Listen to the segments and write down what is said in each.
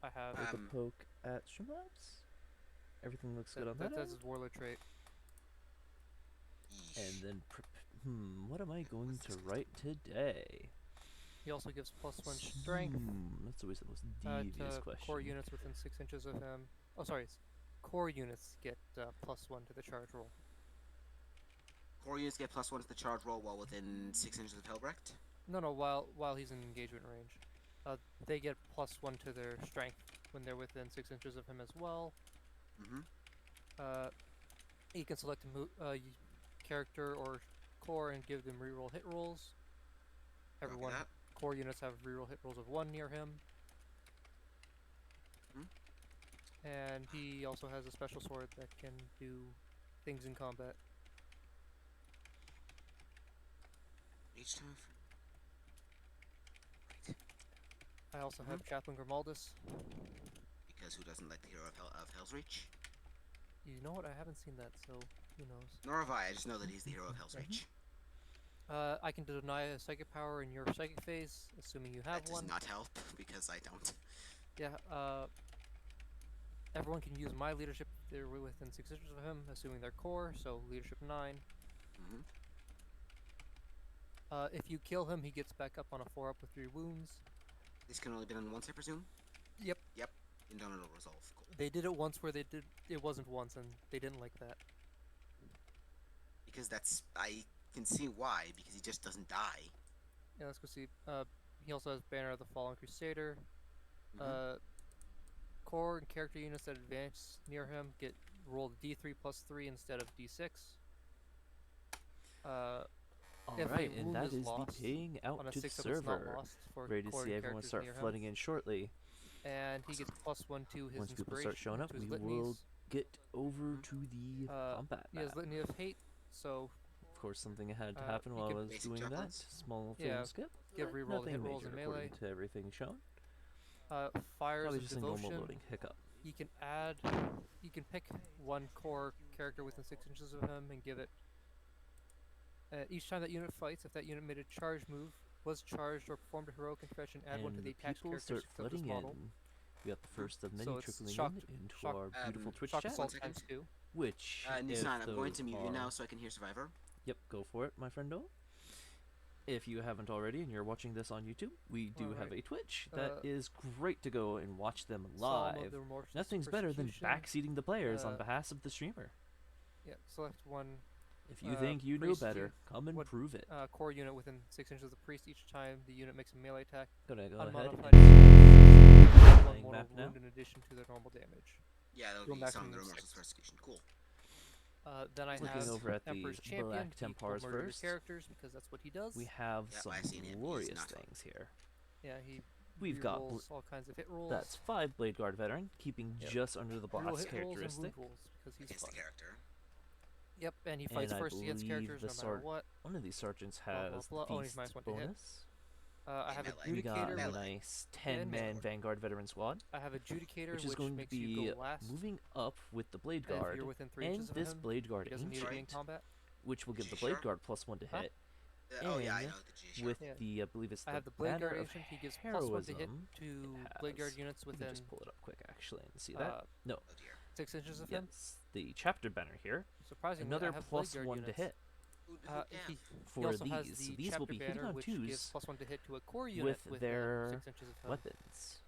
I have. Take a poke at Streamlabs. Everything looks good on that That's end. his warlord trait. And then, what am I going to write today? He also gives +1 strength That's always the most devious to question. core units within 6 inches of him. Oh, sorry. Core units get +1 to the charge roll. Core units get +1 to the charge roll while within 6 inches of Helbrecht? No, while he's in engagement range. They get +1 to their strength when they're within 6 inches of him as well. He can select a character or core and give them reroll hit rolls. Everyone core units have reroll hit rolls of 1 near him. And he also has a special sword that can do things in combat. Each time. Right. I also have Chaplain Grimaldus. Because who doesn't like the hero of Hell's Reach? You know what? I haven't seen that, so who knows? Nor have I just know that he's the hero of Hell's Reach. I can deny a psychic power in your psychic phase, assuming you have one. That does not help, because I don't. Yeah, everyone can use my leadership if they're within 6 inches of him, assuming they're core, so leadership 9. If you kill him, he gets back up on a 4-up with 3 wounds. This can only be done once, I presume? Yep. And done it'll resolve. Cool. They did it once where it wasn't once, and they didn't like that. Because I can see why, because he just doesn't die. Yeah, let's go see. He also has Banner of the Fallen Crusader. Core and character units that advance near him get rolled D3 + 3 instead of D6. Alright, and that is the paying out to the server. Ready to see everyone start flooding in shortly. And he gets +1 to his Once people start showing up, we will get over to the combat He has Litany of Hate, so... Of course, something had to happen while I was doing that. Small thing skip. Give reroll hit rolls in melee. To everything shown. Fires Probably of just Devotion. a normal loading hiccup. You can pick one core character within 6 inches of him and give it... each time that unit fights, if that unit made a charge move, was charged or performed a heroic confession, add 1 to the attack characteristic of this model. We got the first of many trickling into our beautiful Twitch chat. Which, Nissan, I'm going to mute you now so I can hear Survivor. Yep, go for it, my friendo. If you haven't already and you're watching this on YouTube, we do have a Twitch that is great to go and watch them live. Nothing's better than backseating the players on behalf of the streamer. Yeah, select one. If you think you know better, come and prove it. Core unit within 6 inches of the priest each time the unit makes a melee attack. Go ahead. One mortal wound in addition to their normal damage. Yeah, that'll be some of the remorseless persecution. Cool. Then I have over at Emperor's the Champion. Black Templars first. Characters because that's what he does. We have some glorious things here. Yeah, we've got all kinds of hit rolls. That's 5 Blade Guard Veteran, keeping just under the boss characteristic. Because he's the character. Yep, and he fights first against characters no matter what. One of these sergeants has Feast bonus. I have Adjudicator. We got a nice 10-man Vanguard Veteran squad. I have Adjudicator, which is going to be moving up with the Blade Guard and this Blade Guard Ancient, which will give the Blade Guard +1 to hit. Oh yeah, I know the with the, I believe it's the Banner of Ancient, he gives Heroism. +1 to hit to Blade Guard units within... just pull it up quick actually and see that. No. 6 inches of him. The chapter banner here. Surprisingly, another +1 to hit. For these will be hitting on 2s +1 to hit to a core unit with their 6 inches of Thank weapons.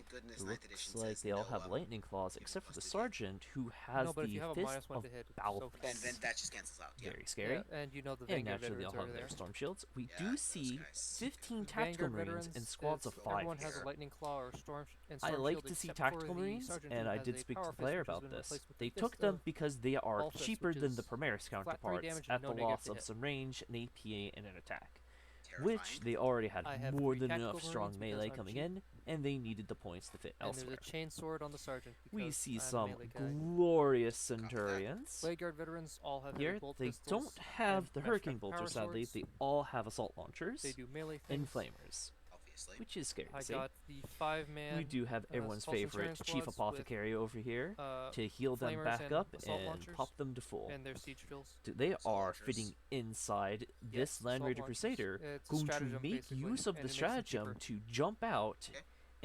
goodness Looks like they all have lightning claws, except for the sergeant, who has the fist of Balthus. Then that just cancels out. Very scary. Yeah, and you know the and Vanguard naturally, they all have their storm shields. We do see 15 tactical marines and squads of 5 Everyone has a lightning claw or storm. I like to see tactical marines, and I did speak to the player about this. They took them because they are cheaper than the Primaris counterparts at the loss of some range, an AP, and an attack. Which they already had more than enough strong melee coming in, and they needed the points to fit elsewhere. And there's a chain sword on the sergeant. We see some glorious centurions. Blade Guard veterans all have here. They don't have the hurricane bolter, sadly. They all have assault launchers. They do melee things. And flamers. Which is scary to see. I got the 5-man. We do have everyone's favorite Chief Apothecary over here to heal them back up and pop them to full. And their siege drills. They are fitting inside this Land Raider Crusader, going to make use of the stratagem to jump out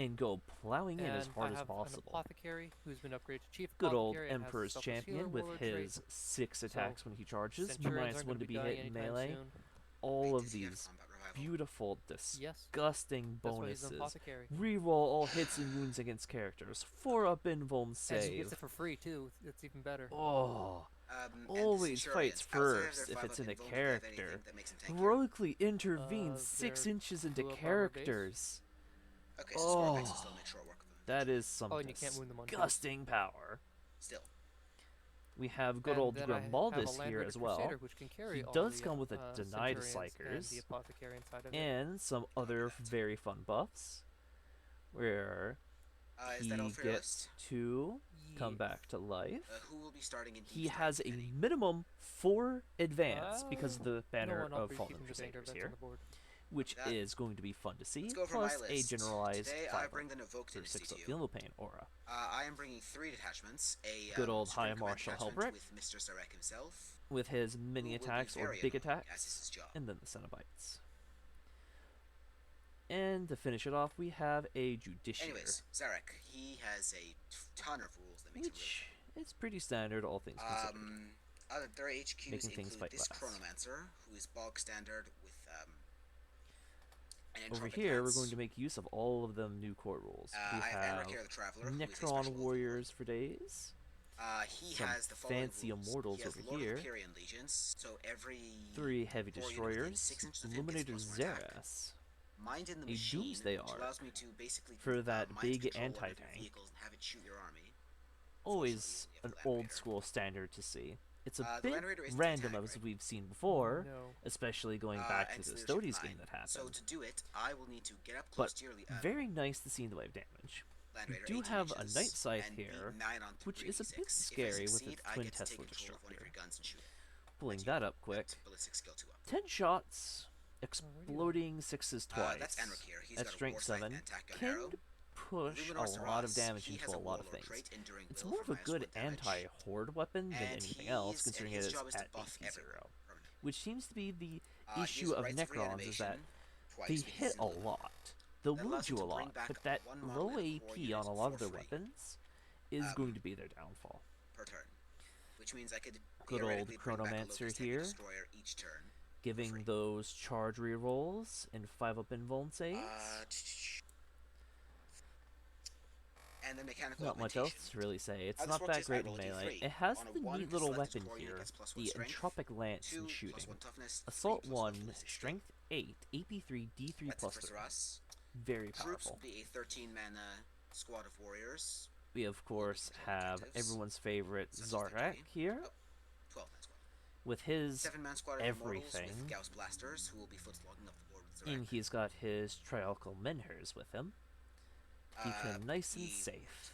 and go plowing in as hard I as have possible. An apothecary who's been upgraded to chief Good old apothecary and Emperor's has a Champion with his trait. 6 attacks when he charges, Centurions minus aren't 1 gonna to be dying hit in anytime melee. soon. All of these beautiful, disgusting bonuses. Reroll all hits and wounds against characters. 4-up invuln save. And he gets it for free too. It's even better. Oh. Always fights first if it's in a character. Heroically intervenes 6 inches into characters. Okay, so score base will still make short work of them. That is some disgusting power. Still. We have good old Grimaldus here as well. He does come with a denied psychers and some other very fun buffs, where he gets to come back to life. Who will be starting in he has a minimum 4 advance because of the Banner of Fallen Crusaders here, which is going to be fun to see, plus a generalized 6 of Pain aura. I am bringing 3 detachments. A good old High Marshal Helbrick with Mr. Zarek himself, with his mini attacks or big attacks, and then the Cenobites. And to finish it off, we have a Justiciar. Anyways, Zarek, he has a ton of rules that makes it really it's pretty standard, all things considered. Their HQs include this Chronomancer, who is bog standard with over here, we're going to make use of all of them new core rules. We have Necron Warriors for days. He some has the fancy rules. Immortals over here. Legions, so every 3 Heavy Destroyers. Illuminator Xeras. Mind in the a Doomsday which art allows me to basically for that big anti-tank. And have it shoot your army. Always an old school standard to see. It's a bit random as we've seen before, especially going back to the Stodes game that happened. So to do it, I will need to get up close to your very nice to see in the way of damage. We do have a Night Scythe here, which is a bit scary with its Twin Tesla Destructor. Pulling that up quick. 10 shots, exploding 6s twice, at strength 7, can push a lot of damage into a lot of things. It's more of a good anti-horde weapon than anything else, considering it is at AP0. Which seems to be the issue of Necrons, is that they hit a lot. They'll wound you a lot, but that low AP on a lot of their weapons is going to be their downfall. Which means I could good old Chronomancer here, giving those charge rerolls and 5-up invuln saves. And the mechanical not much else to really say. It's not that great in melee. It has the neat little weapon here, the Entropic Lance in shooting. Assault 1, Strength 8, AP3, D3 plus 3. Very powerful. Troops will be a 13-mana squad of warriors. We of course have everyone's favorite Zarek here, with his everything. And he's got his Trialcal Menhirs with him. Keep him nice and safe,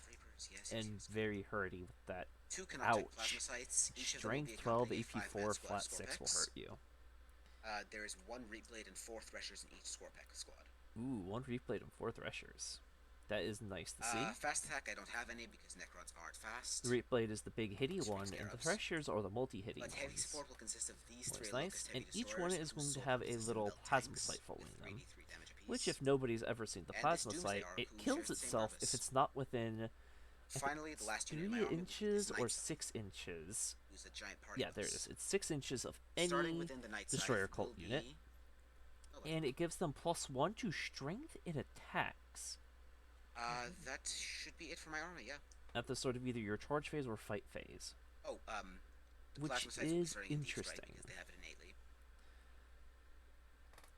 and very hurdy with that. Ouch. Strength 12, AP4, flat 6 will hurt you. There is 1 Reapblade and 4 Threshers in each Scorepack squad. Ooh, 1 Reapblade and 4 Threshers. That is nice to see. Fast attack I don't have any because Necrons aren't fast. The Reapblade is the big hitty one, and the Threshers are the multi-hitty ones. Heavy support will consist of these 3 nice, and each one is going to have a little plasma sight following them. Which, if nobody's ever seen the plasma sight, it kills itself if it's not within finally, the last 3 inches or 6 inches. Yeah, there it is. It's 6 inches of any Destroyer Cult unit. And it gives them +1 to strength in attacks. That should be it for my army, yeah. At the start of either your charge phase or fight phase. Oh, which is interesting.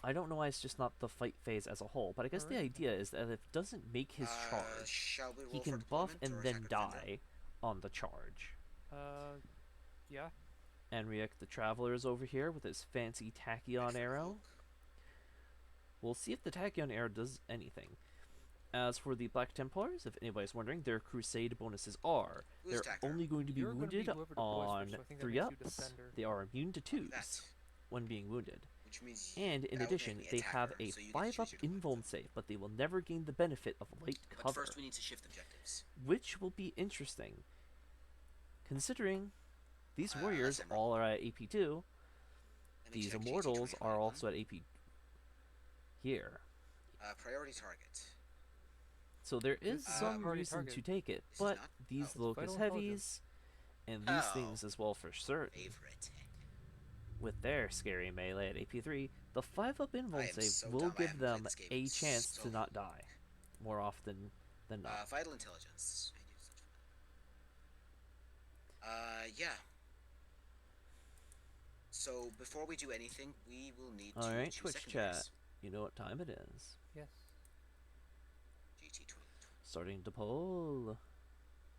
I don't know why it's just not the fight phase as a whole, but I guess the idea is that if it doesn't make his charge, he can buff and then die on the charge. Yeah. Enric the Traveler is over here with his fancy Tachyon arrow. We'll see if the Tachyon arrow does anything. As for the Black Templars, if anybody's wondering, their Crusade bonuses are they're only going to be wounded on 3-ups. They are immune to 2s when being wounded. And in addition, they have a 5-up invuln save, but they will never gain the benefit of light cover. But first we need to shift objectives. Which will be interesting, considering these warriors all are at AP2. These immortals are also at AP here. Priority target. So there is some reason to take it, but these Locust Heavies, and these things as well for certain, with their scary melee at AP3, the 5-up invuln save will give them a chance to not die, more often than not. Vital Intelligence. Yeah. So before we do anything, we will need to Alright, choose Twitch chat. You know what time it is. Yes. GT 20. Starting to poll.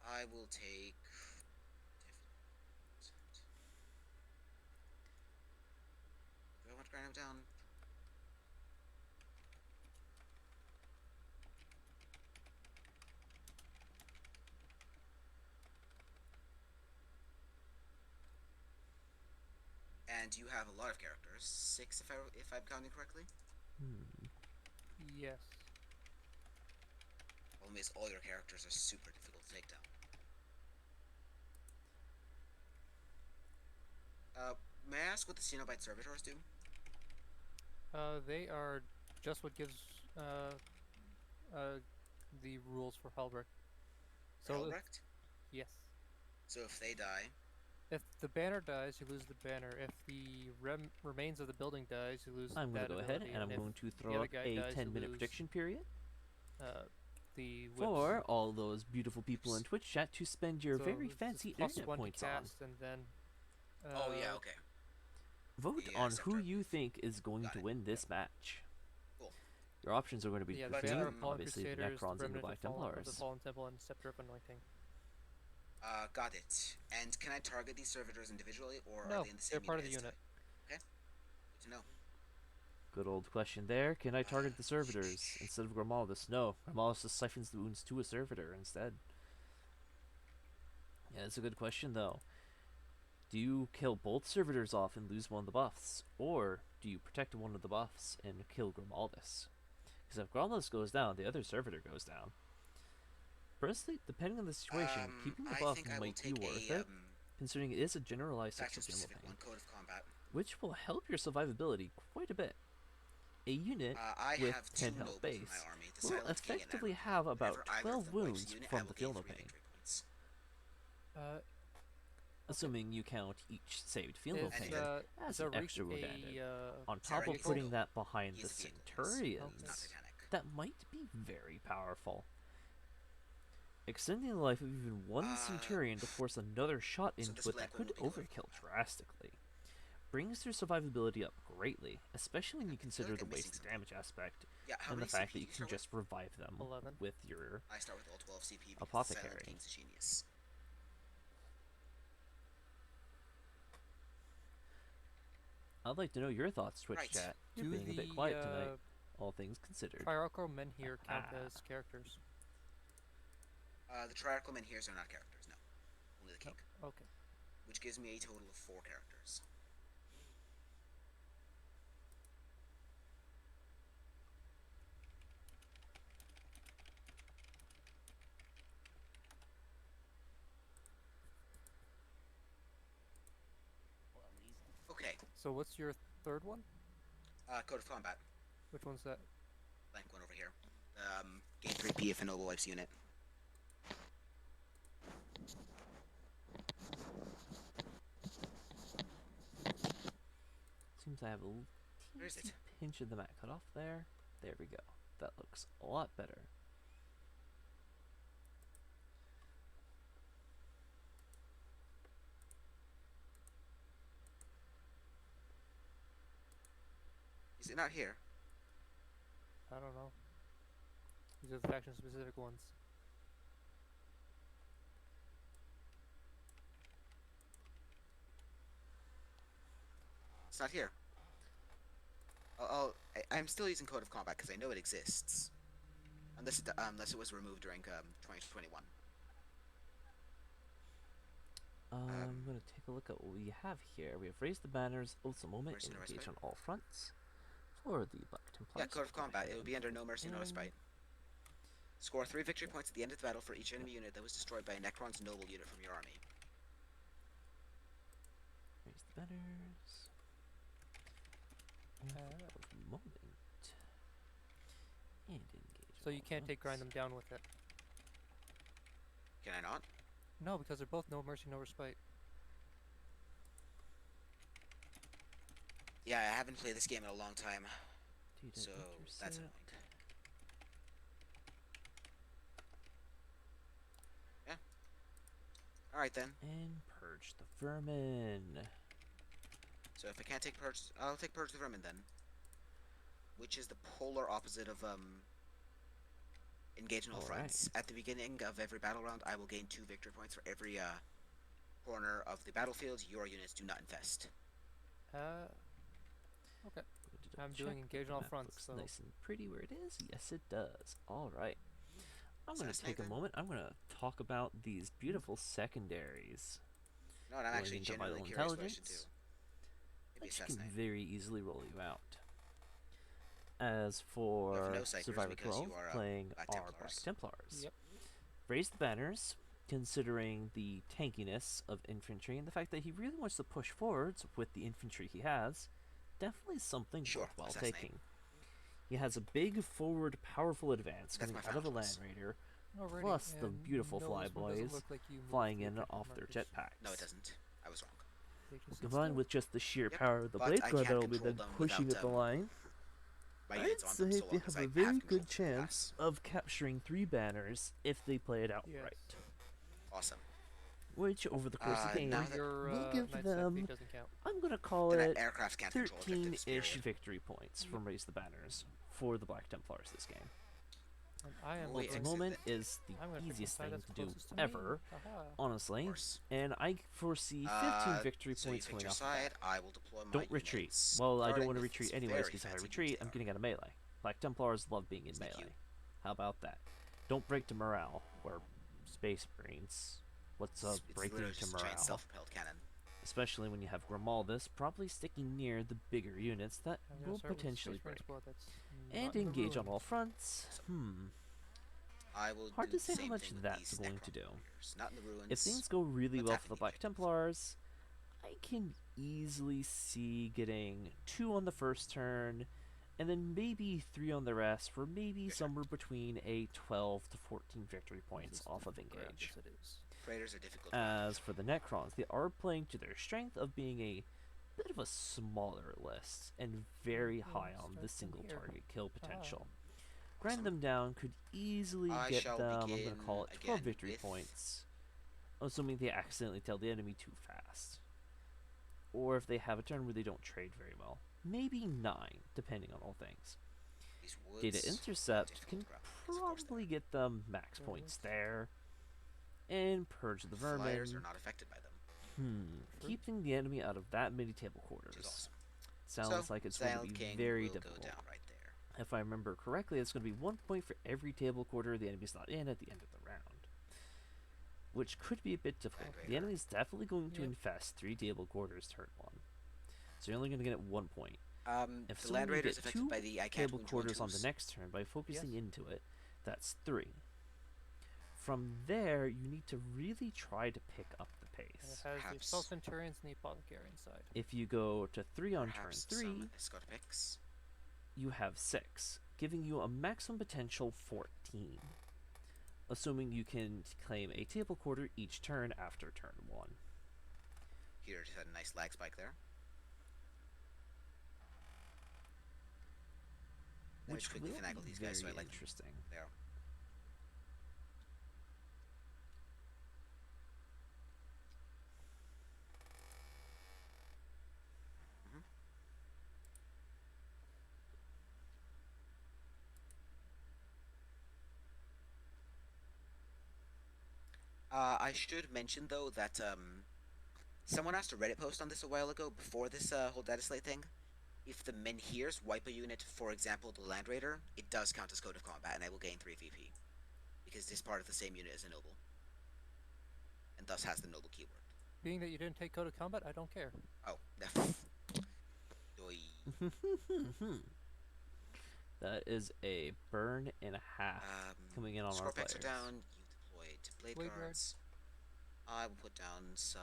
I will take... Do I want to grind him down? And you have a lot of characters. 6 if I'm counting correctly? Yes. Almost all your characters are super difficult to take down. May I ask what the Cenobite Servitors do? They are just what gives the rules for Halbrecht. So Halbrecht? Yes. So if they die... If the banner dies, you lose the banner. If the remains of the building dies, you lose I'm going to go ahead and I'm going to throw up a 10-minute prediction period for all those beautiful people in Twitch chat to spend your very fancy internet points on. And then, oh yeah, okay. Vote on who you think is going to win this match. Cool. Your options are going to be obviously the Necrons and the Black Templars. The Fallen Temple and Scepter of Anointing. Got it. And can I target these servitors individually, or no, are they in the same they're part of the unit. Okay. Good to know. Good old question there. Can I target the servitors instead of Grimaldus? No, Grimaldus just siphons the wounds to a servitor instead. Yeah, that's a good question though. Do you kill both servitors off and lose one of the buffs? Or do you protect one of the buffs and kill Grimaldus? Because if Grimaldus goes down, the other servitor goes down. Personally, depending on the situation, keeping the buff might be worth it, considering it is a generalized sexual thing, which will help your survivability quite a bit. A unit with 10 health base will effectively have about 12 wounds from the Feel No Pain. Assuming you count each saved Feel No Pain as an extra wound added. On top of putting that behind the Centurions, that might be very powerful. Extending the life of even one Centurion to force another shot into it that could overkill drastically brings their survivability up greatly, especially when you consider the wasted damage aspect and the fact that you can just revive them with your apothecary. I'd like to know your thoughts, Twitch chat. You're being a bit quiet tonight, all things considered. Triarchal men here count as characters. The Triarchal Menhirs are not characters, no. Only the King. Oh, okay. Which gives me a total of 4 characters. Okay. So what's your third one? Code of Combat. Which one's that? Blank one over here. Gain 3P if a noble wipes unit. Seems I have a teensy pinch of the mat cut off there. There we go. That looks a lot better. Is it not here? I don't know. These are the faction-specific ones. It's not here. I'm still using Code of Combat because I know it exists. Unless it was removed during 2021. I'm going to take a look at what we have here. We have raised the banners, also moment, and engage on all fronts. For the Black Templars. Yeah, Code of Combat. It will be under No Mercy, No Respite. Score 3 victory points at the end of the battle for each enemy unit that was destroyed by a Necrons noble unit from your army. Raise the banners. Moment. And engage. So So you can't take grind them down with it. Can I not? No, because they're both no mercy, no respite. Yeah, I haven't played this game in a long time. So that's annoying. Yeah. Alright then. And purge the vermin. So if I can't take purge, I'll take purge the vermin then. Which is the polar opposite of engage in all fronts. At the beginning of every battle round, I will gain 2 victory points for every corner of the battlefield your units do not infest. Okay. I'm doing engage on all fronts. Looks so nice and pretty where it is. Yes, it does. All right. I'm going to take a moment. I'm going to talk about these beautiful secondaries. No, and I'm actually genuinely curious what I should do. Which can very easily roll you out. As for Survivor 12, playing our Black Templars. Yep. Raise the banners, considering the tankiness of infantry and the fact that he really wants to push forwards with the infantry he has. Definitely something worthwhile taking. He has a big forward powerful advance coming out of a Land Raider, plus the beautiful flyboys flying in off their jetpacks. No, it doesn't. I was wrong. Combined with just the sheer power of the Blade Guard that will be then pushing at the line, I'd say they have a very good chance of capturing 3 banners if they play it out right. Awesome. Which, over the course of the game, will give them, I'm going to call it 13-ish victory points from Raise the Banners for the Black Templars this game. At the moment is the easiest thing to do ever, honestly, and I foresee 15 victory points coming off that. Don't retreat. Well, I don't want to retreat anyways, because if I retreat, I'm getting out of melee. Black Templars love being in melee. How about that? Don't break to morale, or Space Marines. What's up breaking to morale? Especially when you have Grimaldus probably sticking near the bigger units that will potentially break. And engage on all fronts. Hard to say how much that's going to do. If things go really well for the Black Templars, I can easily see getting 2 on the first turn, and then maybe 3 on the rest for maybe somewhere between a 12 to 14 victory points off of engage. As for the Necrons, they are playing to their strength of being a bit of a smaller list and very high on the single target kill potential. Grind them down could easily get them, I'm going to call it 12 victory points, assuming they accidentally tell the enemy too fast. Or if they have a turn where they don't trade very well. Maybe 9, depending on all things. Data Intercept can probably get them max points there. And purge the vermin. Flyers are not affected by them. Keeping the enemy out of that many table quarters. Awesome. Sounds like it's going to be very difficult. Right there. If I remember correctly, it's going to be 1 point for every table quarter the enemy's not in at the end of the round. Which could be a bit difficult. The enemy's definitely going to infest 3 table quarters turn 1. So you're only going to get 1 point. If the Land Raiders get 2 affected by the table quarters on the next turn by focusing into it, that's 3. From there, you need to really try to pick up the pace. It has the Assault Centurions and the Apothecary inside. If you go to 3 on turn 3, picks. you have 6, giving you a maximum potential 14. Assuming you can claim a table quarter each turn after turn 1. Here, just had a nice lag spike there. Which quickly finagle these guys, so I like interesting. There. I should mention though that someone asked a Reddit post on this a while ago before this whole data slate thing. If the Menhirs wipe a unit, for example the Land Raider, it does count as Code of Combat and I will gain 3 VP. Because this part of the same unit is a noble. And thus has the noble keyword. Being that you didn't take Code of Combat, I don't care. Oh, That is a burn and a half coming in on our players. Scorpix are down. You deployed Blade Guards. I will put down some.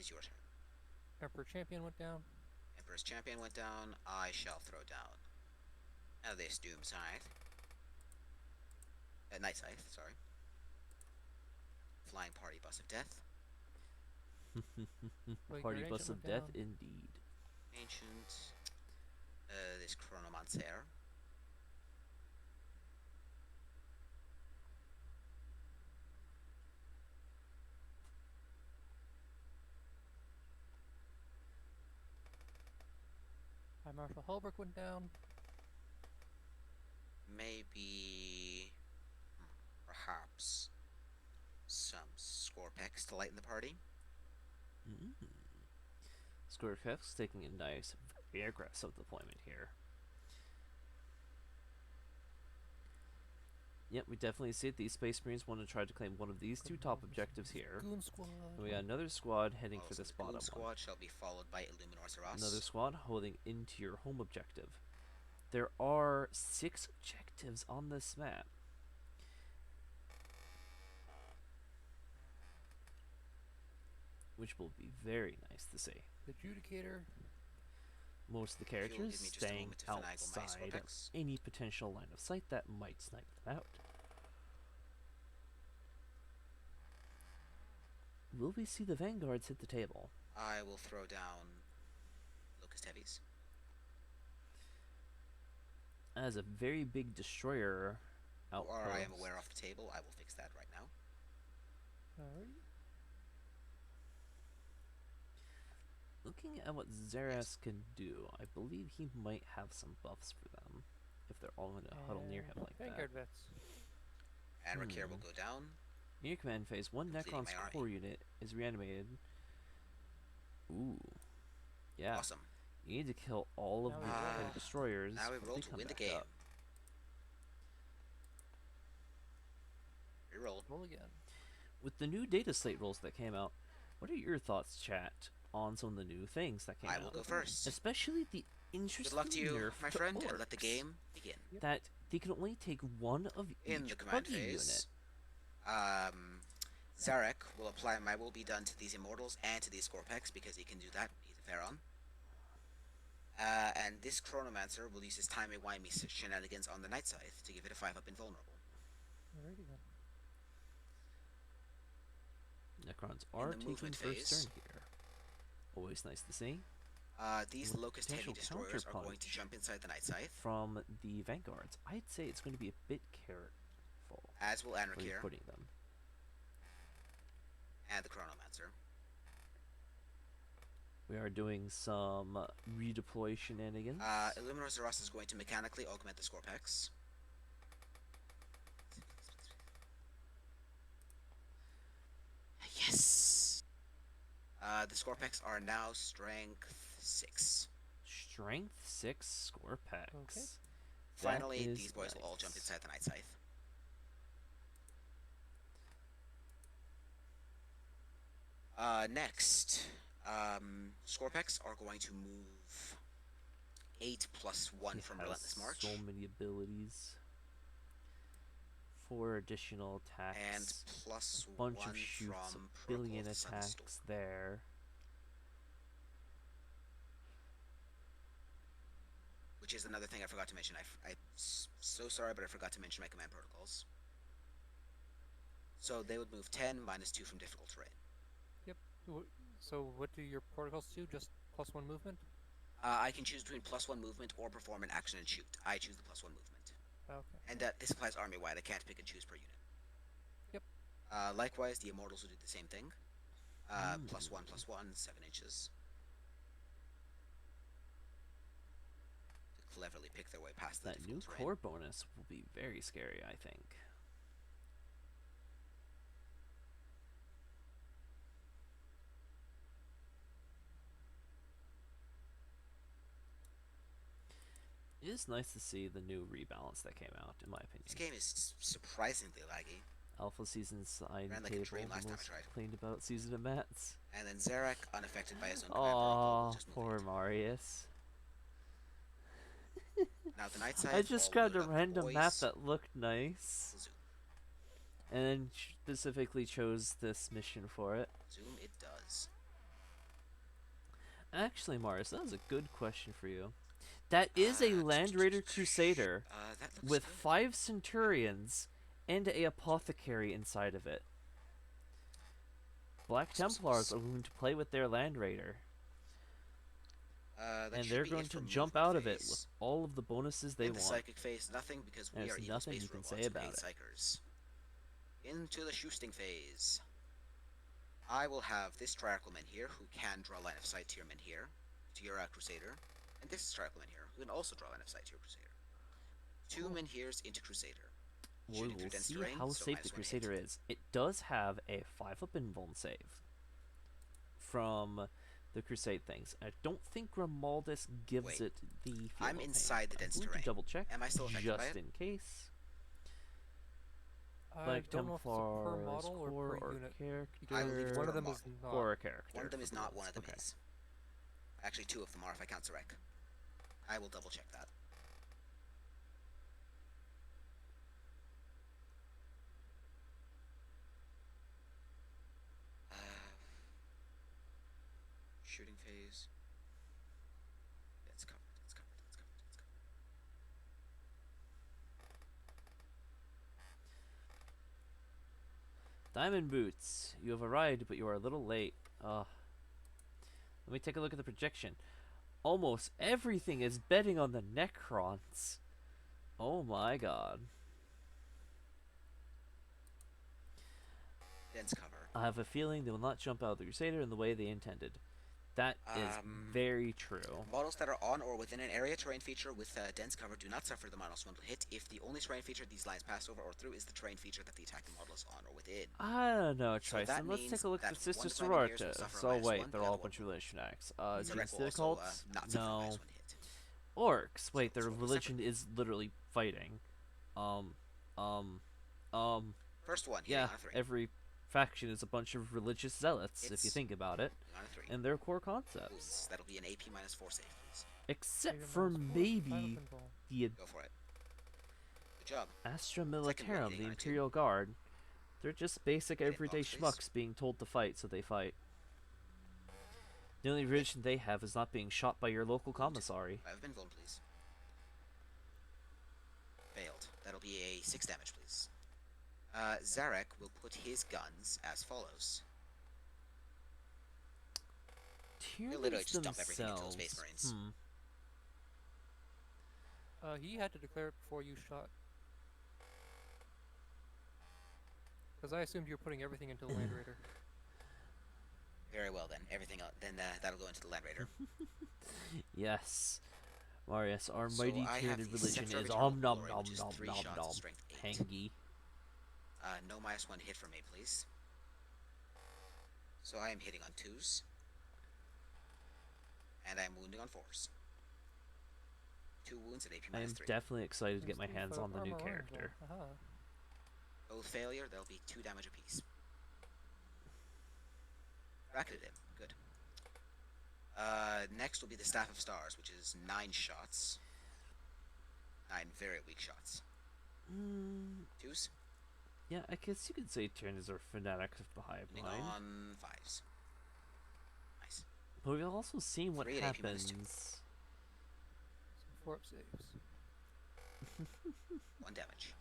is your turn. Emperor Champion went down. Emperor's Champion went down. I shall throw down this Doom Scythe. Night Scythe, sorry. Flying Party Bus of Death. Party Bus of Death, indeed. Ancient. This Chronomancer. High Marshal Hulbrook went down. Maybe, perhaps, some Scorpex to lighten the party. Scorpex taking a nice, very aggressive deployment here. Yep, we definitely see it. These Space Marines want to try to claim one of these two top objectives here. Goon Squad. And we got another squad heading for this bottom one. Squad shall be followed by Illuminor Zeros. Another squad holding into your home objective. There are 6 objectives on this map. Which will be very nice to see. The Judicator. Most of the characters staying outside of any potential line of sight that might snipe them out. Will we see the Vanguards hit the table? I will throw down Locust Heavies. As a very big destroyer outpost. Or I am aware off the table. I will fix that right now. Alright. Looking at what Zeras can do, I believe he might have some buffs for them. If they're all going to huddle near him like Vanguard that. vets. And Rakir will go down. In your command phase, one Necron's core unit is reanimated. Ooh. Yeah. Awesome. You need to kill all of the destroyers. Now we roll to win the game. Reroll. Roll again. With the new data slate rules that came out, what are your thoughts, chat, on some of the new things that came out? I will go first. Especially the interesting Good luck to you, nerf my to friend, orcs, and let the game begin. that they can only take one of In each the command buggy phase, unit. Zarek will apply my will be done to these Immortals and to these Scorpex because he can do that. He's a Pharaon. And this Chronomancer will use his timey-wimey shenanigans on the Night Scythe to give it a 5-up invulnerable. Alrighty then. Necrons are taking first turn here. Always nice to see. These With Locust Heavy Destroyers are going to jump inside the Night Scythe. From the Vanguards, I'd say it's going to be a bit careful. As will where Anrakir you're putting them. and the Chronomancer. We are doing some redeploy shenanigans. Illuminor Zeros is going to mechanically augment the Scorpex. Yes! The Scorpex are now Strength 6. Strength 6 Scorpex. Okay. Finally, these boys will all jump inside the Night Scythe. Next, Scorpex are going to move 8+1 from Relentless March. So many abilities. 4 additional attacks. And plus a bunch 1 of shoots, from a billion Protocol attacks Sunstorm. there. Which is another thing I forgot to mention. I'm so sorry, but I forgot to mention my command protocols. So they would move 10 minus 2 from difficult terrain. Yep. So what do your protocols do? Just +1 movement? I can choose between +1 movement or perform an action and shoot. I choose the +1 movement. Okay. And this applies army-wide. I can't pick and choose per unit. Yep. Likewise, the Immortals will do the same thing. +1/+1, 7 inches. To cleverly pick their way past the That new terrain. core bonus will be very scary, I think. It is nice to see the new rebalance that came out, in my opinion. This game is surprisingly laggy. Alpha Season Sign Ran like a Table, dream last the time I most tried. complained about season of Mats. And then Zarek, unaffected by his own command protocol, Aww, will just move poor it. Marius. Now the Night Scythe I just all grabbed a loaded up, random boys. map that looked nice. Zoom. And then specifically chose this mission for it. Zoom it does. Actually, Mars, that was a good question for you. That is a Land Raider Crusader with good. 5 Centurions and a Apothecary inside of it. Black Templars are going to play with their Land Raider. And they're going to jump out of it with all of the bonuses they want. Psychic phase, nothing, because we are evil space robots who hate psychers. Into the shooting phase. I will have this Triarchal Men here, who can draw line of sight to your men here, to your Crusader. And this is Triarchal Men here, who can also draw line of sight to your Crusader. 2 men here's into Crusader. We will see how safe the Crusader is. It does have a 5-up invuln save from the Crusade things. I don't think Grimaldus gives it the feel. I'm inside the dense terrain. Double check. Am I still affected by it? Just in case. Like Templars, per model or per unit. Character. One of them is not. Or a character. One of them is not. One of them is. Actually, 2 of them are if I count Zarek. I will double check that. Shooting phase. It's covered. It's covered. It's covered. It's covered. Diamond Boots, you have arrived, but you are a little late. Let me take a look at the projection. Almost everything is betting on the Necrons. Oh my god. Dense cover. I have a feeling they will not jump out of the Crusader in the way they intended. That is very true. Models that are on or within an area terrain feature with dense cover do not suffer the -1 hit if the only terrain feature these lines pass over or through is the terrain feature that the attacking model is on or within. I don't know, Tristan. Let's take a look at the Sister Sororita. So wait, they're all a bunch of religion acts. Genocide cults? No. Orcs. Wait, their religion is literally fighting. First one. Yeah, every faction is a bunch of religious zealots, if you think about it, and their core concepts. That'll be an AP -4 save, please. Except for maybe the Go for it. Good job. Astra Militarum, the Imperial Guard. They're just basic everyday schmucks being told to fight, so they fight. The only religion they have is not being shot by your local commissary. I've been blown, please. Failed. That'll be a 6 damage, please. Zarek will put his guns as follows. He'll literally just dump everything into those Space Marines. He had to declare it before you shot. Because I assumed you were putting everything into the Land Raider. Very well then. Everything else, then that'll go into the Land Raider. Yes. Marius, our mighty tyranid religion is om nom nom nom nom nom. Tangy. No -1 hit for me, please. So I am hitting on 2s. And I'm wounding on 4s. 2 wounds at AP -3. I am definitely excited to get my hands on the new character. Both failure, there'll be 2 damage apiece. Bracketed him. Good. Next will be the Staff of Stars, which is 9 shots. 9 very weak shots. 2s? Yeah, I guess you could say Tyrannids are fanatics of the hive mind. On 5s. Nice. But we've also seen what happens. 4 up saves. 1 damage.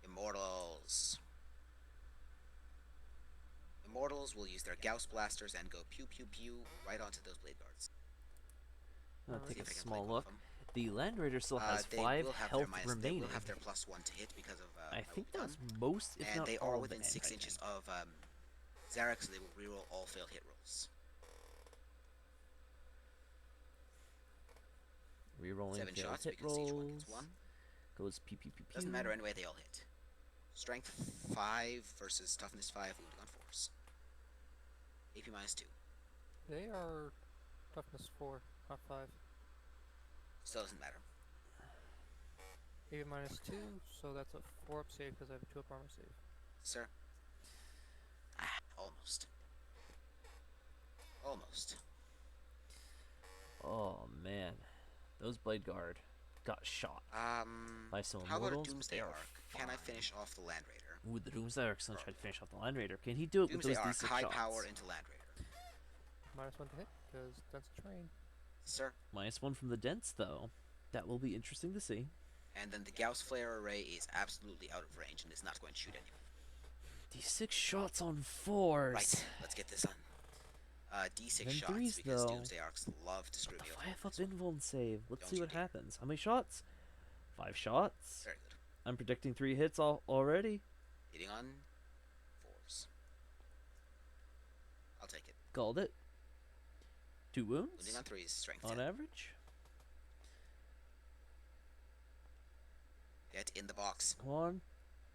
Immortals. Immortals will use their Gauss blasters and go pew pew pew right onto those blade guards. I'll take a small look. The Land Raider still has 5 health remaining. They will have their +1 to hit because of I think that's most, if and not they all are of within 6 inches of Zarek, so they will reroll all failed hit rolls. Rerolling 7 failed shots hit because each one rolls. gets 1. Goes pew pew pew pew. Doesn't matter anyway, they all hit. Strength 5 versus toughness 5, wounding on 4s. AP -2. They are toughness 4, not 5. Still doesn't matter. AP -2, so that's a 4 up save because I have a 2 up armor save. Sir. Almost. Almost. Oh man, those Blade Guard got shot by some how about a immortals. Doomsday They are Arc? can I finish off the Land Raider? Ooh, the Doomsday Arc's gonna try to finish off the Land Raider. Can he do it Doomsday with those Arc, D6 high shots? power into Land Raider. -1 to hit, because that's a terrain. Sir. -1 from the Dents, though. That will be interesting to see. And then the Gauss Flare Array is absolutely out of range and is not going to shoot anyone. D6 shots on 4s. Right, let's get this on. D6 then shots, 3s, because though. Doomsday Arcs love to screw me over. 5-up invuln save. Let's Don't see you what dare. happens. How many shots? 5 shots. Very good. I'm predicting 3 hits already. Hitting on 4s. I'll take it. Called it. 2 wounds. Wounding on 3s, strength On 10. average. Get in the box. Come on.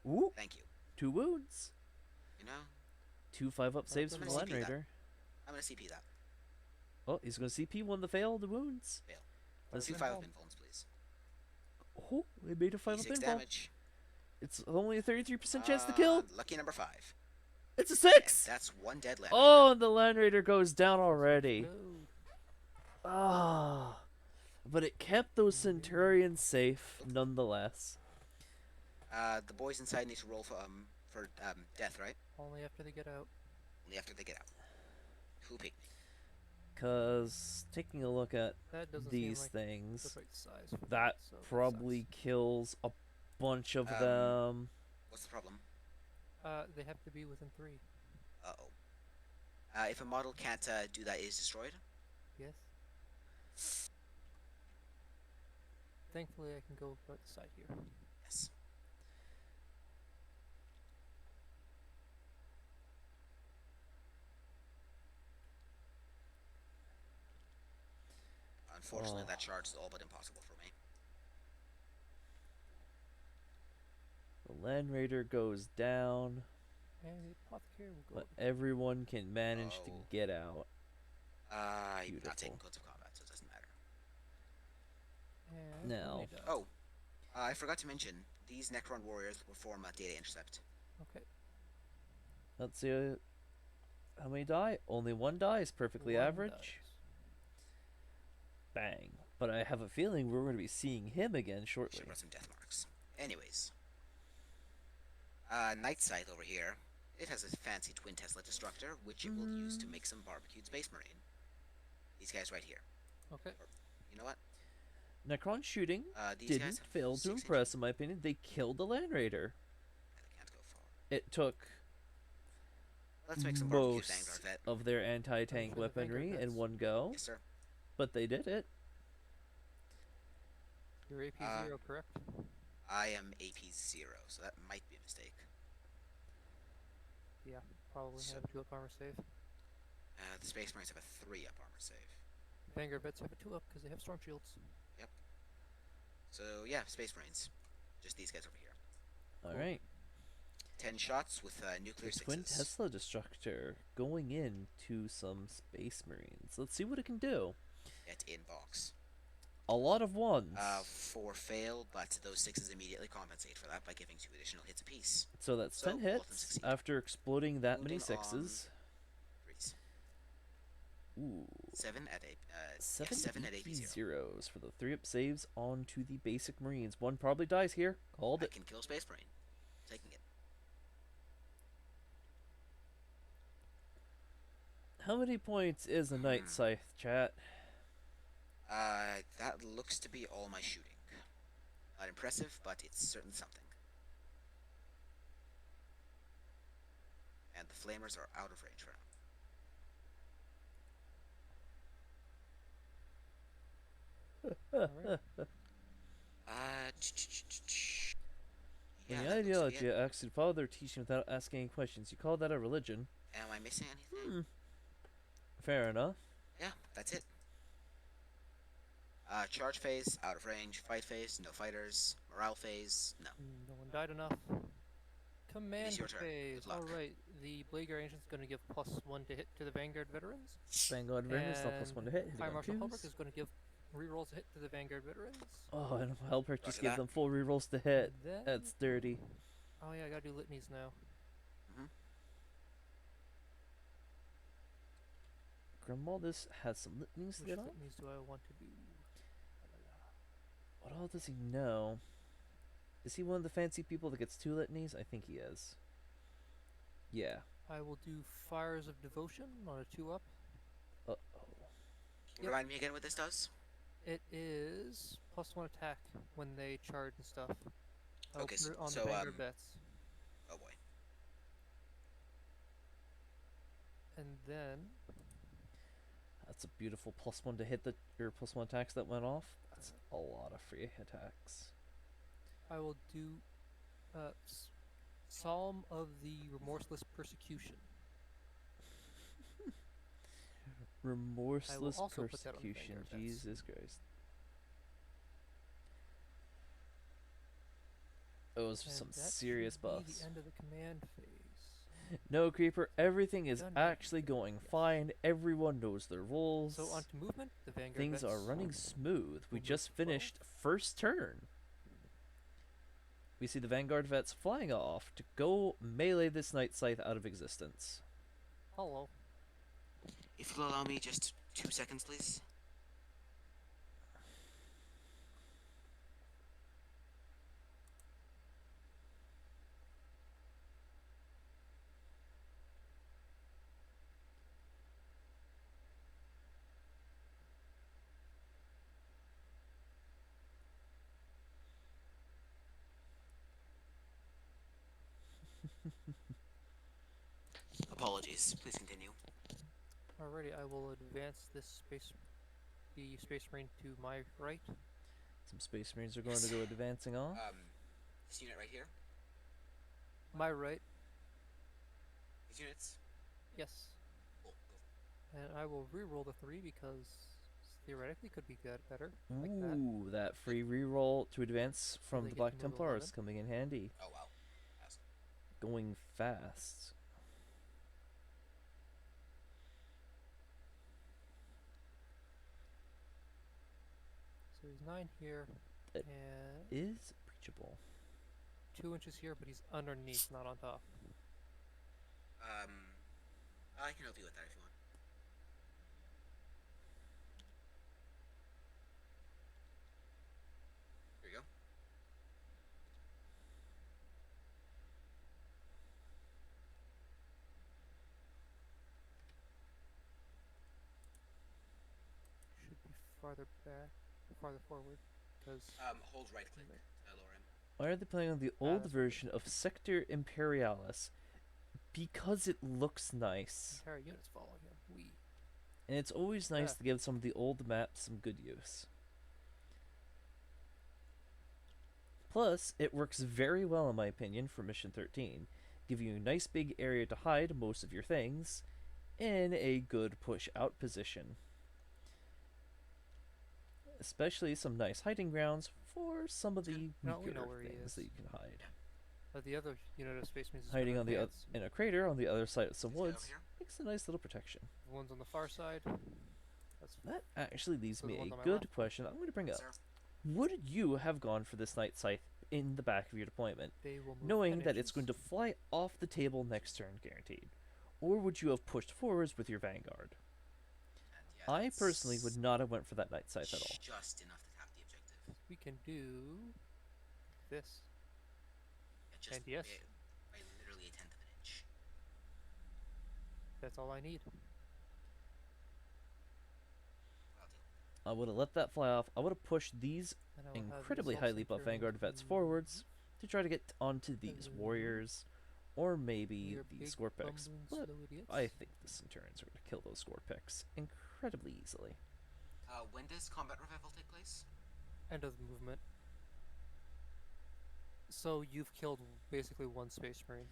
Ooh. Thank you. 2 wounds. You know, 2 5-up saves I'm from the gonna Land CP that. Raider. I'm going to CP that. Oh, he's going to CP one of the failed wounds. Fail. Let's 2 see. 5-up invulns, please. Oh, they made a 5-up 6 invuln. damage. It's only a 33% chance to kill. Lucky number 5. It's a And 6. that's 1 dead Land Oh, and the Land Raider goes down already. No. Ah. But it kept those Centurions safe nonetheless. The boys inside need to roll for death, right? Only after they get out. Only after they get out. Who picked me? Because taking a look at That doesn't these seem like things, the right size for that so that probably sucks. kills a bunch of Um, them. What's the problem? They have to be within 3. Uh-oh. If a model can't do that, it is destroyed? Yes. Thankfully, I can go right side here. Yes. Unfortunately, that charge is all but impossible for me. The Land Raider goes down, And the apothecary will go. but everyone can manage to Oh. get out. I'm Beautiful. not taking codes of combat, so it doesn't matter. And Now. they die. Oh, I forgot to mention, these Necron warriors will perform a data intercept. Okay. Let's see how many die. Only 1 dies, perfectly One average. dies. Bang. But I have a feeling we're going to be seeing him again shortly. Should run some death marks. Anyways. Night Scythe over here. It has a fancy twin Tesla destructor, which it will use to make some barbecued Space Marine. These guys right here. Okay. You know what? Necron shooting These didn't guys have fail to 6 impress, in my opinion. They killed the Land Raider. I can't go far. It took Let's make some barbecued most Vanguard vet. of their anti-tank For the weaponry Vanguard in vets. one go, Yes, sir. but they did it. Your AP 0, correct? I am AP 0, so that might be a mistake. Yeah. Probably So- have a 2-up armor save. The Space Marines have a 3-up armor save. Vanguard vets have a 2-up because they have storm shields. So, yeah, Space Marines. Just these guys over here. All Cool. right. 10 shots with nuclear The Twin 6s. Tesla Destructor going into some Space Marines. Let's see what it can do. Get in box. A lot of 1s. 4 fail, but those 6s immediately compensate for that by giving 2 additional hits apiece. So that's so 10 all of them hits succeed. after exploding that many Wounding on 6s. 3s. Ooh. 7 at a 7 7 at AP 0. zeros for the 3-up saves onto the basic Marines. 1 probably dies here. Called I it. can kill Space Marine. Taking it. How many points is a Night Scythe, chat? That looks to be all my shooting. Not impressive, but it's certainly something. And the flamers are out of range for now. Alright. Yeah, The that idea looks that to be you it. actually follow their teaching without asking any questions, you call that a religion? Am I missing anything? Fair enough. Yeah, that's it. Charge phase, out of range. Fight phase, no fighters. Morale phase, no. No one died enough. Command your turn. phase. Good luck. Alright, the Blade Guard Ancient's going to give +1 to hit to the Vanguard veterans. Vanguard Veterans, not +1 to hit. hitting Fire on Marshal 2s. Hulbert is going to give rerolls a hit to the Vanguard veterans. Oh, and Helper just Roger give that. them full rerolls to hit. Then, That's dirty. oh yeah, I gotta do litanies now. Grimaldus has some litanies to Which get on. litanies do I want to do? What all does he know? Is he one of the fancy people that gets 2 litanies? I think he is. Yeah. I will do Fires of Devotion on a 2-up. Uh-oh. Yep. Remind me again what this does? It is +1 attack when they charge and stuff. Okay, so on the Vanguard bets. Oh boy. And then... That's a beautiful +1 to hit your +1 attacks that went off. That's a lot of free attacks. I will do Psalm of the Remorseless Persecution. Remorseless Persecution. Jesus Christ. Those are some serious buffs. The end of the command phase. No, Creeper, everything is actually going fine. Everyone knows their roles. So on to movement, the Vanguard Things are running smooth. We just finished first turn. We see the Vanguard vets flying off to go melee this Night Scythe out of existence. Hello. If you'll allow me just 2 seconds, please. Apologies. Please continue. Alrighty, I will advance the Space Marine to my right. Some Space Marines are going to go advancing off. This unit right here. My right. These units. Yes. Cool. And I will reroll the 3 because theoretically could be better. Ooh, like that free reroll to advance from the Black Templars is coming in handy. Oh wow. Awesome. Going fast. So he's 9 here. It and is breachable. 2 inches here, but he's underneath, not on top. I can help you with that if you want. Here you go. Should be farther back, farther forward, because... hold right click, Lauren. Why are they playing on the old version of Sector Imperialis? Because it looks nice. Entire units following him. And it's always nice to give some of the old maps some good use. Plus, it works very well in my opinion for Mission 13, giving you a nice big area to hide most of your things in a good push out position. Especially some nice hiding grounds for some of the weaker things that you can hide. The other unit of Space Marines is hiding on the in a crater on the other side of some woods makes a nice little protection. The one's on the far side. That actually leaves me a good question I'm going to bring up. Would you have gone for this Night Scythe in the back of your deployment, knowing that it's going to fly off the table next turn guaranteed? Or would you have pushed forwards with your Vanguard? Yeah, I personally would not have went for that Night Scythe at all. Just enough to tap the objective. We can do this. Just and yes, by literally a 1/10 of an inch. That's all I need. I would have let that fly off. I would have pushed these incredibly highly buffed Vanguard vets forwards to try to get onto these warriors, or maybe the Scorpix. But I think the Centurions are going to kill those Scorpix incredibly easily. When does Combat Revival take place? End of the movement. So you've killed basically 1 Space Marine.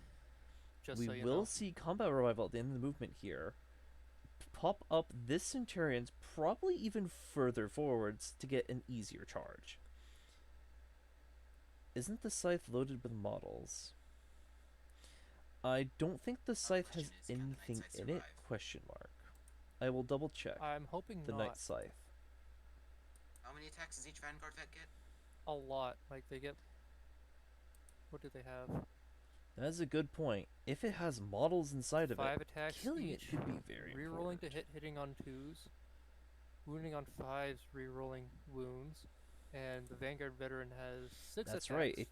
Just we so you will know. see Combat Revival at the end of the movement here. Pop up this Centurions probably even further forwards to get an easier charge. Isn't the Scythe loaded with models? I don't think the Scythe has anything in it, question mark. I will double check. I'm hoping the Night Scythe. How many attacks does each Vanguard vet get? A lot. Like they get... What do they have? That's a good point. If it has models inside of 5 it, attacks killing each, it should be very rerolling to hit, hitting on 2s, wounding on 5s, rerolling wounds, and the Vanguard veteran has 6 That's attacks. right.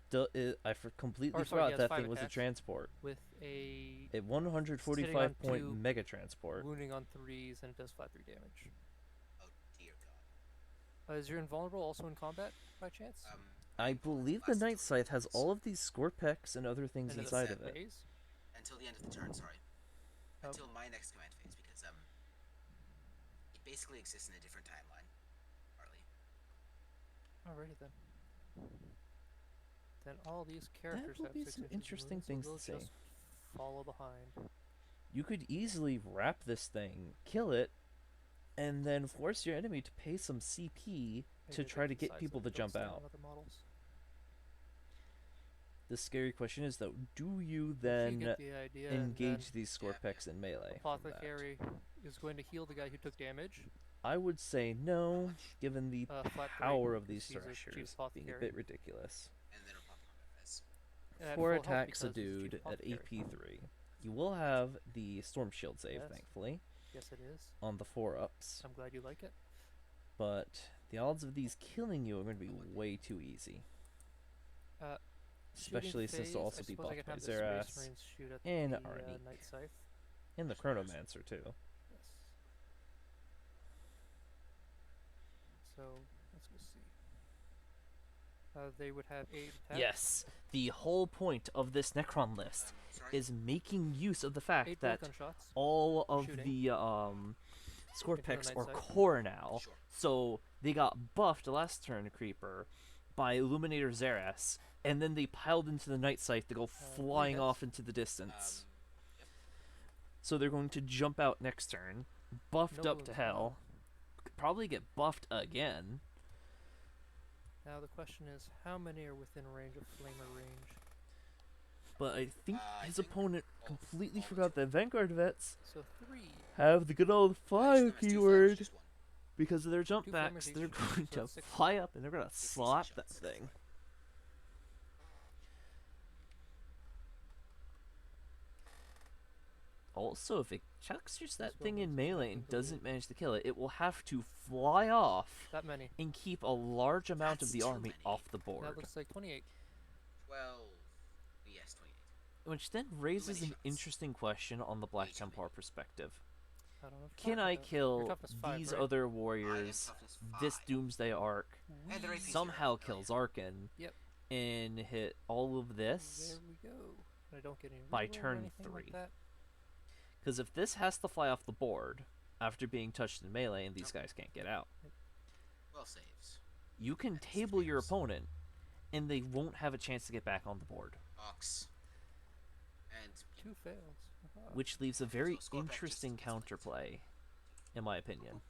Completely Sorry, forgot that thing 5 was a attacks transport. with a 145 point 2, mega transport. wounding on 3s, and it does flat 3 damage. Oh dear God. Is your invulnerable also in combat by chance? I believe the Night Scythe has all of these Scorpex and other things inside of it. Phase? Until the end of the turn, sorry. Until my next command phase, because it basically exists in a different timeline. Partly. Alrighty then. Then all these characters That have would be 6 some inches interesting of things wound, to so we'll say. just follow behind. You could easily wrap this thing, kill it, and then force your enemy to pay some CP to try to get people to jump out. The scary question is, though, do you then engage these Scorpex in melee? Apothecary is going to heal the guy who took damage. I would say no, given the power of these Thrashers being a bit ridiculous. And then we'll pop combat phase. 4 attacks a dude at AP 3. You will have the Storm Shield save, thankfully. Yes, it is. On the 4-ups. I'm glad you like it. But the odds of these killing you are going to be way too easy. Especially since they'll also be buffed by Xerath and Arnie. And the Chronomancer, too. Yes. So, let's go see. They would have 8 attacks. Yes, the whole point of this Necron list is making use of the fact that all of the Scorpex are core now. So they got buffed last turn, Creeper, by Illuminator Xerath, and then they piled into the Night Scythe to go flying off into the distance. So they're going to jump out next turn, buffed up to hell, probably get buffed again. Now the question is, how many are within range of Flamer range? But I think his opponent completely forgot that Vanguard vets so have the good old fire keyword. Because of their jump backs, they're going to fly up and they're going to slap that thing. Also, if it chucks that thing in melee and doesn't manage to kill it, it will have to fly off and keep a large amount of the army off the board. That looks like 28. Well, yes, 28. Which then raises an interesting question on the Black Templar perspective. Can I kill these other warriors, this Doomsday Arc, somehow kill Zarkin, and hit all of this by turn 3? Because if this has to fly off the board after being touched in melee and these guys can't get out, you can table your opponent and they won't have a chance to get back on the board. And 2 fails. Which leaves a very interesting counterplay, in my opinion.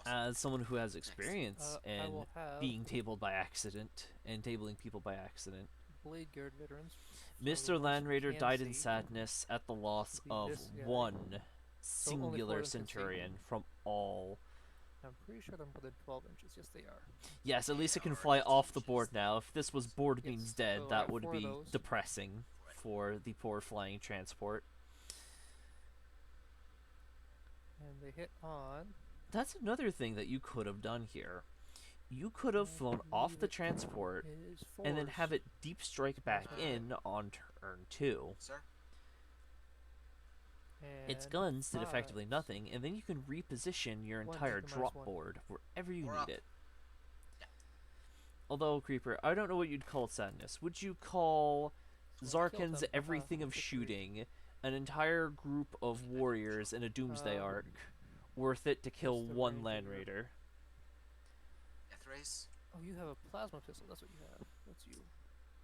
As someone who has experience in being tabled by accident and tabling people by accident, Blade Guard veterans. Mr. Land Raider died in sadness at the loss of one singular Centurion from all. I'm pretty sure they're more than 12 inches. Yes, they are. Yes, at least it can fly off the board now. If this was board means dead, that would be depressing for the poor flying transport. And they hit on... That's another thing that you could have done here. You could have flown off the transport and then have it deep strike back in on turn 2. Its guns did effectively nothing, and then you can reposition your entire drop board wherever you need it. Although, Creeper, I don't know what you'd call sadness. Would you call Zarkin's everything of shooting, an entire group of warriors in a Doomsday Arc, worth it to kill one Land Raider? Oh, you have a plasma pistol. That's what you have. That's you.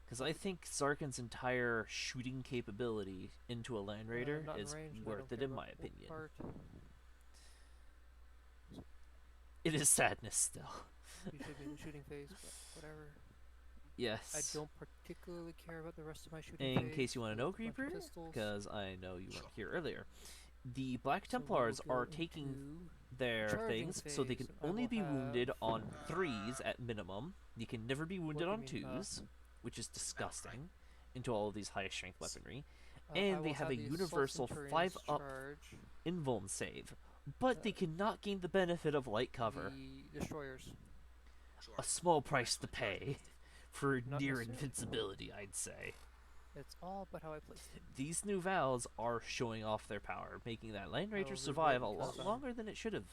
Because I think Zarkin's entire shooting capability into a Land Raider is worth it, in my opinion. It is sadness still. You should be in the shooting phase, but whatever. Yes. I don't particularly care about the rest of my shooting phase. In case you want to know, Creeper, because I know you weren't here earlier, the Black Templars are taking their things, so they can only be wounded on 3s at minimum. You can never be wounded on 2s, which is disgusting, into all of these high strength weaponry. And they have a universal 5-up invuln save. but they cannot gain the benefit of light cover. The destroyers. Sure. A small price to pay for Not near necessarily. invincibility, I'd say. It's all about how I place it. These new Vals are showing off their power, making that Land Ranger survive a lot longer than it should have.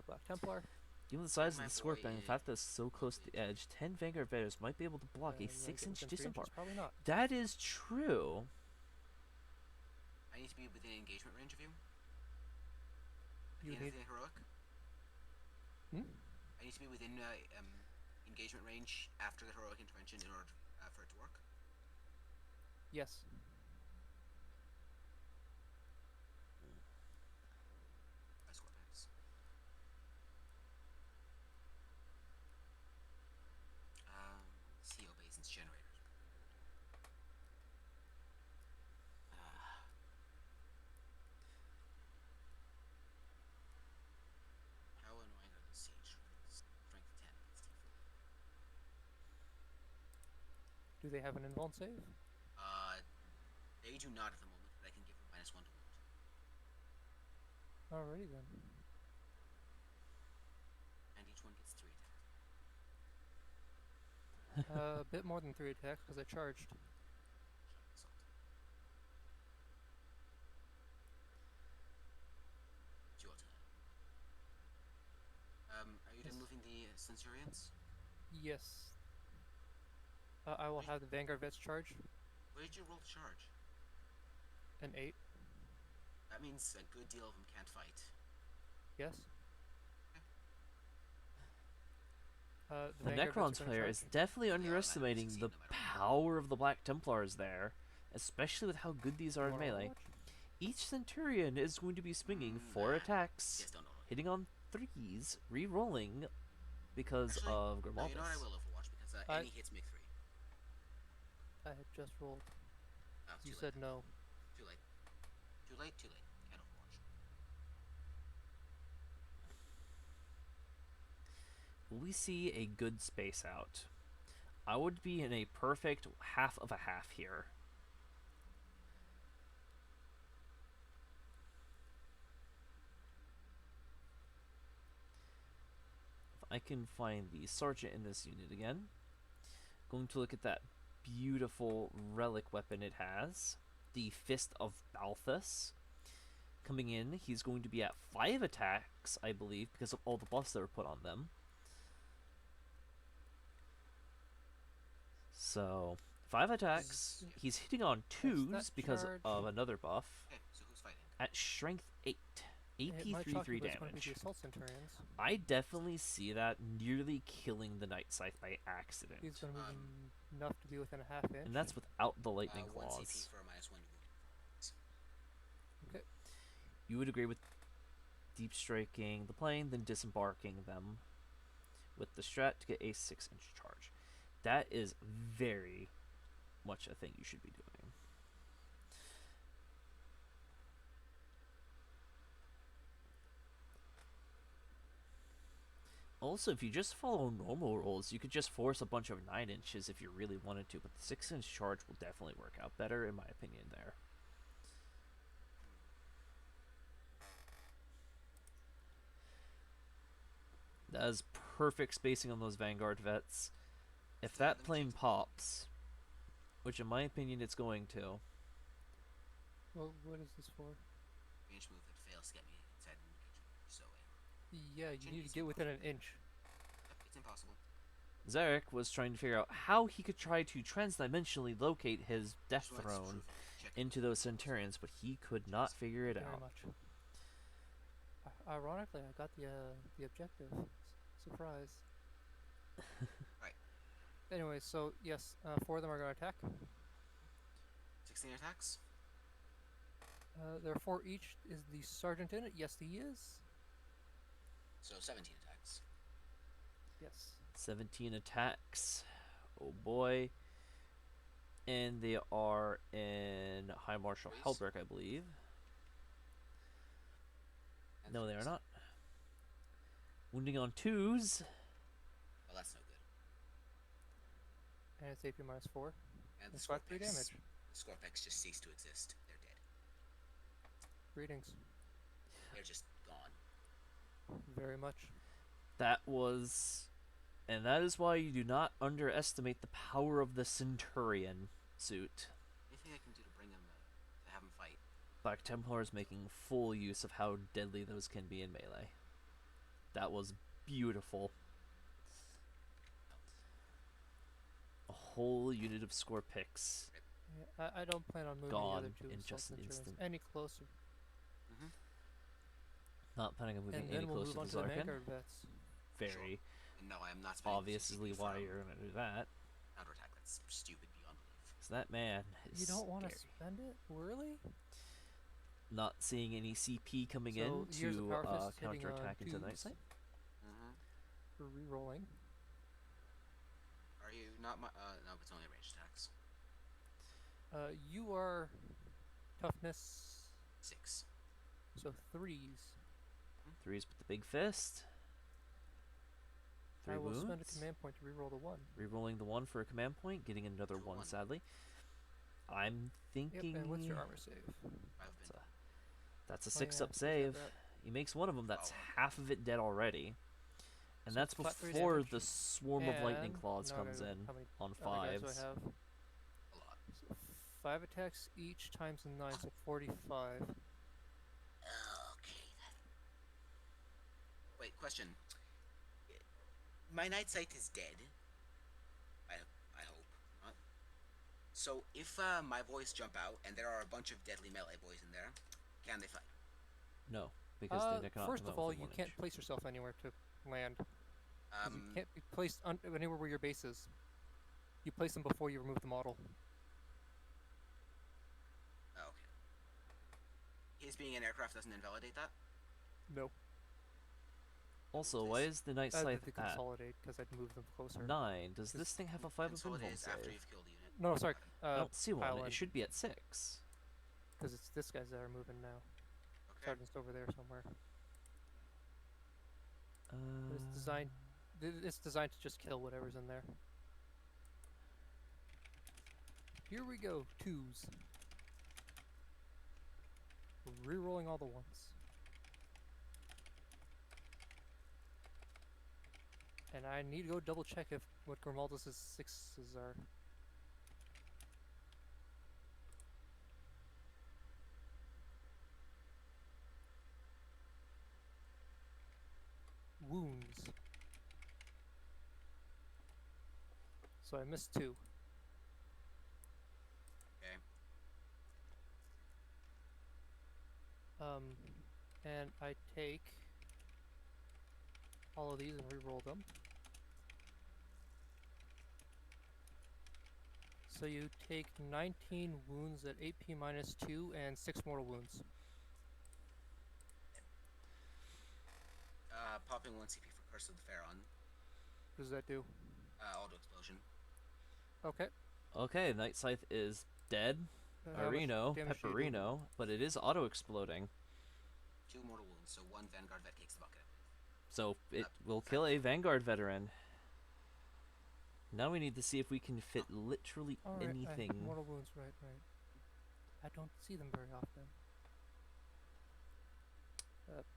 Black Templar. Given the size of the Scorpion and the fact that it's so close to the edge, 10 Vanguard Veterans might be able to block a 6-inch disembark. Probably not. That is true. I need to be within engagement range of you. You need the heroic. I need to be within engagement range after the heroic intervention in order for it to work. Yes. CO basins generators. How annoying are those siege strengths? Strength 10 against T4. Do they have an invuln save? They do not at the moment, but I can give them -1 to wound. Alrighty then. And each one gets 3 attacks. A bit more than 3 attacks because I charged. It's your turn. Are you done moving the Centurions? Yes. I will have the Vanguard Vets charge. What did you roll to charge? An 8. That means a good deal of them can't fight. Yes. The Necrons player is definitely underestimating the power of the Black Templars there, especially with how good these are in melee. Each Centurion is going to be swinging 4 attacks, hitting on 3s, re-rolling because of Grimaldus. No, you know what, I will Overwatch because any hits make 3. I had just rolled. Oh, you said no. Too late. Too late, too late. Can't Overwatch. Will we see a good space out? I would be in a perfect half of a half here. If I can find the Sergeant in this unit again. Going to look at that beautiful relic weapon it has. The Fist of Balthus. Coming in, he's going to be at 5 attacks, I believe, because of all the buffs that were put on them. So, 5 attacks. He's hitting on 2s because of another buff. Okay, so who's fighting? At strength 8. AP33 damage. I definitely see that nearly killing the Night Scythe by accident. He's going to move enough to be within a half inch. And that's without the lightning claws. 1 CP for a -1 okay. You would agree with deep striking the plane, then disembarking them with the strat to get a 6-inch charge. That is very much a thing you should be doing. Also, if you just follow normal rolls, you could just force a bunch of 9 inches if you really wanted to, but the 6-inch charge will definitely work out better, in my opinion, there. That is perfect spacing on those Vanguard Vets. If that plane pops, which in my opinion it's going to. Well, what is this for? Range move that fails to get me inside the engagement. So, yeah, you need to get within an inch. Yep, it's impossible. Zarek was trying to figure out how he could try to transdimensionally locate his Death Throne into those Centurions, but he could not figure it out. Ironically, I got the objective. Surprise. Right. Anyway, so yes, 4 of them are going to attack. 16 attacks? There are 4 each. Is the Sergeant in it? Yes, he is. So 17 attacks. Yes. 17 attacks. Oh boy. And they are in High Marshal Helberg, I believe. No, they are not. Wounding on 2s. Well, that's no good. And it's AP -4. And the got 3 damage. The Scorpex just cease to exist. They're dead. Greetings. They're just gone. Very much. That was... And that is why you do not underestimate the power of the Centurion suit. Anything I can do to bring him, to have him fight? Black Templars making full use of how deadly those can be in melee. That was beautiful. A whole unit of score picks. Yeah, I don't plan on moving Gone the other two in just an instant. any closer. Not planning on moving and any then we'll closer move on to to the Zarkin. Vanguard vets. Very No, I am not obviously why you're going to do that. Counterattack, that's stupid beyond belief. So that man is You don't want to scary. spend it? Really? Not seeing any CP coming in to counterattack into Night Sight. For rerolling. Are you not my... no, it's only ranged attacks. You are toughness 6. So 3s. 3s with the big fist. 3 I will wounds. spend a command point to reroll the 1. Rerolling the 1 for a command point, getting another 1 sadly. I'm thinking... Yep, and what's your armor save? That's a 6-up save. He makes one of them, that's half of it dead already. And so that's before the swarm of lightning claws comes in on 5s. So I have a lot. So 5 attacks each times 9, so 45. Okay. Wait, question. My Night Sight is dead. I hope not. So if my boys jump out and there are a bunch of deadly melee boys in there, can they fight? No, because they cannot. First of all, you can't place yourself anywhere to land. You can't be placed anywhere where your base is. You place them before you remove the model. Oh, okay. His being an aircraft doesn't invalidate that? No. Also, why is the Night Scythe at consolidate because I'd move them closer. 9? Does this thing have a 5 of invuln save? After save? you've killed a unit. No, sorry. I don't see one. It should be at 6. Because it's this guy's that are moving now. Okay. Sergeant's over there somewhere. It's designed to just kill whatever's in there. Here we go, 2s. We're rerolling all the 1s. And I need to go double check if what Grimaldus' 6s are. Wounds. So I missed 2. Okay. And I take all of these and re-roll them. So you take 19 wounds at AP minus 2 and 6 mortal wounds. Popping 1 CP for Curse of the Pharaon. What does that do? Auto explosion. Okay. Okay, Night Scythe is dead. Pepperino, but it is auto exploding. 2 mortal wounds, so 1 Vanguard vet takes the bucket. So it will kill a Vanguard veteran. Now we need to see if we can fit literally anything. Mortal wounds, right. I don't see them very often.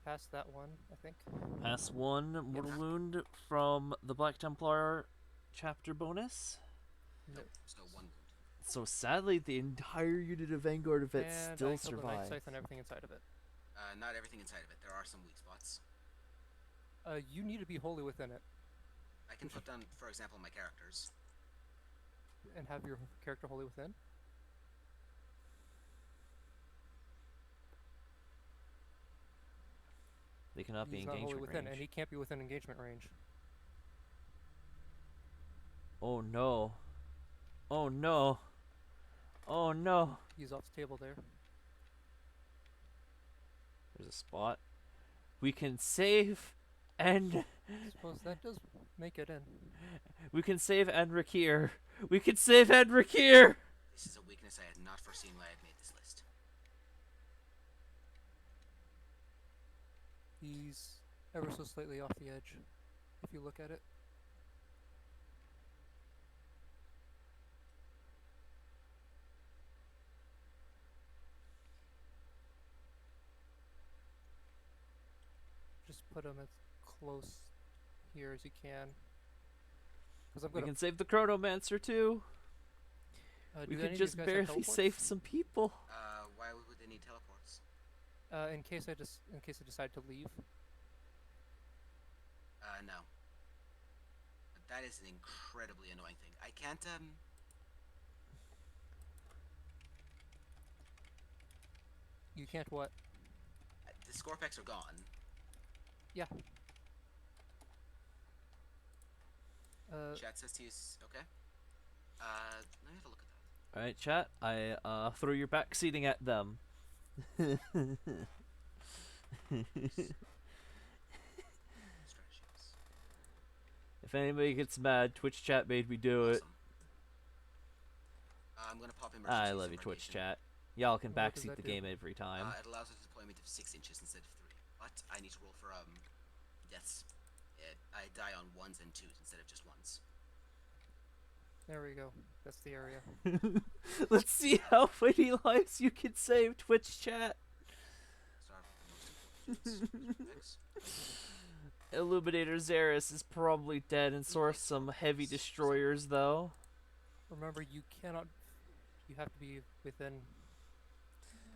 Past that one, I think. Pass 1 mortal wound from the Black Templar chapter bonus. Nope, still 1 wound. So sadly, the entire unit of Vanguard vets still survive. And Night Scythe and everything inside of it. Not everything inside of it. There are some weak spots. You need to be wholly within it. I can put down, for example, my characters. And have your character wholly within? They cannot be engagement range. And he can't be within engagement range. Oh no. Oh no. Oh no. He's off the table there. There's a spot. We can save and... I suppose that does make it in. We can save Enric here. We can save Enric here! This is a weakness I had not foreseen when I had made this list. He's ever so slightly off the edge, if you look at it. Just put them as close here as you can. We can save the Chronomancer too. We could just barely save some people. Why would they need teleports? In case I decide to leave. No. That is an incredibly annoying thing. I can't, You can't what? The Scorpex are gone. Yeah. Chat says to use... Okay. Let me have a look at that. Alright, chat. I throw your back seating at them. If anybody gets mad, Twitch chat made me do it. I'm gonna pop in. I love you, Twitch chat. Y'all can backseat the game every time. It allows a deployment of 6 inches instead of 3. But I need to roll for deaths. I die on 1s and 2s instead of just 1s. There we go. That's the area. Let's see how many lives you can save, Twitch chat. Illuminator Xeris is probably dead and source some heavy destroyers though. Remember, you cannot. You have to be within.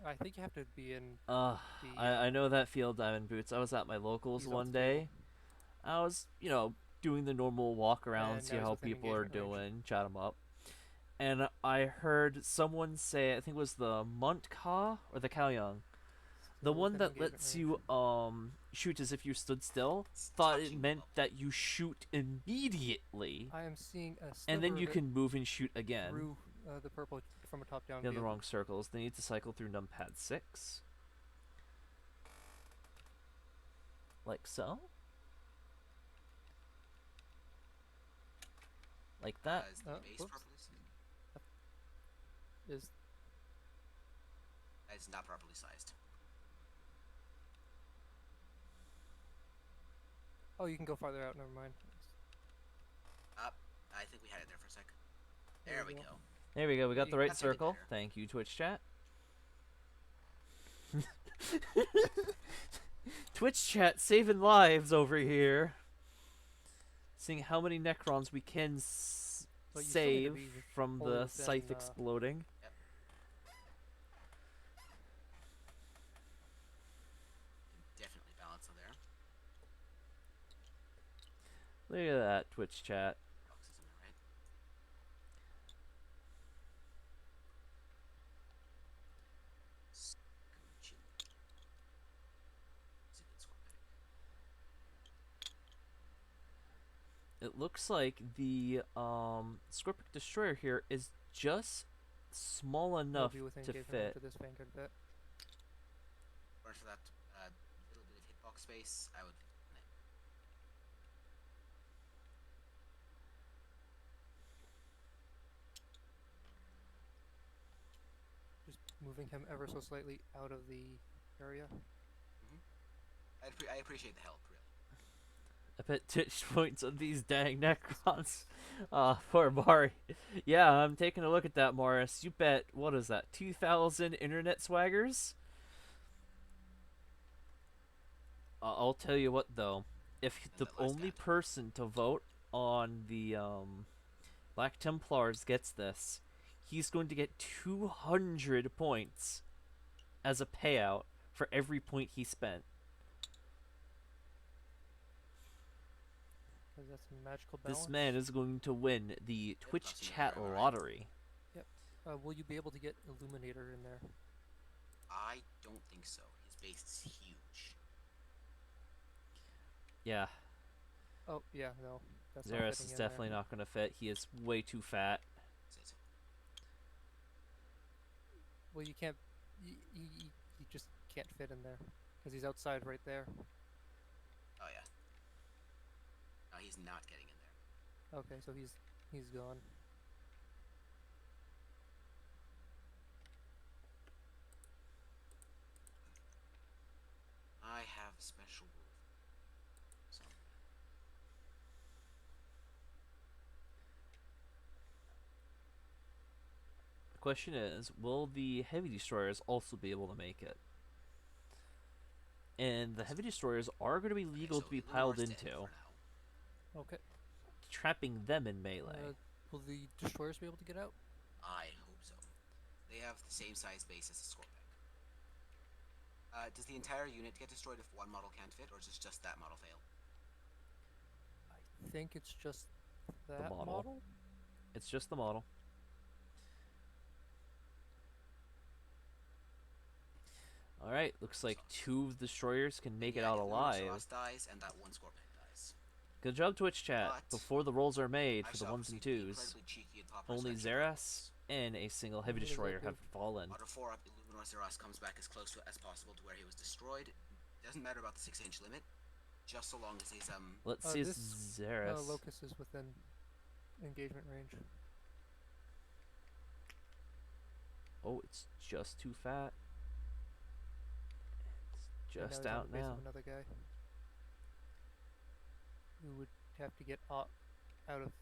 I think you have to be in. I know that field, Diamond Boots. I was at my locals one day. I was, doing the normal walk around, see how people are doing, chat them up. And I heard someone say, I think it was the Muntka or the Kalyang. The one that lets you shoot as if you stood still, thought it meant that you shoot immediately. I am seeing a and then you can move and shoot again. Through the purple from a top-down view. view. The wrong circles. They need to cycle through numpad 6. Like so. Like that. Is the base properly sized? It's not properly sized. Oh, you can go farther out. Never mind. I think we had it there for a sec. There we go. There we go. We got the right circle. Thank you, Twitch chat. Twitch chat saving lives over here. Seeing how many Necrons we can save from the scythe exploding. Yep. Definitely balance on there. Look at that, Twitch chat. It looks like the Scorpic Destroyer here is just small enough to fit. To this Vanguard bit. Or for that little bit of hitbox space, I would. Just moving him ever so slightly out of the area. I appreciate the help, really. I bet Twitch points on these dang Necrons. Poor Mari. Yeah, I'm taking a look at that, Morris. You bet, what is that, 2,000 internet swaggers? I'll tell you what, though. If the only person to vote on the Black Templars gets this, he's going to get 200 points as a payout for every point he spent. That's a magical balance. This man is going to win the Twitch chat lottery. Yep. Will you be able to get Illuminator in there? I don't think so. His base is huge. Yeah. Oh, yeah, no. Xeris is definitely not going to fit. He is way too fat. Well, you can't... You just can't fit in there. Because he's outside right there. Oh, yeah. No, he's not getting in there. Okay, so he's gone. I have a special rule. So. The question is, will the heavy destroyers also be able to make it? And the heavy destroyers are going to be legal to be piled into. Okay. Trapping them in melee. Will the destroyers be able to get out? I hope so. They have the same size base as the Scorpion. Does the entire unit get destroyed if one model can't fit, or does just that model fail? I think it's just that model. It's just the model. Alright, looks like 2 of the destroyers can make it out alive. Dies and that one Scorpion dies. Good job, Twitch chat. Before the rolls are made for the 1s and 2s, only Xerath and a single heavy destroyer have fallen. Auto 4-up, Illuminor Xerath comes back as close to as possible to where he was destroyed. Doesn't matter about the 6-inch limit, just so long as he's Let's see if Xerath. Locust is within engagement range. Oh, it's just too fat. It's just out now. Another guy who would have to get out of.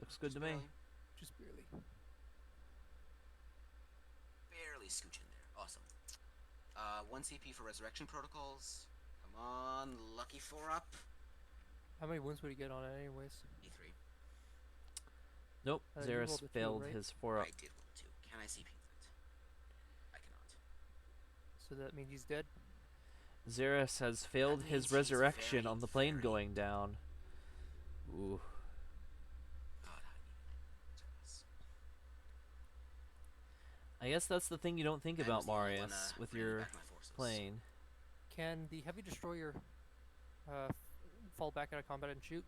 Looks good to me. Just barely. Barely scooching there. Awesome. 1 CP for resurrection protocols. Come on, lucky 4-up. How many wounds would he get on it anyways? E3. Nope, Xerath failed his 4-up. I did roll 2. Can I CP that? I cannot. So that means he's dead? Xerath has failed his resurrection on the plane going down. Ooh. I guess that's the thing you don't think about, Marius, with your plane. Can the heavy destroyer fall back out of combat and shoot?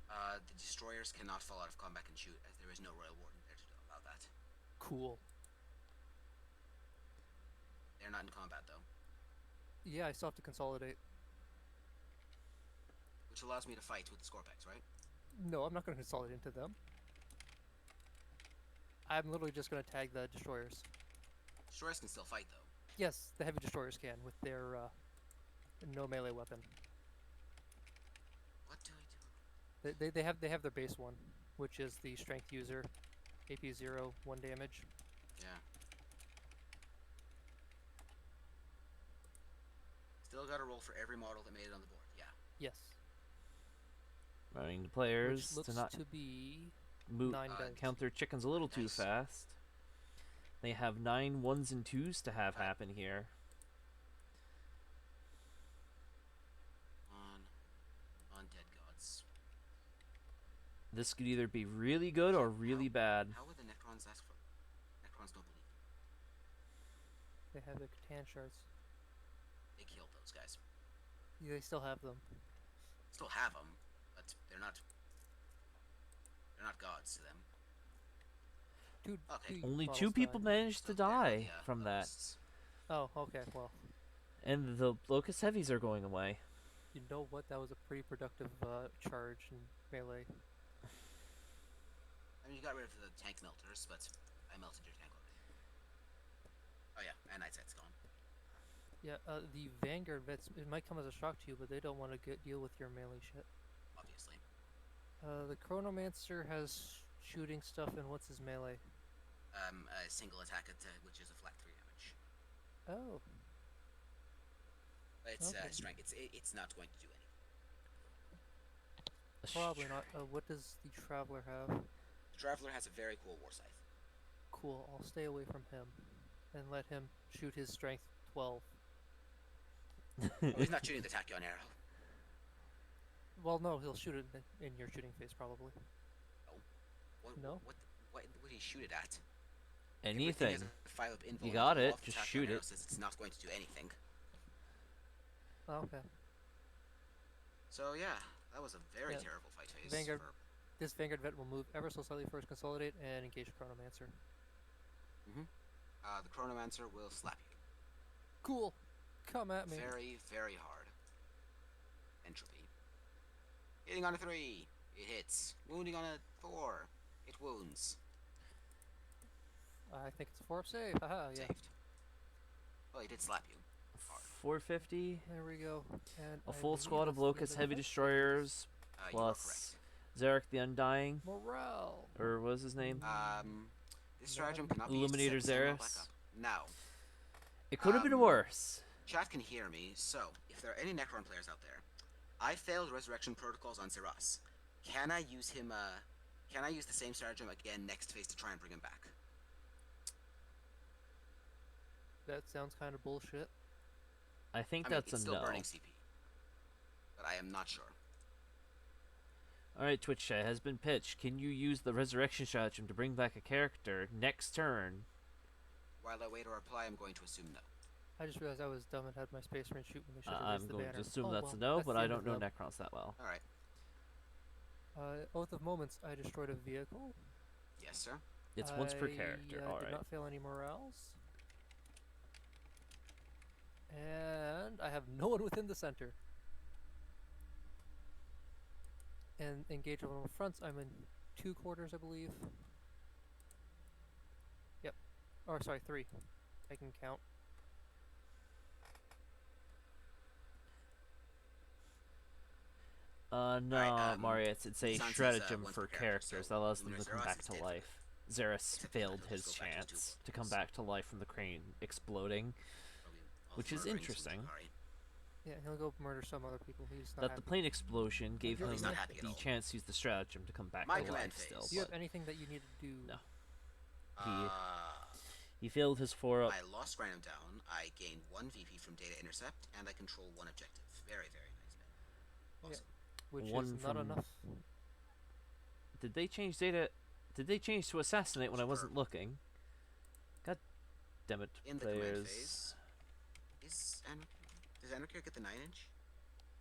The destroyers cannot fall out of combat and shoot, as there is no Royal Warden there to allow that. Cool. They're not in combat, though. Yeah, I still have to consolidate. Which allows me to fight with the Scorpex, right? No, I'm not going to consolidate into them. I'm literally just going to tag the destroyers. Destroyers can still fight, though. Yes, the heavy destroyers can, with their no melee weapon. What do I do? They have their base one, which is the strength user, AP 0, 1 damage. Yeah. Still got to roll for every model that made it on the board. Yeah. Yes. Running the players which looks to not to be move, 9 dice. count their chickens a little too fast. They have 9 1s and 2s to have happen here. On dead gods. This could either be really good or really bad. How would the Necrons ask for? Necrons don't believe. They have the Catan shards. They killed those guys. Yeah, they still have them. Still have them, but they're not gods to them. Dude, okay. Only 2 people managed to die from that. Oh, okay, well. And the Locust Heavies are going away. You know what? That was a pretty productive charge in melee. I mean, you got rid of the tank melters, but I melted your tank already. Oh yeah, and Night Sight's gone. Yeah, the Vanguard vets, it might come as a shock to you, but they don't want to deal with your melee shit. Obviously. The Chronomancer has shooting stuff, and what's his melee? A single attack, which is a flat 3 damage. Oh. It's strength. It's not going to do anything. Probably not. What does the Traveler have? The Traveler has a very cool war scythe. Cool. I'll stay away from him, and let him shoot his strength 12. Oh, he's not shooting the tachyon arrow. Well, no, he'll shoot it in your shooting phase, probably. Oh. No? What would he shoot it at? Anything. You got it. Just shoot it. Says it's not going to do anything. Oh, okay. So yeah, that was a very terrible fight phase. This Vanguard vet will move ever so slightly first, consolidate, and engage Chronomancer. The Chronomancer will slap you. Cool. Come at me. Very, very hard. Entropy. Hitting on a 3. It hits. Wounding on a 4. It wounds. I think it's a 4-up save. Haha, yeah. Saved. Well, he did slap you. Hard. 450. There we go. And a full squad of Locust Heavy Destroyers plus Zarek the Undying. Morale. Or what was his name? This stratagem cannot be Illuminator Xerath. No. It could have been worse. Chat can hear me, so if there are any Necron players out there, I failed Resurrection Protocols on Zeras. Can I use him, can I use the same stratagem again next phase to try and bring him back? That sounds kind of bullshit. I think that's it's a still no. burning CP, but I am not sure. Alright, Twitch chat has been pitched. Can you use the Resurrection stratagem to bring back a character next turn? While I wait a reply, I'm going to assume no. I just realized I was dumb and had my Space Marine shoot when they should have I'm raised the going banner. to assume Oh, that's well, a no, that's but the I end don't of know them. Necrons that well. Alright. Oath of Moments, I destroyed a vehicle. Yes, sir. It's once per character, did alright. not fail any morales. And I have no one within the center. And engage on all fronts, I'm in 2 quarters, I believe. Yep. Or sorry, 3. I can count. No, Alright, Mario, it's a Sansa's, stratagem once for per character, characters so that allows them Luminous to come Zeros back is to dead life. forever. Zeros Except failed he'll his just go back to his chance 2 to come quarters. back to life from the crane exploding, Also which is murdering some interesting. Drukhari. Yeah, he'll go murder some other people. He's not That happy. the plane explosion gave He's him not happy at the all. chance to use the stratagem to come back My to command life phase. still. Do you have But anything that you need to do? No. Uh, he failed his 4-up. I lost Random down, I gained 1 VP from Data Intercept, and I control 1 objective. Very, very nice, man. Awesome. Which One is not from- enough. Did they change data? Did they change to assassinate when I wasn't looking? God damn it, In the command players. phase, does Anarchy get the 9-inch?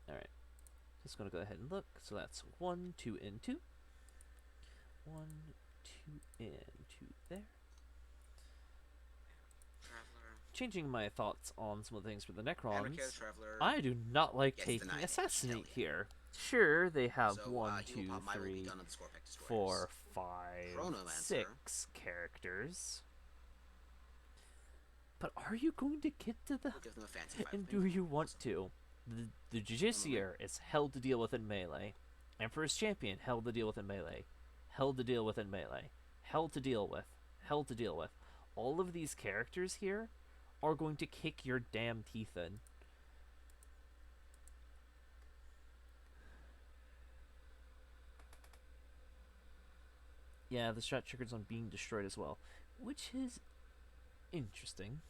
Alright. Just gonna go ahead and look. So that's 1, 2, and 2. 1, 2, and 2 there. Traveler. Changing my thoughts on some of the things for the Anarchy Necrons. Traveler. I do not like Gets the taking 9-inch, assassinate hell yeah. here. Sure, they have So, 1, he will 2, pop my 3, gun on the Scorpec destroyers. 4, 5, Chronomancer. 6 characters. But are you going to get to the... We'll give them a fancy 5 And ping. do you want to? The Justiciar is hell to deal with in melee. Emperor's Champion, hell to deal with in melee. Hell to deal with in melee. Hell to deal with. Hell to deal with. All of these characters here are going to kick your damn teeth in. Yeah, the strat triggers on being destroyed as well, which is interesting.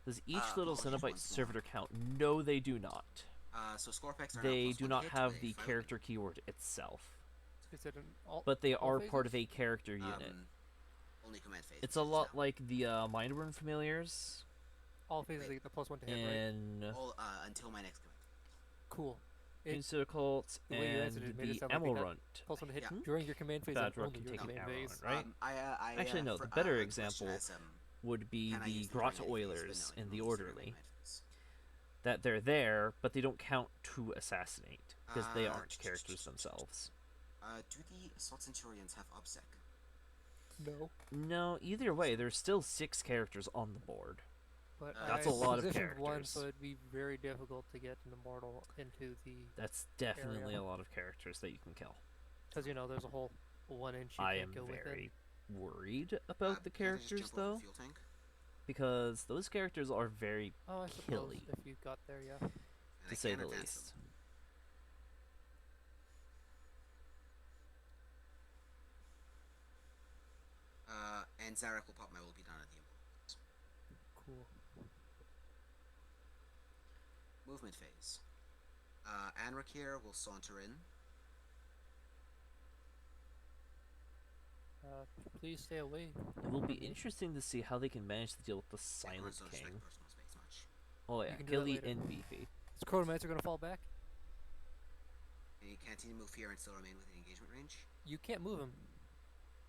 Does each little apologies Cenobite once servitor count? No, they do not. So Scorpex are now They plus do 1 not hit have with a the final character keyword itself, Is it an alt? but they all are part of phases? a character hit. unit. Only command phase. It's a lot like the Mindburn familiars All phases Wait. the +1 to hit, right? and All, until my next command. Cool. It- Insular Cult the way you and answered it made it the sound like they got Emerald. +1 to hit Yeah. during your command phase Bad and Rook only can your take an command Emerald, phase. right? Actually, no, the better example would be can I the use the Grot command phase, but Oilers no, in it the only is during Orderly. command phase. That they're there, but they don't count to assassinate because they Uh, aren't characters themselves. Do the Assault Centurions have OBSEC? No, No, either way, there's still 6 characters on the board. but That's I a lot of positioned one, characters. so it'd be very difficult to get an immortal into the That's definitely Area. a lot of characters that you can kill. because there's a whole 1 inch you I can't am go very within. worried about the Can I just characters jump over the though, fuel tank? because those characters are very, Oh, I suppose killy. if you got there, yeah. And I to say can't the advance least. them. And Zarek will pop my will be done at the end. Cool. Movement phase. Anric here will saunter in. Please stay away. It will be interesting to see how they can manage to deal with the Silent Necrons don't respect King. personal space much. Oh yeah, You can do that Gilly later. and Beefy. Is Chronomancer gonna fall back? And you can't move here and still remain within engagement range. You can't move him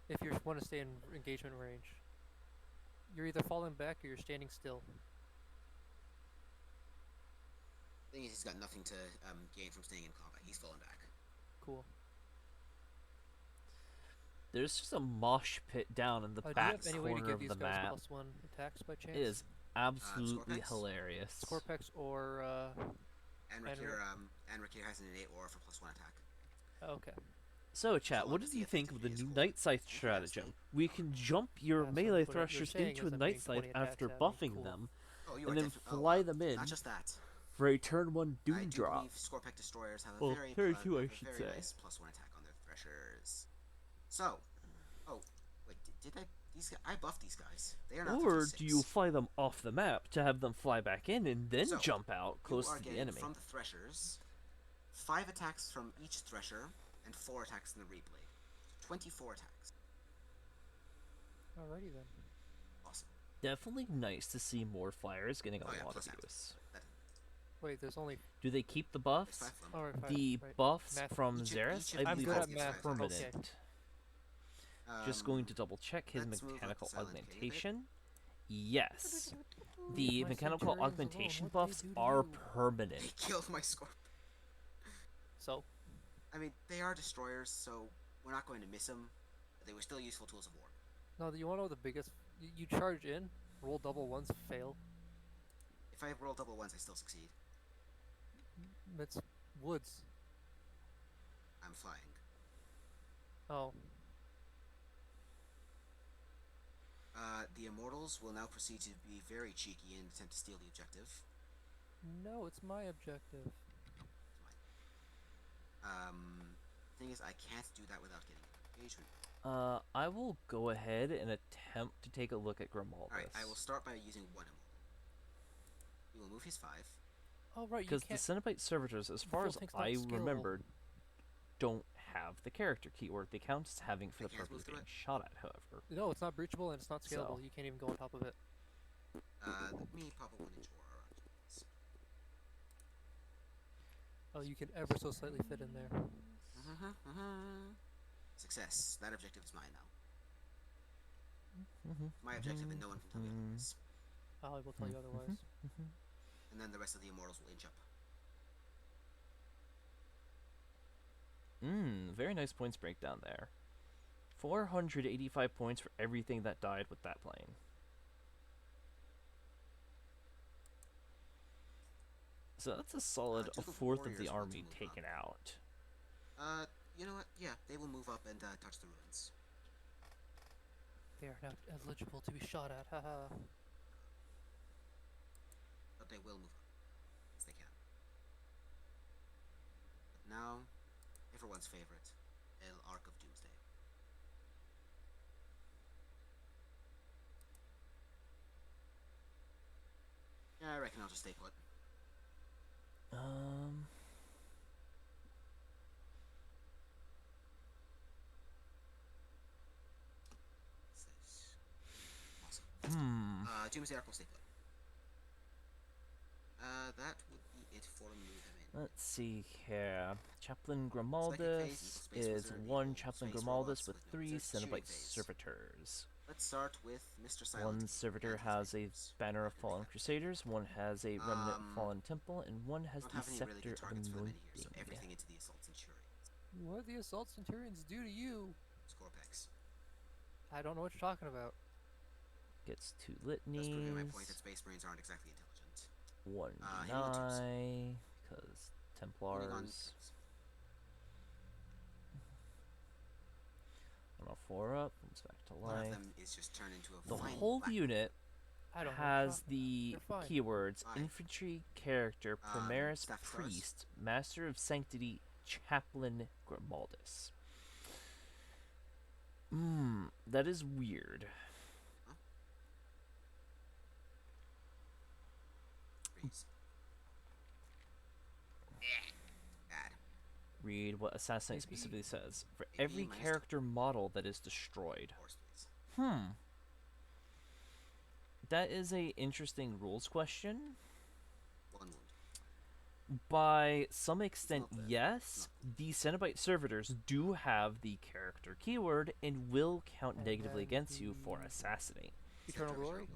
if you want to stay in engagement range. You're either falling back or you're standing still. Thing is, he's got nothing to gain from staying in combat. He's falling back. Cool. There's just a mosh pit down in the Do you back have any way to corner give of these the guys map. +1 attacks by chance? It is absolutely hilarious. Scorpex or Anrakir has an innate aura for +1 attack. Okay. So, chat, what did you think of the new Night Scythe stratagem? We can jump your melee thrusters into a Night Scythe after buffing them, and then fly them in not just that. for a turn 1 Doom I do drop. believe Scorpec Destroyers have a very, turn 2, I have a should very say. nice +1 attack on their threshers. So, wait, did I? I buffed these guys. They are not. Or 56. do you fly them off the map to have them fly back in and then jump out close to the enemy? From the threshers, 5 attacks from each thresher and 4 attacks in the replay. 24 attacks. Alrighty then. Awesome. Definitely nice to see more flyers getting a lot of use. Wait, there's only... Do they keep the buffs? The buffs from Xerath, I believe, are permanent. Just going to double check his mechanical augmentation. Yes. The mechanical augmentation buffs are permanent. They killed my Scorp. So? I mean, they are destroyers, so we're not going to miss them. But they were still useful tools of war. No, you want to know the biggest... You charge in, roll double ones, fail. If I roll double ones, I still succeed. It's woods. I'm flying. Oh. The Immortals will now proceed to be very cheeky and attempt to steal the objective. No, it's my objective. Thing is, I can't do that without getting engagement. I will go ahead and attempt to take a look at Grimaldus. Alright, I will start by using 1 Immortal. He will move his 5. Oh, right, because the Cenobite Servitors, as far as I remembered, don't have the character keyword. They count as having for the purpose of being shot at, however. No, it's not breachable and it's not scalable. So. You can't even go on top of it. Let me pop a 1-inch aura. Oh, you can ever so slightly fit in there. Success. That objective is mine now. My objective, and no one can tell me otherwise. I will tell you otherwise. And then the rest of the Immortals will inch up. Very nice points breakdown there. 485 points for everything that died with that plane. So that's a solid a fourth of the army taken out. You know what? Yeah, they will move up and touch the ruins. They are now eligible to be shot at, haha. But they will move up, as they can. But now, everyone's favorite, El Arc of Doomsday. Yeah, I reckon I'll just stay put. Awesome. Doomsday Arc will stay put. That would be it for movement. Let's see here. Chaplain Grimaldus is 1 Chaplain Grimaldus with 3 Cenobite Servitors. Let's start with Mr. Silent. 1 Servitor has a Banner of Fallen Crusaders, 1 has a Remnant Fallen Temple, and 1 has the Scepter of Anointing. So everything into the Assault Centurions. What do the Assault Centurions do to you? Scorpex. I don't know what you're talking about. Gets 2 litanies. Just proving my point that Space Marines aren't exactly intelligent. 1 deny, because Templars. 104 up, comes back to life. One of them is just turned into a the whole unit has the keywords Fine. Infantry Character, Primaris Priest, Master of Sanctity, Chaplain Grimaldus. That is weird. Huh? Freeze. Bad. Read what Assassinate specifically says. For every character model that is destroyed. That is a interesting rules question. 1 wound. By some extent, yes. The Cenobite Servitors do have the character keyword and will count negatively against you for Assassinate. Eternal Glory?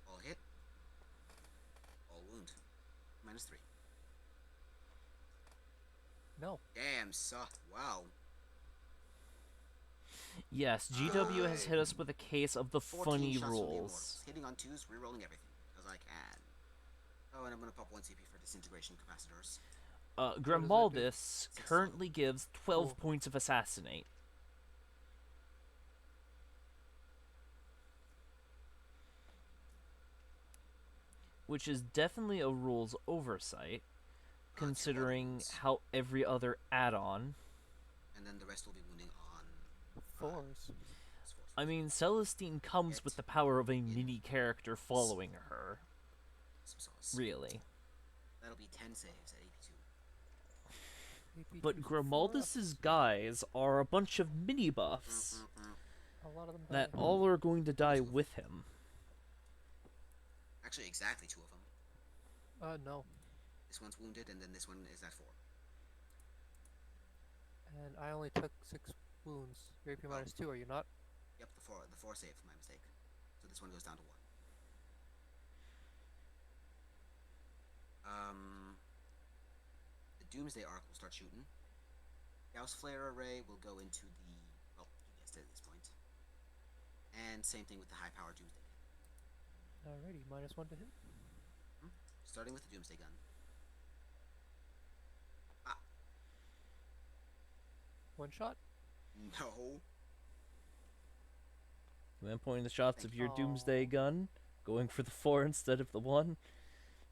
All hit. All wound. -3. No. Damn, wow. Yes, GW has hit us with a case of the funny rules. Hitting on 2s, rerolling everything, as I can. Oh, and I'm gonna pop 1 CP for disintegration capacitors. Grimaldus currently gives 12 points of Assassinate. Which is definitely a rules oversight, considering how every other add-on. And then the rest will be wounding on 4s. I mean, Celestine comes with the power of a mini character following her. Really. That'll be 10 saves at AP2. But Grimaldus's guys are a bunch of mini buffs a lot of them that all are going to die with him. Actually, exactly 2 of them. No. This one's wounded, and then this one is at 4. And I only took 6 wounds. You're AP minus 2, are you not? Yep, the 4 saved, my mistake. So this one goes down to 1. The Doomsday Arc will start shooting. Gauss Flare Array will go into the... well, you guessed it at this point. And same thing with the high power Doomsday Gun. Alrighty, minus 1 to hit. Starting with the Doomsday Gun. One shot? No. And then pointing the shots of your Doomsday Gun, going for the 4 instead of the 1.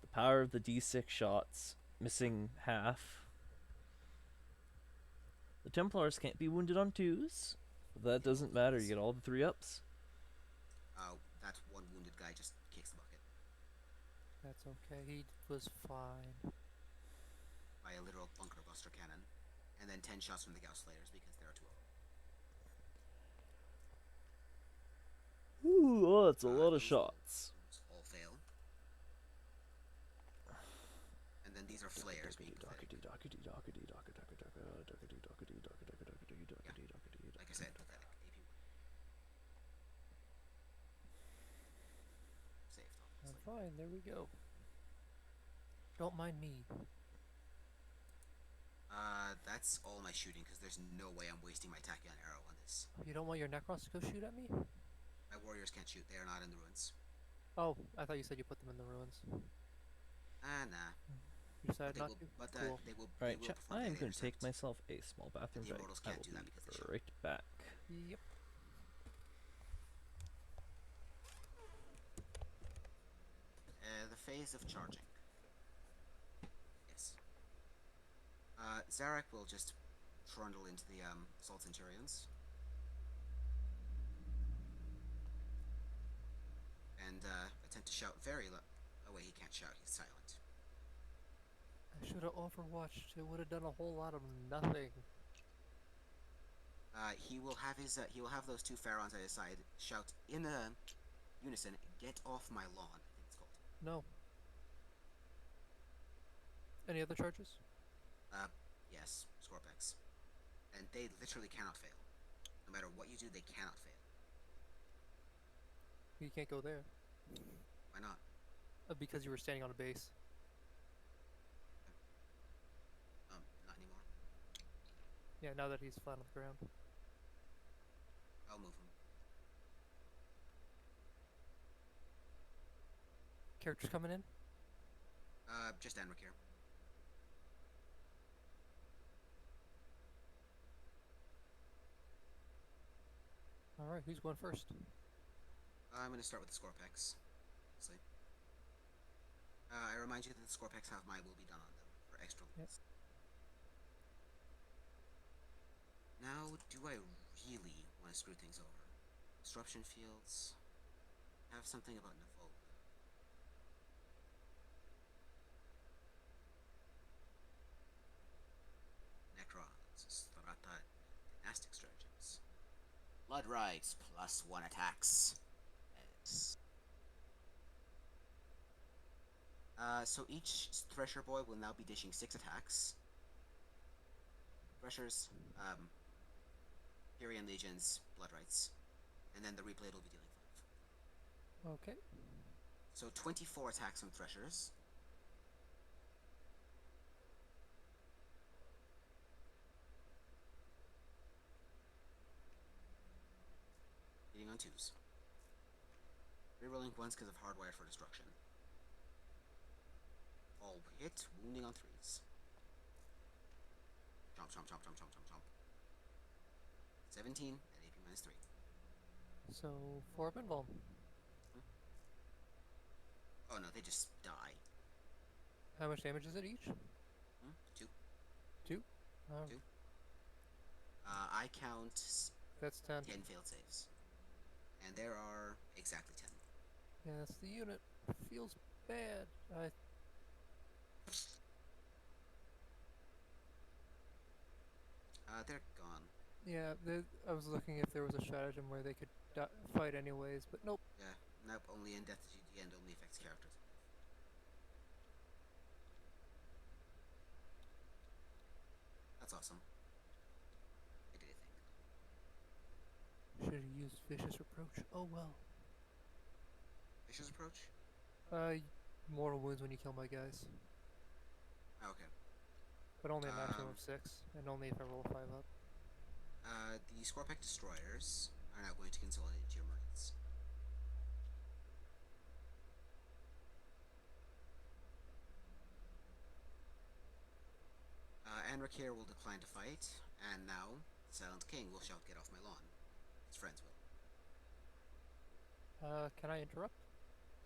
The power of the D6 shots, missing half. The Templars can't be wounded on 2s. But that doesn't matter, you get all the 3-ups. That one wounded guy just kicks the bucket. That's okay, he was fine. By a literal bunker buster cannon. And then 10 shots from the Gauss Slayers because there are 2 of them. Ooh, oh, that's a lot of shots. All fail. And then these are flares being defended. Like I said, pathetic. AP1. Saved, obviously. I'm fine, there we go. Don't mind me. That's all my shooting, because there's no way I'm wasting my Tachyon arrow on this. You don't want your Necrons to go shoot at me? My warriors can't shoot, they are not in the ruins. Oh, I thought you said you put them in the ruins. Nah. You decided not to? But cool. they will Alright, perform I am daily going to take intercept. myself a small bathroom The break. immortals I can't will do that be because they shoot. right back. Yep. The phase of charging. Yes. Zarak will just trundle into the Assault Centurions. And attempt to shout very low. Oh wait, he can't shout, he's silent. I should have overwatched. It would have done a whole lot of nothing. He will have those 2 Pharaons at his side shout in unison, "Get off my lawn," I think it's called. No. Any other charges? Yes, Scorpex. And they literally cannot fail. No matter what you do, they cannot fail. You can't go there. Why not? Because you were standing on a base. Not anymore. Yeah, now that he's flat on the ground. I'll move him. Characters coming in? Just Enric here. Alright, who's going first? I'm going to start with the Scorpex. Obviously. I remind you that the Scorpex have my will be done on them for extra leads. Yep. Now, do I really want to screw things over? Disruption fields. Have something about Navola. Necrons, Strata, Dynastic Stratagems. Blood Rights, +1 attacks. Yes. So each Thresher Boy will now be dishing 6 attacks. Threshers, Hyrian Legions, Blood Rights. And then the Replay will be dealing 5. Okay. So 24 attacks from Threshers. On 2s. Rerolling once because of Hardwired for Destruction. All hit, wounding on 3s. Chomp, chomp, chomp, chomp, chomp, chomp, chomp. 17 at AP minus 3. So, 4 Minvuln. Oh no, they just die. How much damage is it each? 2. 2? 2. I count That's 10. 10 failed saves. And there are exactly 10. Yeah, that's the unit. Feels bad. They're gone. Yeah, I was looking if there was a stratagem where they could fight anyways, but nope. Yeah, nope, only in Death to the End only affects characters. That's awesome. I did a thing. Should have used Vicious Reproach. Oh well. Vicious Approach? Mortal wounds when you kill my guys. Oh, okay. But only a maximum of 6, and only if I roll 5 up. The Scorpec Destroyers are now going to consolidate into your Marines. Anrakir will decline to fight, and now Silent King will shout, "Get off my lawn." His friends will. Can I interrupt?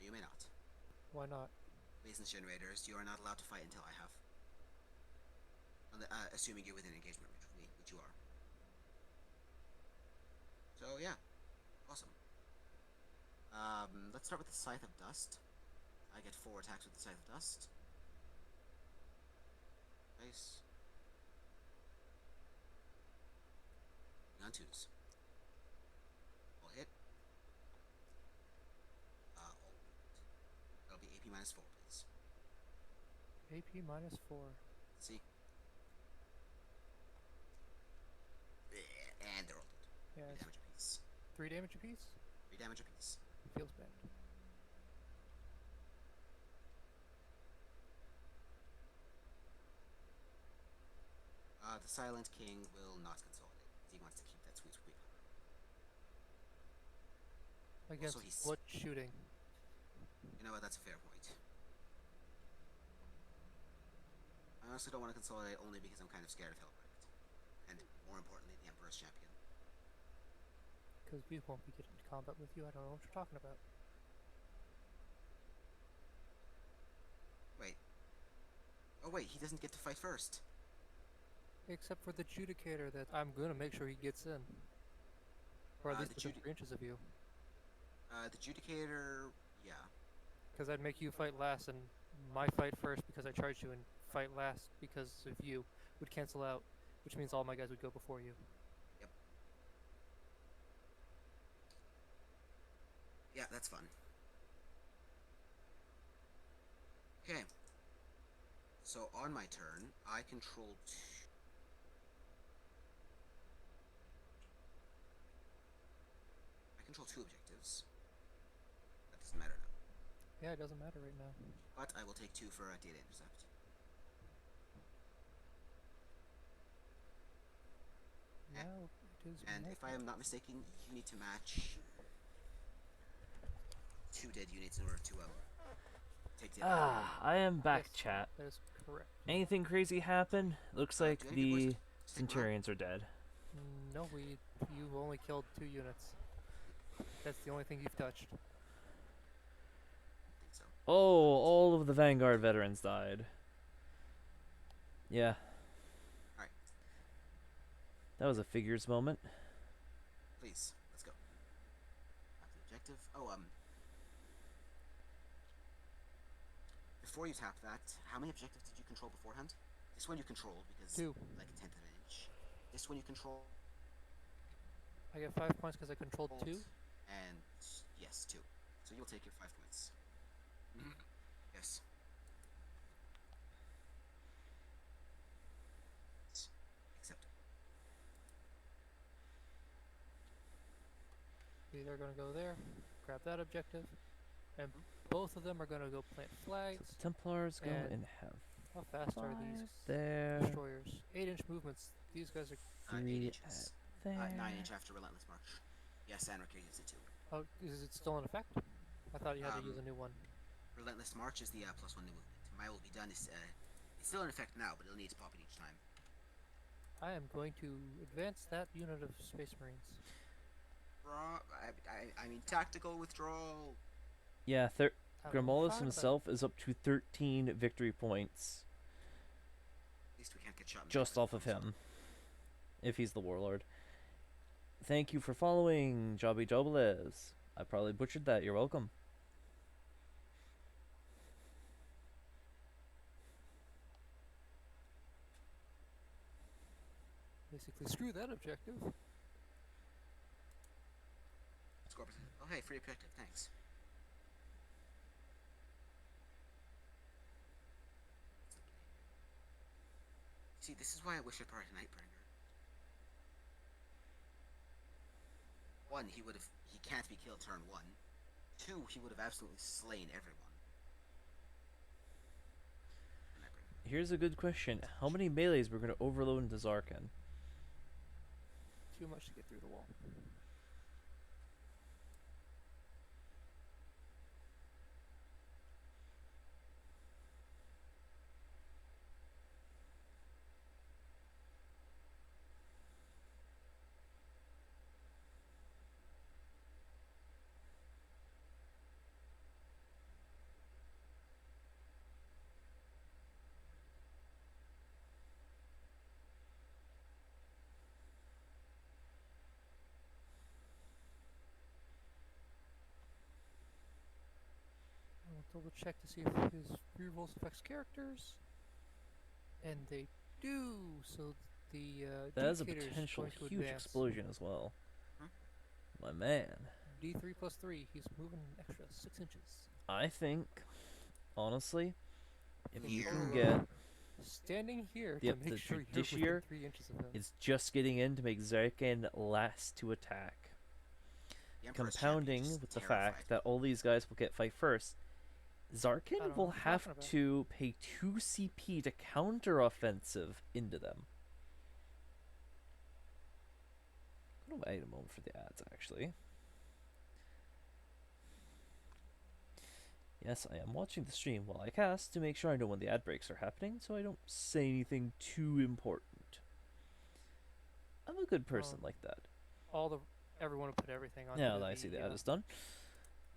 You may not. Why not? Business generators, you are not allowed to fight until I have. Assuming you're within engagement range with me, which you are. So yeah, awesome. Let's start with the Scythe of Dust. I get 4 attacks with the Scythe of Dust. Nice. On 2s. All hit. All wound. That'll be AP minus 4, please. AP minus 4. See? And they're all dead. Yeah. 3 damage apiece. 3 damage apiece? 3 damage apiece. Feels bad. The Silent King will not consolidate. He wants to keep that sweet, sweet power. Against what shooting? You know what, that's a fair point. I honestly don't want to consolidate only because I'm kind of scared of Hellbrecht. And more importantly, the Emperor's Champion. Because we won't be getting into combat with you, I don't know what you're talking about. Wait. Oh wait, he doesn't get to fight first. Except for the Judicator that I'm gonna make sure he gets in. Or at least within 3 inches of you. The Judicator, yeah. Because I'd make you fight last and my fight first because I charged you and fight last because of you would cancel out, which means all my guys would go before you. Yep. Yeah, that's fun. Okay. So on my turn, I control 2. I control 2 objectives. That doesn't matter now. Yeah, it doesn't matter right now. But I will take 2 for a data intercept. Now it is. And if I am not mistaken, you need to match 2 dead units in order to take the other. I am back, Yes, chat. that is correct. Anything crazy happen? Looks like do any of you boys the Centurions are dead. No, you've only killed 2 units. That's the only thing you've touched. I think so. Oh, all of the Vanguard veterans died. Yeah. Alright. That was a figures moment. Please, let's go. Back to the objective. Oh, before you tap that, how many objectives did you control beforehand? This one you controlled because 2. like a 10th of an inch. This one you control. I get 5 points because I controlled 2. And yes, 2. So you'll take your 5 points. Yes. Acceptable. They're going to go there, grab that objective, and both of them are going to go plant flags. So Templars go and have How fast are these there. destroyers? 8-inch movements. These guys are 8 3 inches. at there. 9 inch after Relentless March. Yes, Anarchy uses it too. Oh, is it still in effect? I thought you had to use a new one. Relentless March is the +1 new movement. My will be done is it's still in effect now, but it'll need to pop it each time. I am going to advance that unit of Space Marines. I mean tactical withdrawal. Yeah, Grimaldus himself is up to 13 victory points. At least we can't get shot. Just off of him, if he's the warlord. Thank you for following, Jobby Jobles. I probably butchered that. You're welcome. Basically, screw that objective. Oh, hey, free objective. Thanks. See, this is why I wish I'd brought a Nightbringer. One, he can't be killed turn 1. 2, he would have absolutely slain everyone. Here's a good question. How many melees we're going to overload into Zarkin? Too much to get through the wall. Double check to see if his rerolls affects characters, and they do. So the that has a potential huge explosion as well. My man. D3 plus 3. He's moving an extra 6 inches. I think, honestly, if you can get standing here to make sure you're within 3 inches of him, it's just getting in to make Zarkin last to attack. Compounding with the fact that all these guys will get fight first. Zarkin will have to pay 2 CP to counter-offensive into them. I'm going to wait a moment for the ads, actually. Yes, I am watching the stream while I cast to make sure I know when the ad breaks are happening, so I don't say anything too important. I'm a good person like that. Everyone will put everything on. Yeah, I see the ad is done.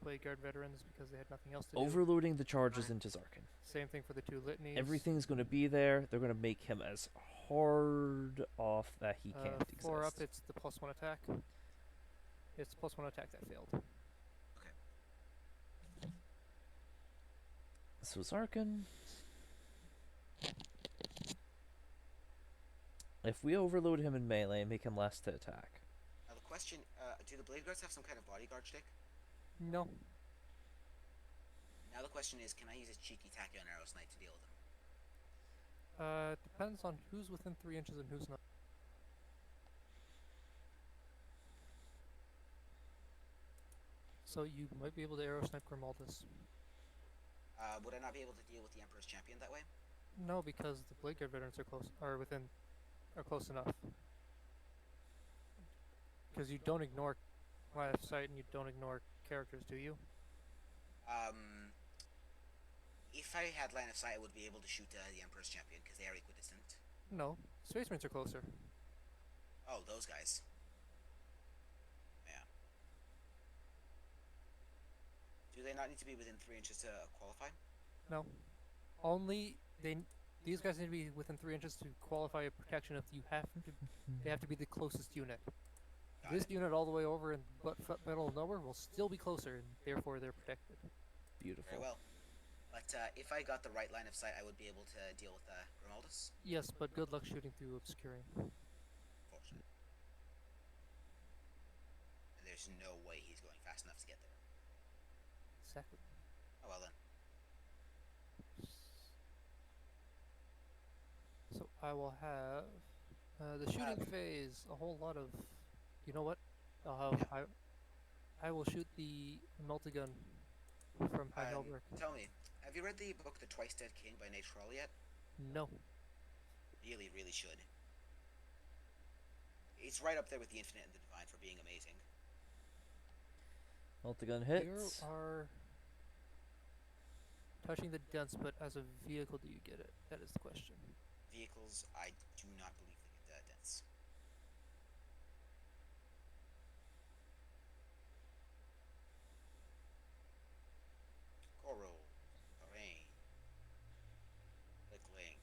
Blade Guard veterans because they had nothing else to do. Overloading the charges into Zarkin. Same thing for the 2 litanies. Everything's going to be there. They're going to make him as hard off that he can't exist. 4 up, it's the +1 attack. It's the +1 attack that failed. Okay. So Zarkin. If we overload him in melee and make him last to attack. Now the question, do the Blade Guards have some kind of bodyguard shtick? No. Now the question is, can I use a cheeky Tachyon Arrows Knight to deal with them? Depends on who's within 3 inches and who's not. So you might be able to arrow snipe Grimaldus. Would I not be able to deal with the Emperor's Champion that way? No, because the Blade Guard veterans are close enough. Because you don't ignore line of sight and you don't ignore characters, do you? If I had line of sight, I would be able to shoot the Emperor's Champion because they are equidistant. No, Space Marines are closer. Oh, those guys. Yeah. Do they not need to be within 3 inches to qualify? No. These guys need to be within 3 inches to qualify a protection. If they have to be the closest unit. This unit all the way over in the middle of nowhere will still be closer, and therefore they're protected. Beautiful. Very well. But if I got the right line of sight, I would be able to deal with Grimaldus. Yes, but good luck shooting through obscuring. Fortunate. And there's no way he's going fast enough to get there. Exactly. Oh well then. So I will have the shooting phase. A whole lot of. You know what? I will shoot the multi-gun from Heidelberg. Tell me, have you read the book The Twice Dead King by Nate Schroll yet? No. Really, really should. It's right up there with The Infinite and the Divine for being amazing. Multi-gun hits. You are touching the dents, but as a vehicle, do you get it? That is the question. Vehicles, I do not believe they get dents. Coral, terrain, link.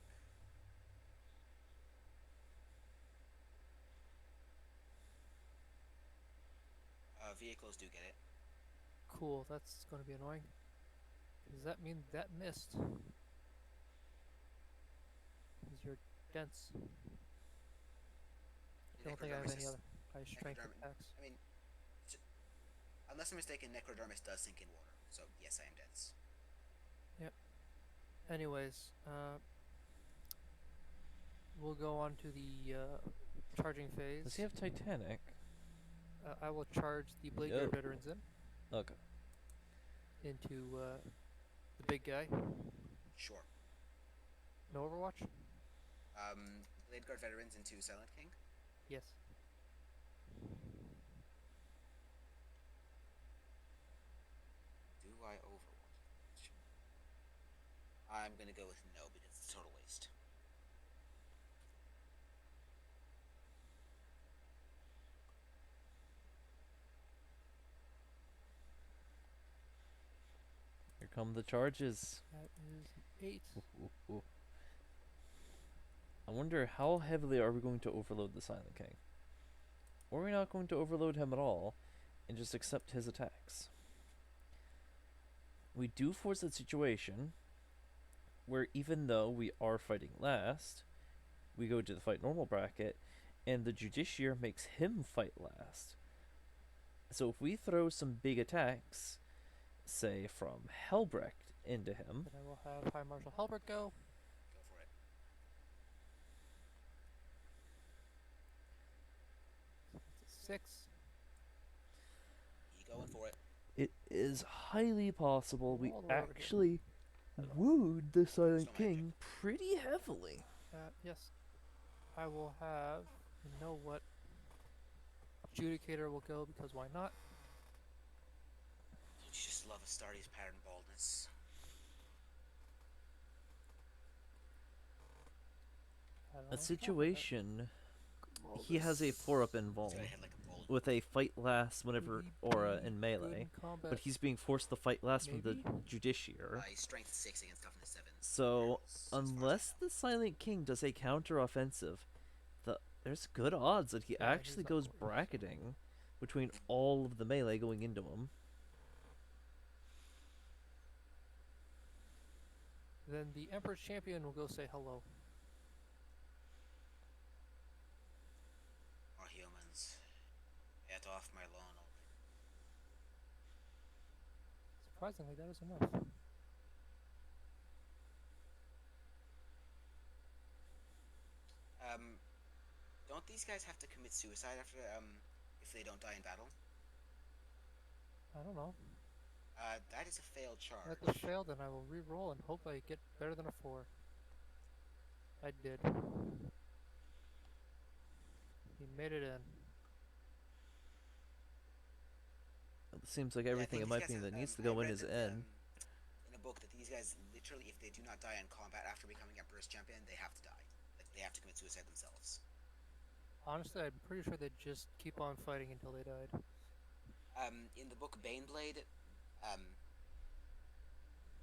Vehicles do get it. Cool, that's going to be annoying. Does that mean that missed? Because you're dense. I don't think I have any other high strength attacks. I mean, unless I'm mistaken, Necrodermis does sink in water. So, yes, I am dense. Yep. Anyways, we'll go on to the charging phase. Does he have Titanic? I will charge the Blade Guard veterans in. Okay. Into the big guy. Sure. No Overwatch? Blade Guard veterans into Silent King? Yes. Do I Overwatch? I'm gonna go with no because it's a total waste. Here come the charges. That is 8. Ooh. I wonder how heavily are we going to overload the Silent King? Or are we not going to overload him at all and just accept his attacks? We do force a situation where even though we are fighting last, we go to the fight normal bracket and the Justiciar makes him fight last. So if we throw some big attacks, say from Helbrecht into him, then I will have High Marshal Helbrecht go. Go for it. 6. You going for it? it is highly possible we actually wooed the Silent King pretty heavily. Yes. I will have, you know what, Adjudicator will go because why not? Don't you just love Astartes' pattern baldness? A situation, he has a 4-up invuln with a fight last whenever aura in melee, but he's being forced to fight last from the Justiciar. Strength 6 against toughness 7. So, unless the Silent King does a counter-offensive, there's good odds that he actually goes bracketing between all of the melee going into him. Then the Emperor's Champion will go say hello. More humans. Get off my lawn already. Surprisingly, that is enough. Don't these guys have to commit suicide after, if they don't die in battle? I don't know. That is a failed charge. If that's failed, then I will re-roll and hope I get better than a 4. I did. He made it in. It seems like everything in my opinion that needs to go in is in. In a book that these guys literally, if they do not die in combat after becoming Emperor's Champion, they have to die. Like, they have to commit suicide themselves. Honestly, I'm pretty sure they'd just keep on fighting until they died. In the book Baneblade,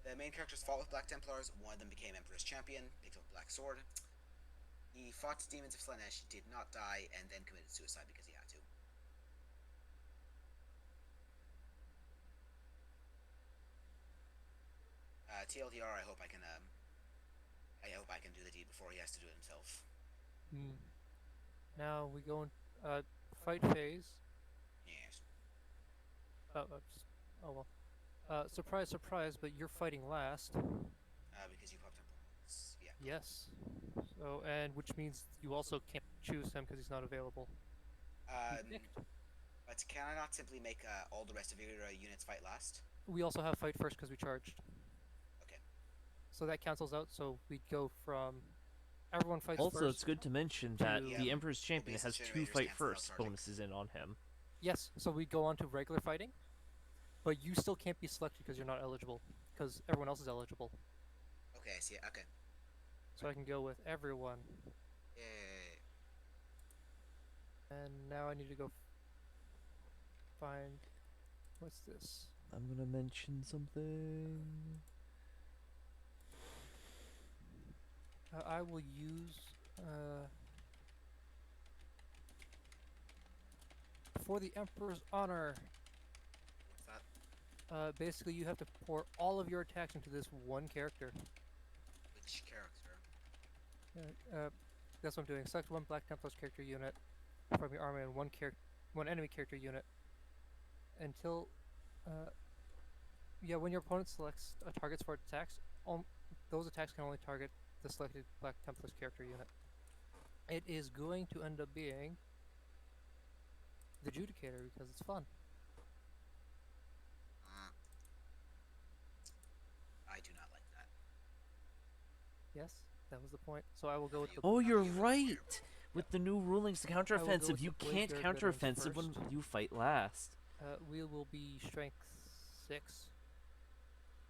the main characters fought with Black Templars. One of them became Emperor's Champion, picked up a black sword. He fought demons of Slaanesh, did not die, and then committed suicide because he had to. TLDR, I hope I can do the deed before he has to do it himself. Now we go in fight phase. Yes. Oh well. Surprise, surprise, but you're fighting last. Because you popped up. Yeah. Yes. So, and which means you also can't choose him because he's not available. But can I not simply make all the rest of your units fight last? We also have fight first because we charged. Okay. So that cancels out. So we'd go from everyone fights first. Also, it's good to mention that the Emperor's Champion has 2 fight first bonuses in on him. Yes. So we go on to regular fighting. But you still can't be selected because you're not eligible, because everyone else is eligible. Okay, I see it. Okay. So I can go with everyone. Yay. And now I need to go find... What's this? I'm gonna mention something. I will use... for the Emperor's Honor. What's that? Basically, you have to pour all of your attacks into this one character. Which character? That's what I'm doing. Select one Black Templars character unit from your army and one enemy character unit until... when your opponent selects targets for attacks, those attacks can only target the selected Black Templars character unit. It is going to end up being the Judicator because it's fun. I do not like that. Yes, that was the point. So I will go with the... Oh, you're right! With the new rulings to counteroffensive, you can't counteroffensive when you fight last. We will be strength 6.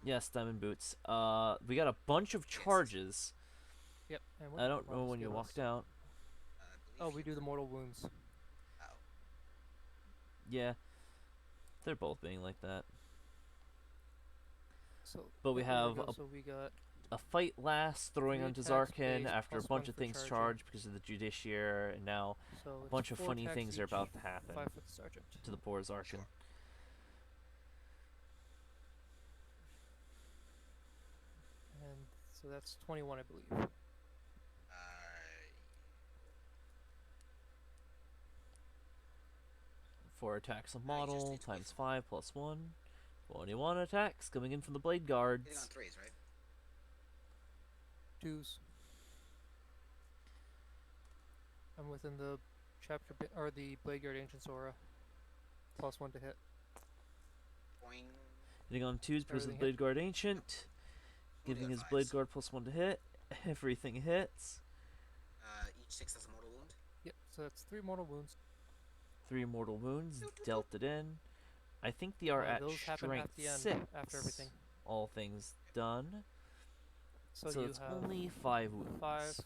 Yes, Diamond Boots. We got a bunch of charges. Yep. And I don't know when you walked out. Oh, we do the mortal wounds. Oh. Yeah. They're both being like that. So, but we have we got a fight last, throwing onto Zarkin after a bunch of things charged because of the Judiciary, and now a bunch of funny things are about to happen to the poor Zarkin. And so that's 21, I believe. 4 attacks of model times 5 plus 1. 21 attacks coming in from the Blade Guards. Hitting on 3s, right? 2s. I'm within the chapter or the Blade Guard Ancient's aura. Plus 1 to hit. Boing. Hitting on 2s because of the Blade Guard Ancient. Giving his Blade Guard plus 1 to hit. Everything hits. Each 6 has a mortal wound. Yep, so that's 3 mortal wounds. 3 mortal wounds, dealt it in. I think they are at strength 6 after everything. All things done. So it's only 5 wounds.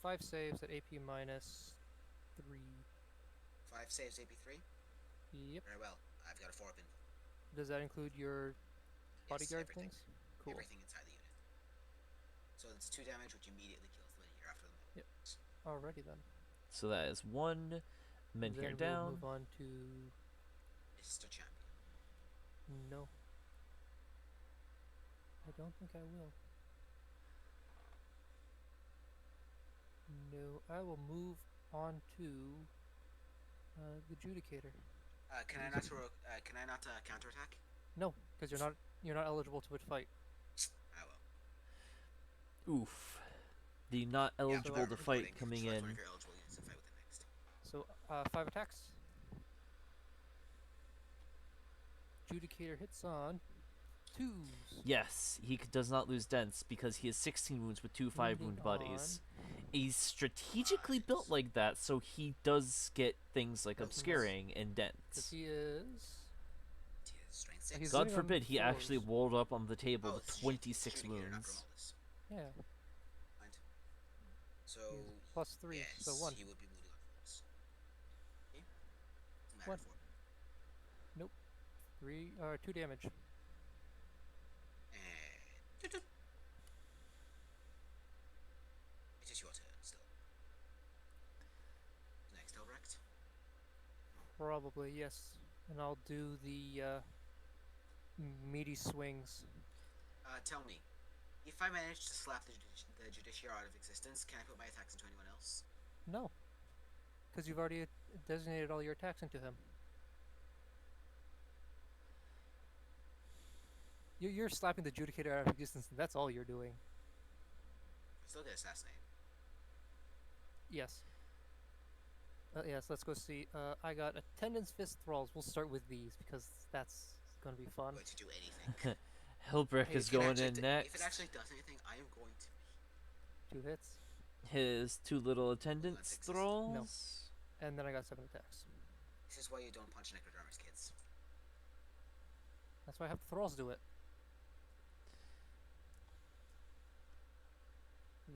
5 saves at AP minus 3. 5 saves AP 3? Yep. Very well. I've got a 4 up in. Does that include your bodyguard things? Cool. Everything inside the unit. So it's 2 damage, which immediately kills the here after the Yep. Alrighty then. So that is 1 men here down. We'll move on to Mr. Champion. No. I don't think I will. No, I will move on to the Judicator. Can I not counterattack? No, because you're not eligible to fight. I will. Oof. The not eligible to fight coming in. So 5 attacks. Judicator hits on 2s. Yes, he does not lose dents because he has 16 wounds with 2 5-wound buddies. He's strategically built like that, so he does get things like obscuring and dents. He is strength 6. God forbid he actually rolled up on the table with 26 wounds. Yeah. So plus 3, yes, so 1. He would be moving on force. Okay. What? Nope. 2 damage. And it is your turn still. Next, Elbrecht. Probably, yes. And I'll do the meaty swings. Tell me, if I manage to slap the Judiciary out of existence, can I put my attacks into anyone else? No. Because you've already designated all your attacks into him. You're slapping the Judicator out of existence, and that's all you're doing. Still get assassinate. Yes. Yes, let's go see. I got Attendance Fist Thralls. We'll start with these, because that's going to be fun. I'm going to do anything. Hilbrick is going in next. If it actually does anything, I am going to... 2 hits. His 2 little attendance thralls. No. And then I got 7 attacks. This is why you don't punch Necrodermis, kids. That's why I have the thralls do it.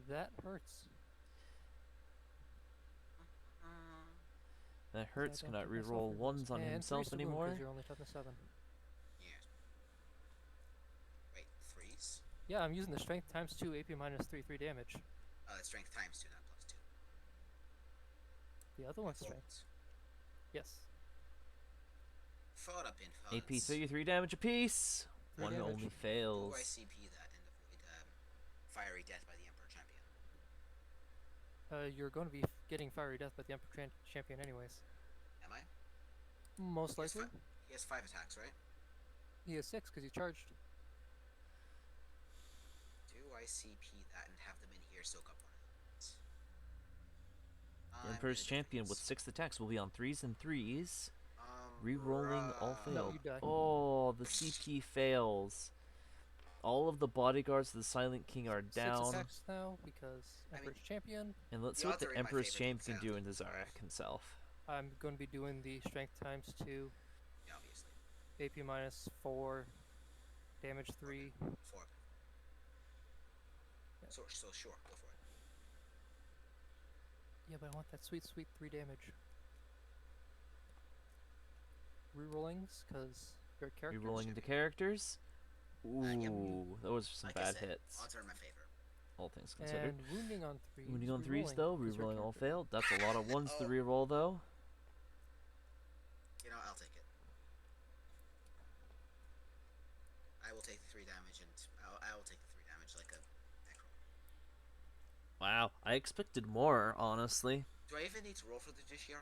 That hurts. That hurts. Cannot reroll ones on himself anymore. You're only toughness 7. Yeah. Wait, 3s? Yeah, I'm using the strength times 2, AP minus 3 damage. That's strength times 2, not plus 2. The other one's strength. Yes. Fought up in AP 33 damage apiece. One damage. only fails. Do I CP that and avoid fiery death by the Emperor Champion? You're going to be getting fiery death by the Emperor Champion anyways. Am I? Most likely. He has 5 attacks, right? He has 6 because he charged. Do I CP that and have them in here soak up one of these? The Emperor's Champion with 6 attacks will be on 3s and 3s. Rerolling all failed. No, oh, the CP fails. All of the bodyguards of the Silent King are down. 6 attacks now because Emperor's Champion. And let's see what the Emperor's Champion can do into Zarak himself. I'm going to be doing the strength times 2. Yeah, obviously. AP minus 4. Damage 3. 4. Yeah. So sure, go for it. Yeah, but I want that sweet 3 damage. Rerollings, because your character. Rerolling the characters. Ooh, those are some bad hits. Odds are in my favor. All things considered. And wounding on 3s. Wounding on 3s though, rerolling all failed. That's a lot of 1s to reroll though. You know, I'll take it. I will take the 3 damage, and I will take the 3 damage like a Necron. Wow, I expected more, honestly. Do I even need to roll for the dish here?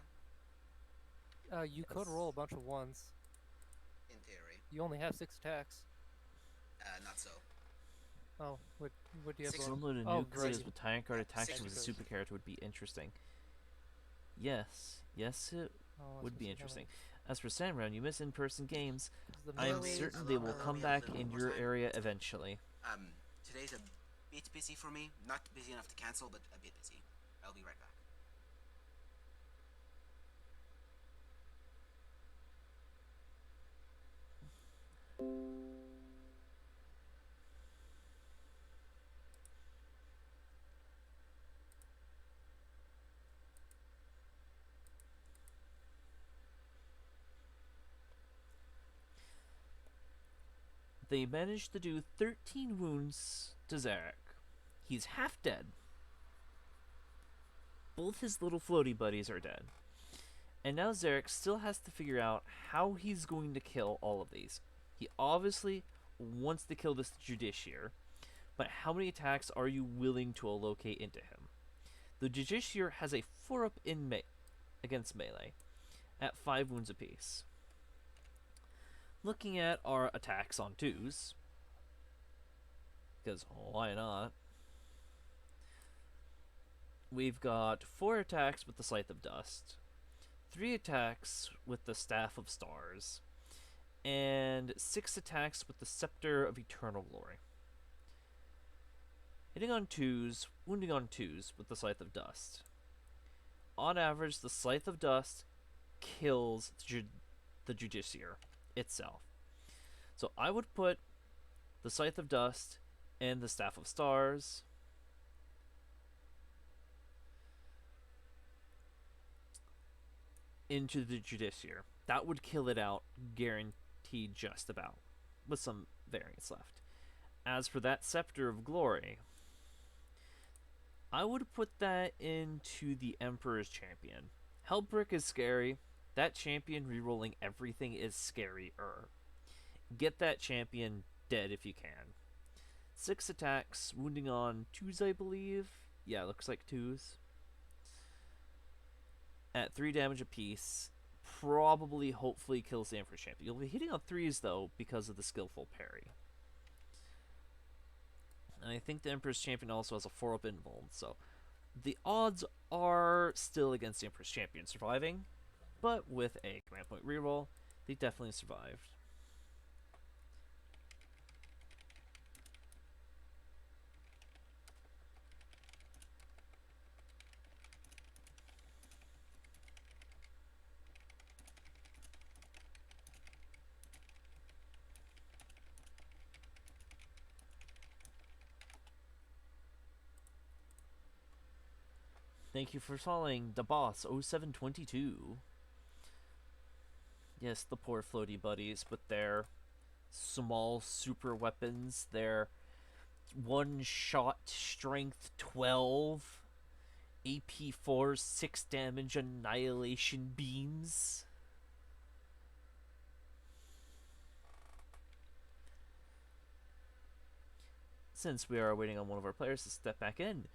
You could roll a bunch of 1s. In theory. You only have 6 attacks. Not so. Oh, what do you have? Similar to nucleus with Tyrant Guard attacks with a super character would be interesting. Yes, it would be interesting. As for Samround, you miss in-person games. I am certain they will come back in your area eventually. Today's a bit busy for me. Not busy enough to cancel, but a bit busy. I'll be right back. They managed to do 13 wounds to Zarak. He's half dead. Both his little floaty buddies are dead. And now Zarak still has to figure out how he's going to kill all of these. He obviously wants to kill this Justiciar, but how many attacks are you willing to allocate into him? The Justiciar has a 4-up in against melee at 5 wounds apiece. Looking at our attacks on 2s, because why not? We've got 4 attacks with the Scythe of Dust, 3 attacks with the Staff of Stars, and 6 attacks with the Scepter of Eternal Glory. Hitting on 2s, wounding on 2s with the Scythe of Dust. On average, the Scythe of Dust kills the Justiciar itself. So I would put the Scythe of Dust and the Staff of Stars into the Justiciar. That would kill it out, guaranteed just about, with some variance left. As for that Scepter of Glory, I would put that into the Emperor's Champion. Hellbrick is scary. That champion rerolling everything is scarier. Get that champion dead if you can. 6 attacks, wounding on 2s, I believe. Yeah, looks like 2s. At 3 damage apiece. Probably, hopefully, kills the Emperor's Champion. You'll be hitting on 3s, though, because of the skillful parry. And I think the Emperor's Champion also has a 4-up invuln, so the odds are still against the Emperor's Champion surviving. But with a command point reroll, they definitely survived. Thank you for following the boss 0722. Yes, the poor floaty buddies with their small super weapons, their one shot strength 12, AP4 6 damage annihilation beams. Since we are waiting on one of our players to step back in,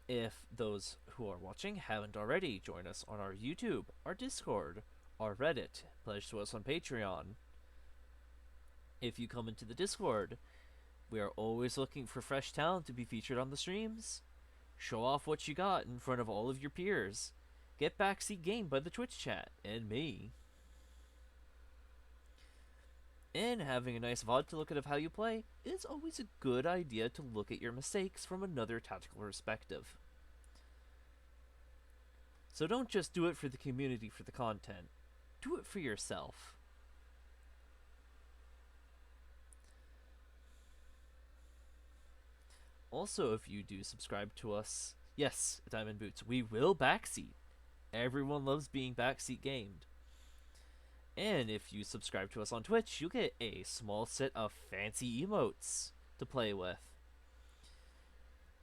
if those who are watching haven't already, join us on our YouTube, our Discord, our Reddit, pledge to us on Patreon. If you come into the Discord, we are always looking for fresh talent to be featured on the streams. Show off what you got in front of all of your peers. Get backseat gamed by the Twitch chat and me. And having a nice VOD to look at of how you play is always a good idea to look at your mistakes from another tactical perspective. So don't just do it for the community, for the content. Do it for yourself. Also, if you do subscribe to us, yes, Diamond Boots, we will backseat. Everyone loves being backseat gamed. And if you subscribe to us on Twitch, you'll get a small set of fancy emotes to play with.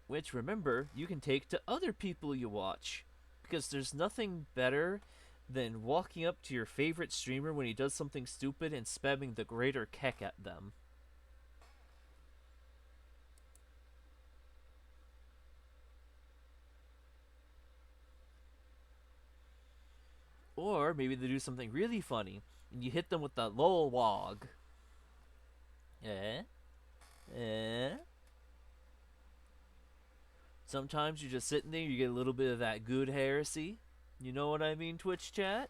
Which, remember, you can take to other people you watch. Because there's nothing better than walking up to your favorite streamer when he does something stupid and spamming the greater keck at them. Or maybe they do something really funny, and you hit them with the lol wog. Sometimes you're just sitting there, you get a little bit of that good heresy. You know what I mean, Twitch chat?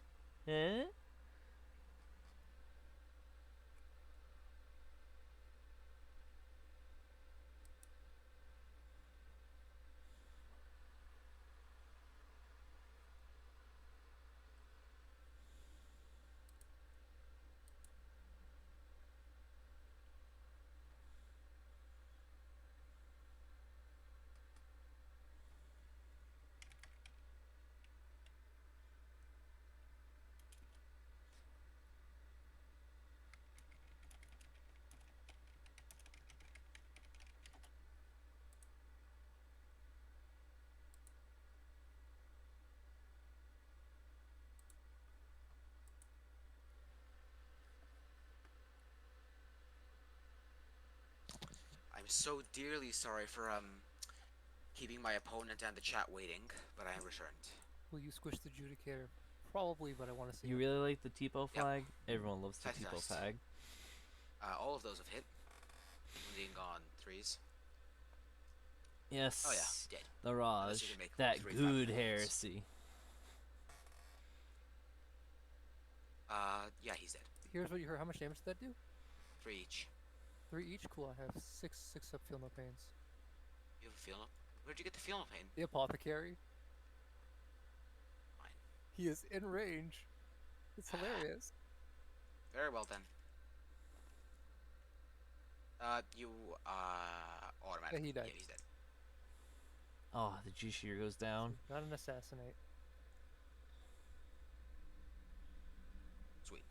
I'm so dearly sorry for keeping my opponent and the chat waiting, but I am returned. Will you squish the Judicator? Probably, but I want to see You it. really like the Tipo flag? Yep. Everyone loves the Tipo flag. All of those have hit. Wounding on 3s. Yes. Oh yeah, dead. The Raj. That good heresy. Yeah, he's dead. Here's what you heard. How much damage did that do? 3 each. 3 each? Cool, I have 6 up feel no pains. You have a feel no? Where'd you get the feel no pain? The apothecary. Fine. He is in range. It's hilarious. Very well then. You automatically. Yeah, he died. Yeah, he's dead. Oh, the G-Shear goes down. Not an assassinate. Sweet.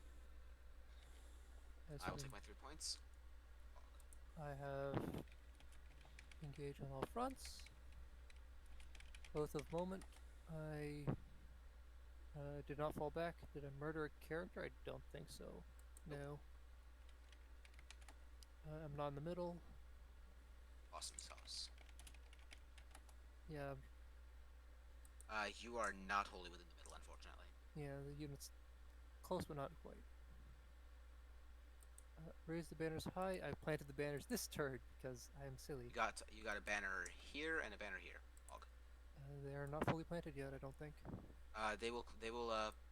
I will take my 3 points. I have engage on all fronts. Oath of moment. I did not fall back. Did I murder a character? I don't think so. No. I'm not in the middle. Awesome sauce. Yeah. You are not wholly within the middle, unfortunately. Yeah, the unit's close but not quite. Raise the banners high. I planted the banners this turn because I am silly. You got a banner here and a banner here. They are not fully planted yet, I don't think. They will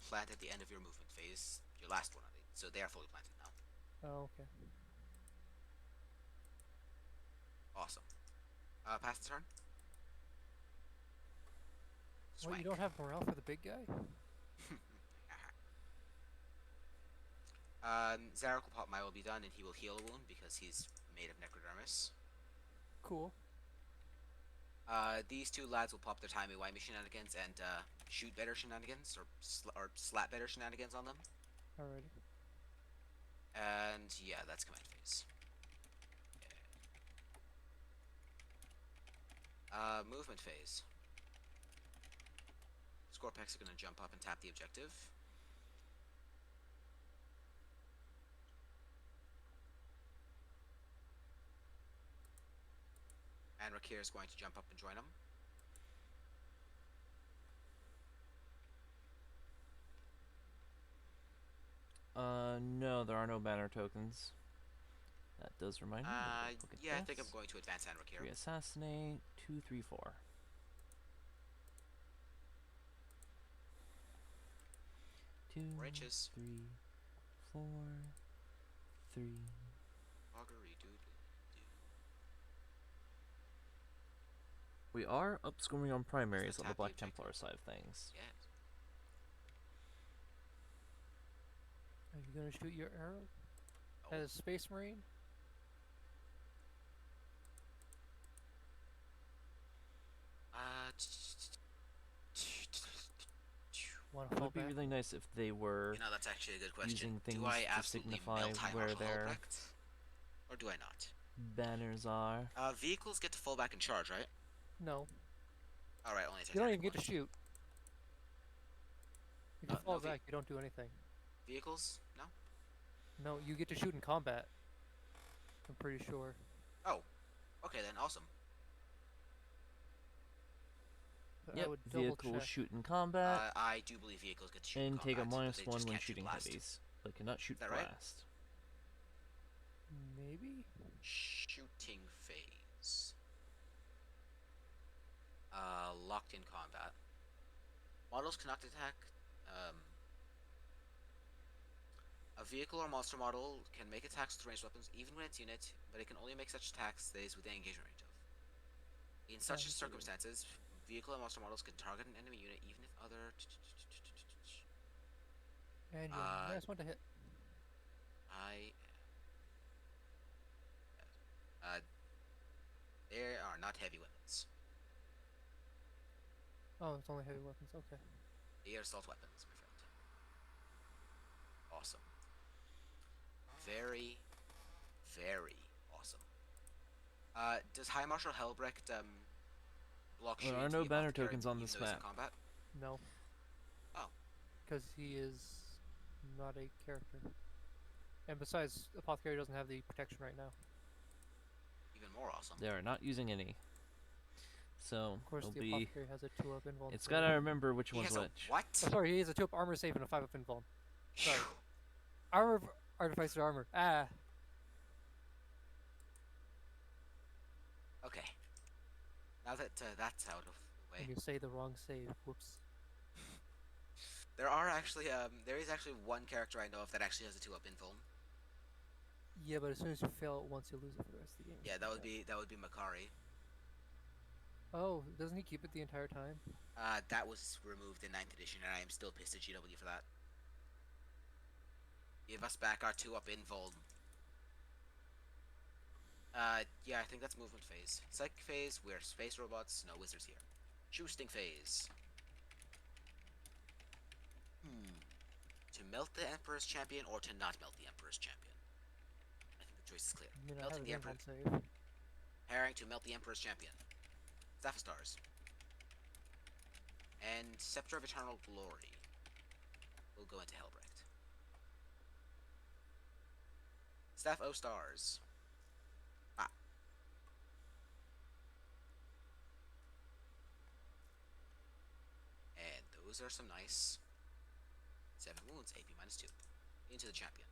plant at the end of your movement phase, your last one, so they are fully planted now. Oh, okay. Awesome. Pass the turn. What, you don't have morale for the big guy? Zarek will be done, and he will heal a wound because he's made of necrodermis. Cool. These two lads will pop their timey-wimey shenanigans and shoot better shenanigans, or slap better shenanigans on them. Alrighty. And yeah, that's command phase. Movement phase. Scorpex are gonna jump up and tap the objective. And Rakir is going to jump up and join them. No, there are no banner tokens. That does remind me. Yeah, I think I'm going to advance and Rakir. 3 assassinate, 2, 3, 4. Two, 4 inches. 3, 4, 3. We are upscoring on primaries on the Black Templar side of things. Yeah. Are you gonna shoot your arrow? As Space Marine? It would be really nice if they were that's actually a good question. using things do I to signify where their or do I not? Banners are. Vehicles get to fall back and charge, right? No. Alright, only you don't even get to shoot. If you fall back, you don't do anything. Vehicles? No? No, you get to shoot in combat. I'm pretty sure. Oh. Okay then, awesome. Yep, vehicles shoot in combat. I do believe vehicles get to shoot in combat. And take a -1 when shooting heavies. They cannot shoot blast. Right? Maybe? Shooting phase. Locked in combat. Models cannot attack. A vehicle or monster model can make attacks with ranged weapons even when its unit, but it can only make such attacks that is within engagement range of. In such circumstances, vehicle and monster models can target an enemy unit even if other... And you last one to hit. They are not heavy weapons. Oh, it's only heavy weapons, okay. They are assault weapons, my friend. Awesome. Very, very awesome. Does High Marshal Helbrecht block shooting? There are no banner tokens on this map. Combat? No. Oh. Because he is not a character. And besides, Apothecary doesn't have the protection right now. Even more awesome. They are not using any. So, of course, the Apothecary has a 2-up invuln. It's gotta remember which one's which. What? Oh, sorry, he has a 2-up armor save and a 5-up invuln. Sorry. Armor, Artificer armor. Ah. Okay. Now that that's out of the way. And you say the wrong save. Whoops. There are actually there is actually one character I know of that actually has a 2-up invuln. Yeah, but as soon as you fail it once, you lose it for the rest of the game. Yeah, that would be Makari. Oh, doesn't he keep it the entire time? That was removed in 9th edition, and I am still pissed at GW for that. Give us back our 2-up invuln. Yeah, I think that's movement phase. Psychic phase, we're space robots, no wizards here. Jousting phase. To melt the Emperor's Champion or to not melt the Emperor's Champion? I think the choice is clear. Melting the Emperor. Herring to melt the Emperor's Champion. Staff of Stars. And Scepter of Eternal Glory. We'll go into Helbrecht. Staff O Stars. And those are some nice 7 wounds, AP -2. Into the champion.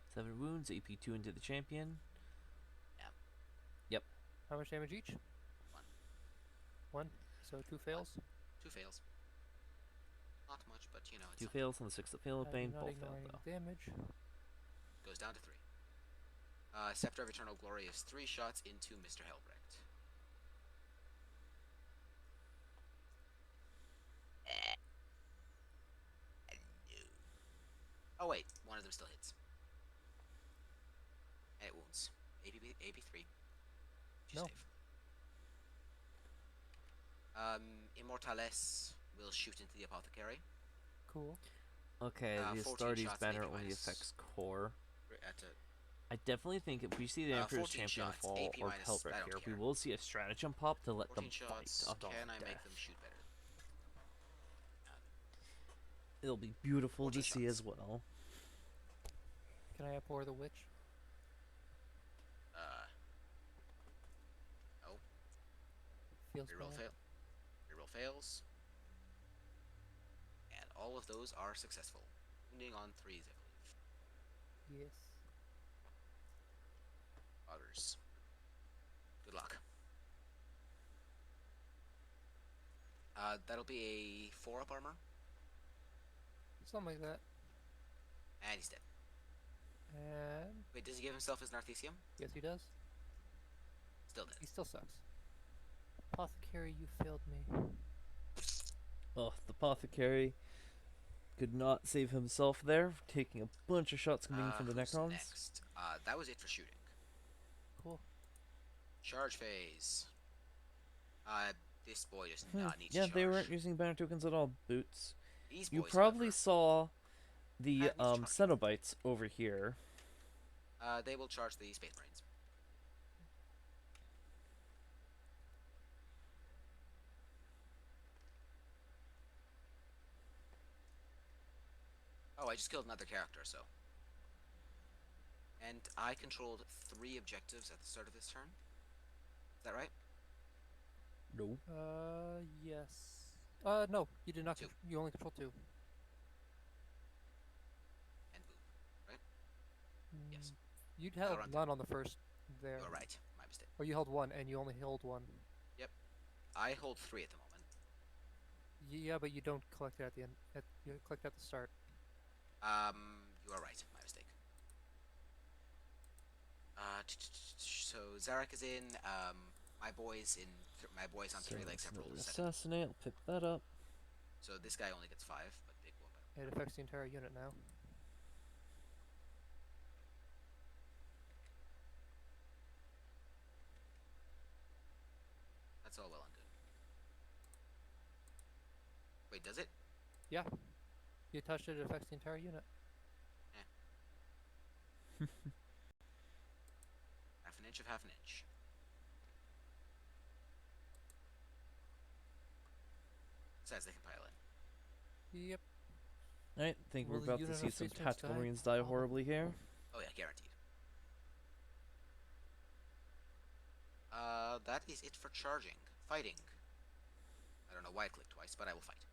7 wounds, AP 2 into the champion. Yeah. Yep. How much damage each? 1. 1? So 2 fails? 2 fails. Not much, but you know, it's 2 fails on the 6th of Fail of Bane, both failed though. Damage. Goes down to 3. Scepter of Eternal Glory is 3 shots into Mr. Helbrecht. Oh wait, one of them still hits. And it wounds. AP 3. No. Save. Immortales will shoot into the Apothecary. Cool. Okay, the 14 Astartes shots, banner 80 only minus- affects core. At a, I definitely think if we see the Emperor's 14 Champion shots, fall AP or minus, Pelbrick I don't here, we care. will see a stratagem pop to let 14 them shots, fight a dog can I death. make them shoot better? It'll be beautiful to 14 see shots. as well. Can I abhor the witch? No. Feels Reroll bad. fail. Reroll fails. And all of those are successful. Wounding on 3s, I believe. Yes. Others. Good luck. That'll be a 4-up armor. Something like that. And he's dead. And Wait, does he give himself his Narthesium? yes, he does. Still dead. He still sucks. Apothecary, you failed me. Oh, the Apothecary could not save himself there, taking a bunch of shots coming from the Who's Necrons. next? That was it for shooting. Cool. Charge phase. This boy does not need to Yeah, charge. they weren't using banner tokens at all, Boots. These You boys, probably however, saw the Hadn't charged. Cenobites over here. they will charge the Space Marines. Oh, I just killed another character, so. And I controlled 3 objectives at the start of this turn. Is that right? No. Yes. No, you did not. 2. You only control 2. And boom. Yes. You'd held run none on the first there. You're right. My mistake. Or you held 1, and you only held 1. I hold 3 at the moment. Yeah, but you don't collect it at the end. You collect at the start. You are right. My mistake. So Zarek is in. My boys on 3 legs have rolled a 7. Assassinate, I'll pick that up. So this guy only gets 5, but big one. It affects the entire unit now. That's all well and good. Wait, does it? Yeah. You touched it, it affects the entire unit. Half an inch of half an inch. Says they can pile in. Yep. I think Will we're the about to unit see of some Space Marines tactical die? Marines die Probably. horribly here. Oh yeah, guaranteed. That is it for charging. Fighting. I don't know why I clicked twice, but I will fight.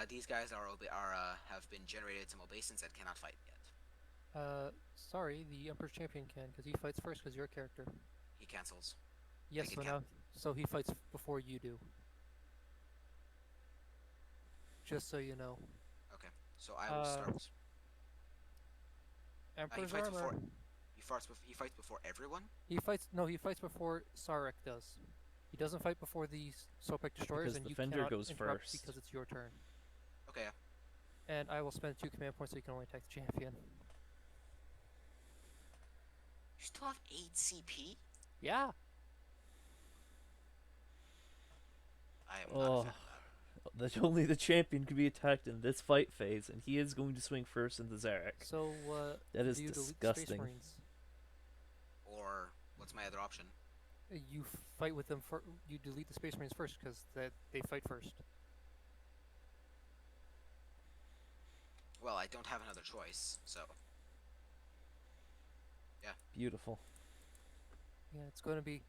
These guys have been generated some obeisance and cannot fight yet. Sorry, the Emperor's Champion can, because he fights first, because you're a character. He cancels. Yes, Make it so count. now, so he fights before you do. Just so you know. Okay, so I will start. Emperor's fights armor. before- He fights before everyone. He fights before Sarek does. He doesn't fight before the Sopek destroyers, Because and the you Fender cannot goes interrupt first. because it's your turn. Okay. And I will spend 2 command points so you can only attack the champion. You still have 8 CP. Yeah. I am not a fan of that. That only the champion can be attacked in this fight phase, and he is going to swing first into Zarek. So That is do you delete the Space disgusting. Marines? Or what's my other option? You fight with them for. You delete the Space Marines first because they fight first. Well, I don't have another choice, so Beautiful. Yeah, it's going to be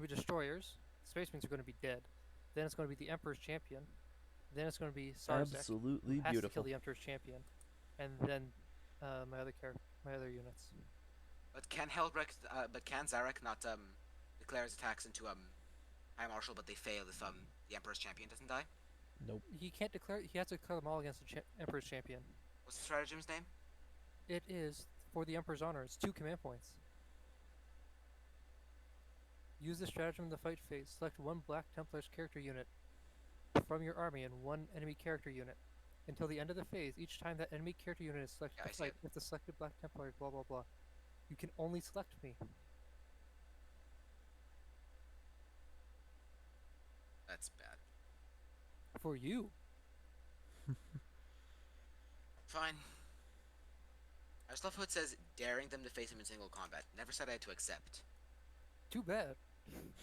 destroyers. Space Marines are going to be dead. Then it's going to be the Emperor's Champion. Then it's going to be Sarzek, Absolutely who has to kill beautiful. the Emperor's Champion, and then my other units. but can Zarek not declare his attacks into High Marshal, but they fail if the Emperor's Champion doesn't die? Nope. He can't declare. He has to declare them all against the Emperor's Champion. What's the stratagem's name? It is for the Emperor's honor. It's 2 command points. Use the stratagem in the fight phase. Select 1 Black Templars character unit from your army and 1 enemy character unit. Until the end of the phase, each time that enemy character unit is selected Yeah, I to see fight it. with the selected Black Templar, blah blah blah. You can only select me. That's bad. For you. Fine. I just love how it says daring them to face him in single combat. Never said I had to accept. Too bad.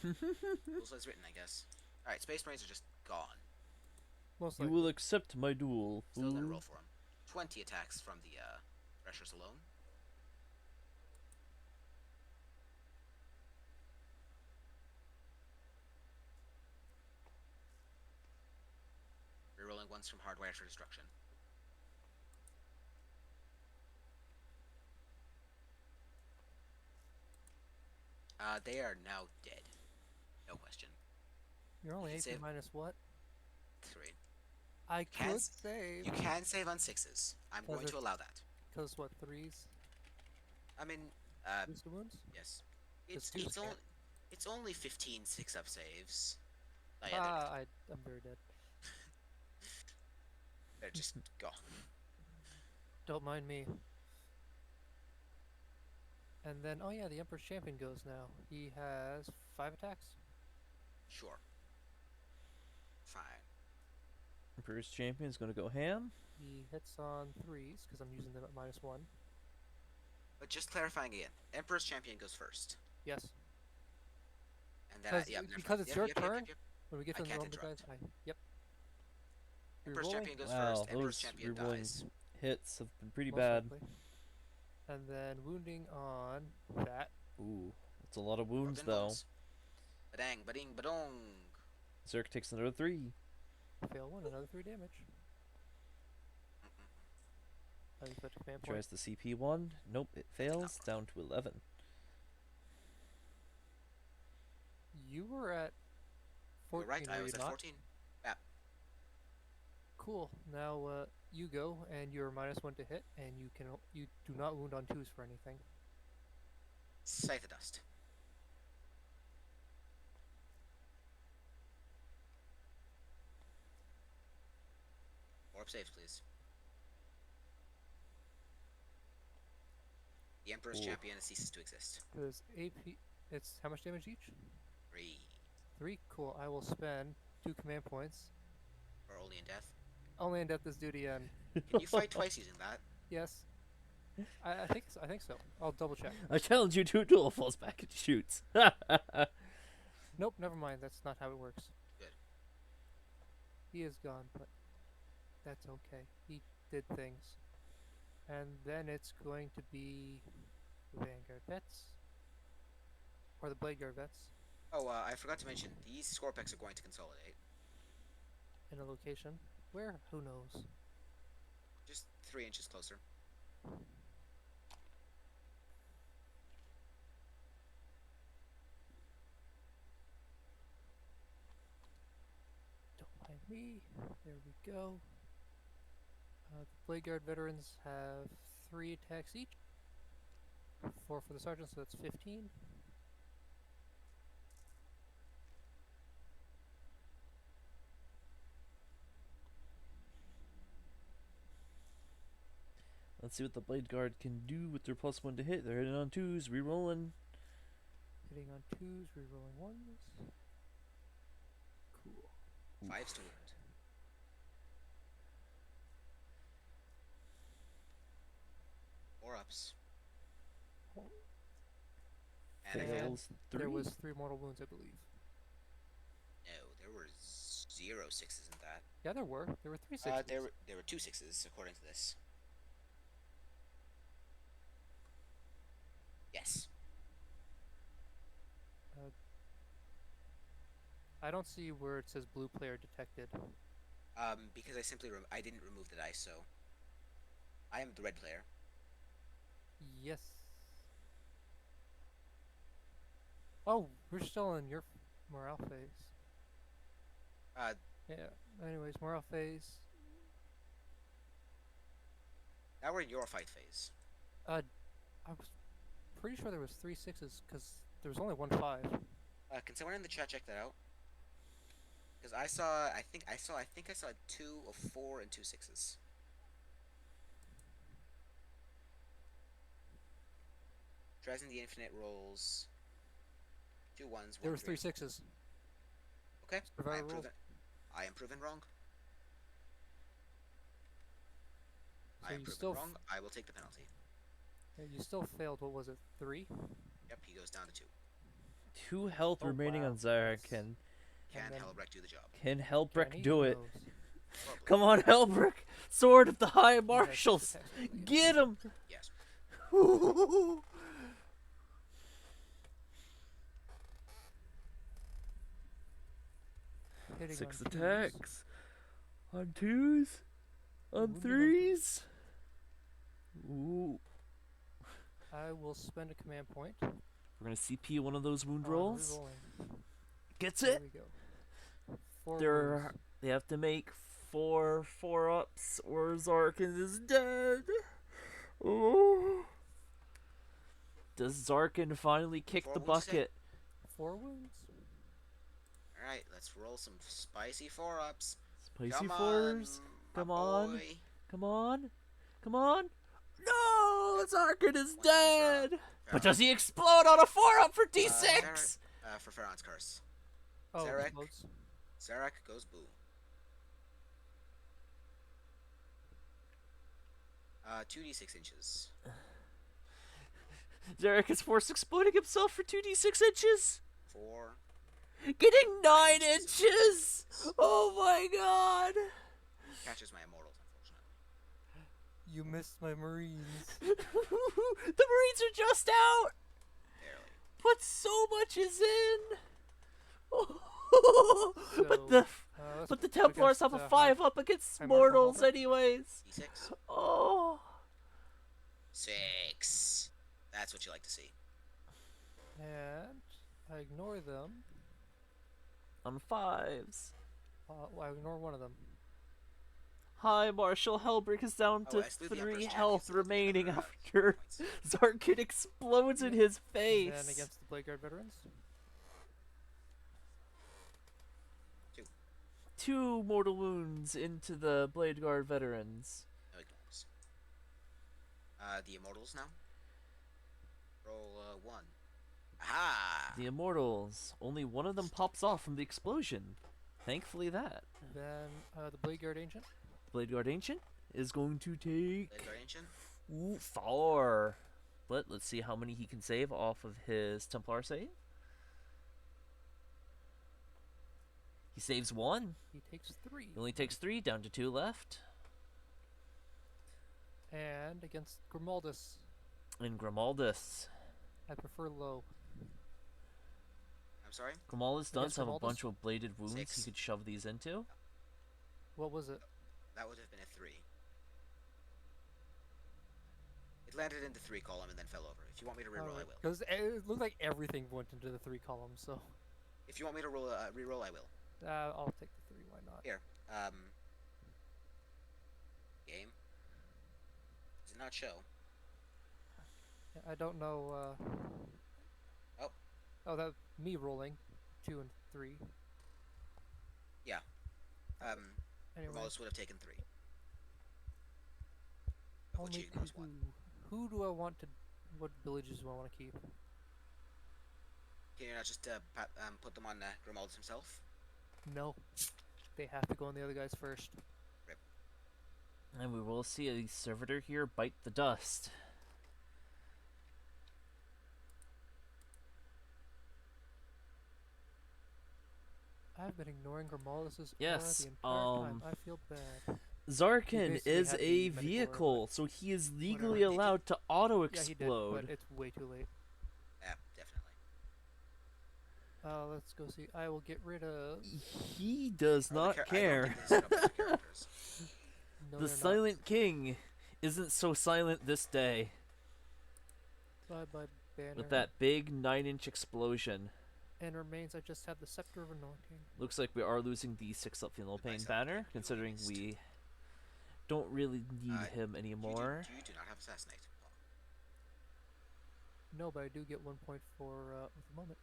Rules as written, I guess. Alright, Space Marines are just gone. You will accept my duel, fool. Still gonna roll for him. 20 attacks from the pressures alone. Rerolling once from Hardwired for Destruction. They are now dead. No question. You're only 18 minus what? 3. I could save. You can save on 6s. I'm going to allow that. Because what, 3s? I mean, boost wounds? Yes. It's only 15 6-up saves. Oh, yeah, I'm very dead. They're just gone. Don't mind me. And then, oh yeah, the Emperor's Champion goes now. He has 5 attacks? Sure. Fine. Emperor's Champion is going to go ham. He hits on 3s, because I'm using them at -1. But just clarifying again, Emperor's Champion goes first. Yes. And then, because it's your turn, when we get to the normal guys, yep. Emperor's Champion goes first, Emperor's Champion dies. Hits have been pretty bad. Likely. And then wounding on that. Ooh, that's a lot of wounds though. Badang, bading, badong. Zerk takes another 3. Fail 1, another 3 damage. Tries the CP 1. Nope, it fails. Down to 11. You were at 14. You're right, I was at 14. Yeah. Cool. Now you go, and you're -1 to hit, and you do not wound on 2s for anything. Scythe of Dust. More up saves, please. The Emperor's Champion ceases to exist. Does AP... It's how much damage each? 3. 3? Cool. I will spend 2 command points. Or only in death? Only in death this duty end. Can you fight twice using that? Yes. I think so. I'll double check. I challenge you to a duel. Falls back and shoots. Nope, never mind. That's not how it works. Good. He is gone, but that's okay. He did things. And then it's going to be the Vanguard Vets. Or the Blade Guard Vets. Oh, I forgot to mention, these Scorpex are going to consolidate. In a location. Where? Who knows? Just 3 inches closer. Don't mind me. There we go. The Blade Guard veterans have 3 attacks each. 4 for the sergeant, so that's 15. Let's see what the Blade Guard can do with their +1 to hit. They're hitting on 2s, re-rolling. Hitting on 2s, re-rolling 1s. Cool. 5s to wound. More ups. And Fails 3. There was 3 mortal wounds, I believe. No, there were 0 6s in that. Yeah, there were. There were 3 6s. There were 2 6s according to this. Yes. I don't see where it says blue player detected. Because I didn't remove the dice, so I am the red player. Yes. Oh, we're still in your morale phase. Yeah. Anyways, morale phase. Now we're in your fight phase. I was pretty sure there was 3 6s because there was only 1 5. Can someone in the chat check that out? Because I think I saw 2 of 4 and 2 6s. Dresden the Infinite rolls 2 1s. There was 3 6s. Okay, Survival I am roll. proven. I am proven wrong. So I am you proven still wrong. I will take the penalty. you still failed. What was it? 3? Yep, he goes down to 2. 2 health Oh, remaining wow. on Zarek. That's- Can Can then- Helbrecht do the job? Helbrecht Can he? do Who it? knows? Probably. Come on, Helbrecht! Sword of the High He has Marshals! attacks, I believe. Get him! Yes. Hitting 6 on 2s. attacks. On 2s? On Wounding on 3s? Ooh. I will spend a command point. We're gonna CP one of those wound on rolls. rerolling. Gets There it? we go. 4 wounds. They have to make 4 4-ups or Zarkin is dead. Oh. Does Zarkin finally kick 4 the wounds, you say? bucket? 4 wounds? Alright, let's roll some spicy 4-ups. Spicy Come on, 4s? my Come on. boy. Come on. Come on. No! Zarkin is Once dead! Farron. But does he explode on a 4-up for D6? Zarek, for Farron's curse. Oh, Zarek. explodes. Zarek goes boo. 2d6 inches. Zarek is forced exploding himself for 2d6 inches? 4. Getting 9 inches! Oh my god! Catches my immortals, unfortunately. You missed my Marines. The Marines are just out! Barely. But so much is in! So, but the Templars have a 5 up against high martial mortals helper. anyways! D6. Oh! 6. That's what you like to see. And I ignore them. On 5s. Well, I ignore one of them. Hi, Marshal Helbrick is down Oh, to I slew the 3 Emperor's health champions, so that's remaining another, after points. Zarkin explodes in his face. And then against the Blade Guard veterans. 2 mortal wounds into the Blade Guard veterans. No ignores. The immortals now. Roll 1. Aha! The Immortals. Only one of them pops off from the explosion. Thankfully that. Then the Blade Guard Ancient. Blade Guard Ancient is going to take Blade Guard Ancient. 4. But let's see how many he can save off of his Templar save. He saves 1. He takes 3. He only takes 3, down to 2 left. And against Grimaldus, And Grimaldus. I prefer low. I'm sorry? Grimaldus does Against have a Grimaldus? bunch of bladed wounds 6. he could shove these into. What was it? That would have been a 3. It landed in the 3 column and then fell over. If you want me to reroll, I will. Because it looked like everything went into the 3 columns, so If you want me to roll reroll, I will. I'll take the 3. Why not? Here. Game. Does it not show? Yeah, I don't know. Oh. Oh, that me rolling 2 and 3. Yeah. Anyway, Romulus would have taken 3. Of which he only ignores 2. 1. Who do I want to? What villages do I want to keep? Can you not just put them on Grimaldus himself? No, they have to go on the other guys first. And we will see a servitor here bite the dust. I've been ignoring Grimaldus's Yes, aura the entire time. I feel bad. Zarkin basically is had a the medical vehicle, aura, so he is whatever. legally allowed to Yeah, he did, auto-explode. but it's way too late. Yeah, definitely. Let's go see. I will get rid of. He does I don't not I don't care. think this is up to the characters. No, The they're Silent King isn't so silent this day. not. Bye bye banner. With that big 9-inch explosion. And remains. I just have the Scepter of Anointing. Looks like we are losing the 6-up Feel Pain Nice banner, upgrade. considering Released. we don't really need him You anymore. do not have Assassinate. No, but I do get 1 point for at the moment.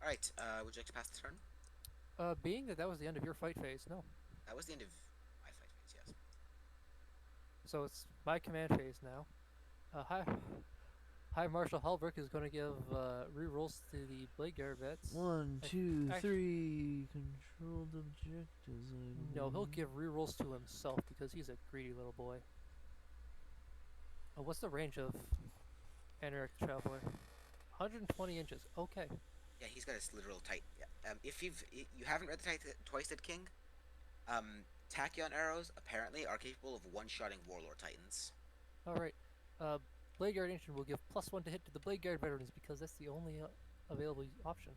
Alright, would you like to pass the turn? Being that was the end of your fight phase, no. That was the end of my fight phase, yes. So it's my command phase now. High High Marshal Halbrook is going to give rerolls to the Blade Guard vets. 1, 2, 3 controlled objectives. No, he'll give rerolls to himself because he's a greedy little boy. Oh, what's the range of Anorak the Traveler? 120 inches. Okay. Yeah, he's got his literal tight. Yeah. If you haven't read the Twice-Dead King, Tachyon arrows apparently are capable of one-shotting Warlord Titans. All right. Blade Guard Ancient will give +1 to hit to the Blade Guard veterans because that's the only available option.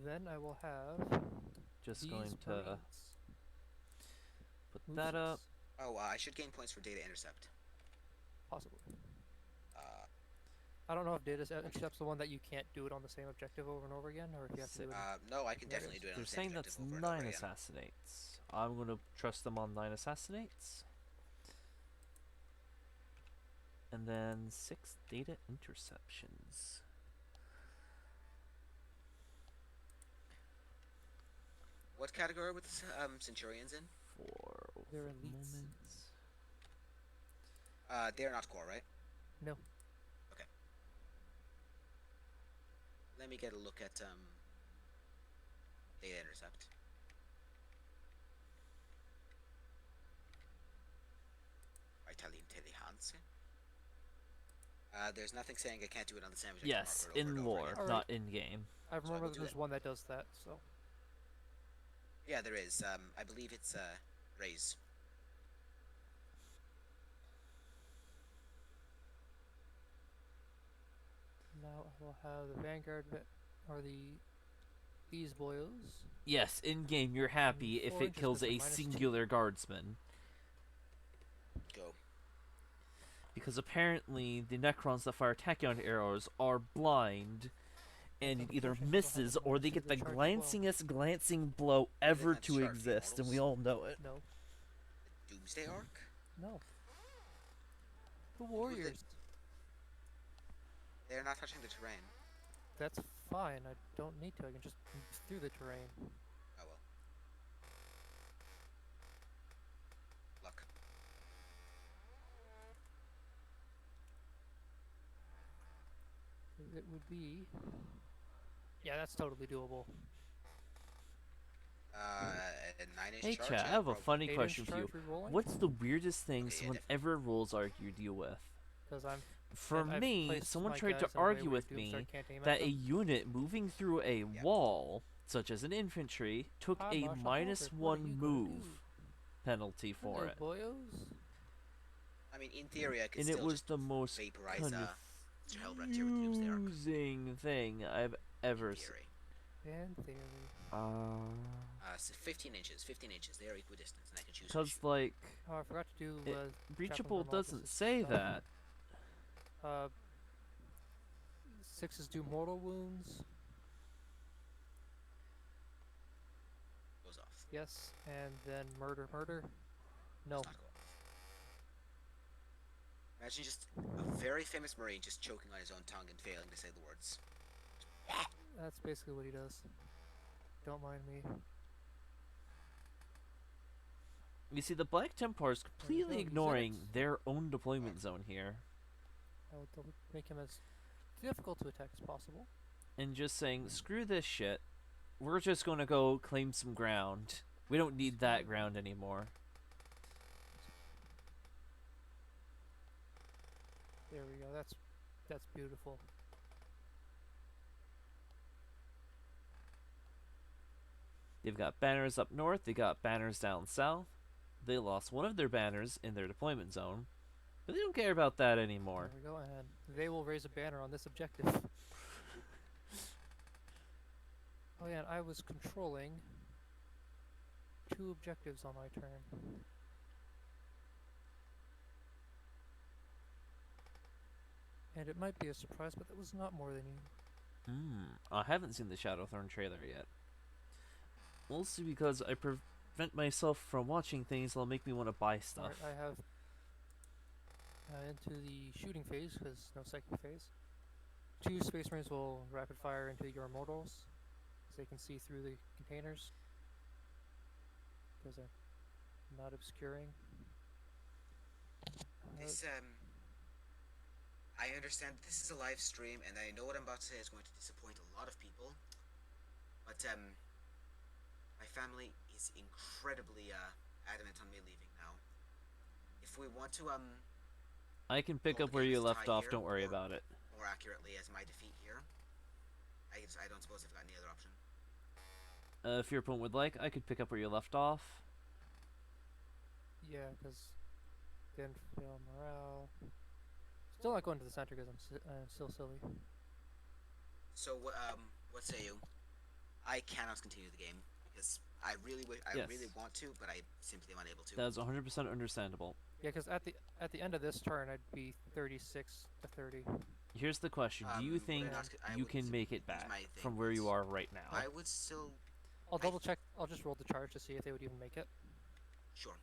Then I will have just these going to Marines. put that up. Oh, I should gain points for data intercept. Possibly. I don't know if data intercept's the one that you can't do it on the same objective over and over again, or if you have to do it. No, I can definitely do it on They're the same saying objective that's over and over 9 again. assassinates. I'm going to trust them on 9 assassinates. And then 6 data interceptions. What category with Centurions in? 4 They're elites. moments. They're not core, right? No. Okay. Let me get a look at data intercept. There's nothing saying I can't do it on the same objective. Yes, in lore, not in game. I remember there's one that does that, so. Yeah, there is. I believe it's Raise. Now I will have the Vanguard or these boyos. Yes, in game you're happy if it kills a singular guardsman. Go. Because apparently the Necrons that fire Tachyon arrows are blind, and it either misses or they get the glancing blow ever to exist, and we all know it. No. Doomsday Arc? No. The Warriors. They're not touching the terrain. That's fine. I don't need to. I can just move through the terrain. Oh well. Luck. It would be... Yeah, that's totally doable. A 9-inch Hey charge? chat, I have a funny question for you. Re-rolling? What's the weirdest thing someone ever rolls argue you deal with? Because For me, someone tried to argue with me that a unit moving through a wall, such as an infantry, took a -1 move penalty for it. Boyos? I mean, in theory, I could And still it was just the most vaporize confusing thing I've ever seen. In theory. So 15 inches. 15 inches. They are equidistant, and I can choose. Because, like, oh, I forgot to do. Breachable doesn't say that. 6s do mortal wounds. Goes off. Yes, and then murder. No. Does not go off. Imagine just a very famous Marine just choking on his own tongue and failing to say the words. That's basically what he does. Don't mind me. You see, the Black Templars completely ignoring their own deployment zone here. I would make him as difficult to attack as possible. And just saying, screw this shit. We're just gonna go claim some ground. We don't need that ground anymore. There we go. That's beautiful. They've got banners up north, they got banners down south. They lost one of their banners in their deployment zone, but they don't care about that anymore. There we go, and they will raise a banner on this objective. Oh yeah, and I was controlling 2 objectives on my turn. And it might be a surprise, but that was not more than you. I haven't seen the Shadowthorn trailer yet. Mostly because I prevent myself from watching things that'll make me want to buy stuff. Right, I have into the shooting phase, because no second phase. 2 Space Marines will rapid fire into your immortals, so they can see through the containers. Because not obscuring. This I understand this is a live stream, and I know what I'm about to say is going to disappoint a lot of people, but my family is incredibly adamant on me leaving now. If we want to I can pick up where you left off. Don't worry about it. More accurately, as my defeat here, I don't suppose I've got any other option. If your opponent would like, I could pick up where you left off. Yeah, because didn't fail morale. Still not going to the center because I'm still silly. So what say you? I cannot continue the game because I really really want to, but I simply am unable to. That's 100% understandable. Yeah, because at the end of this turn, I'd be 36 to 30. Here's the question: do you think you can make it back from where you are right now? I would still. I'll double check. I'll just roll the charge to see if they would even make it. Sure.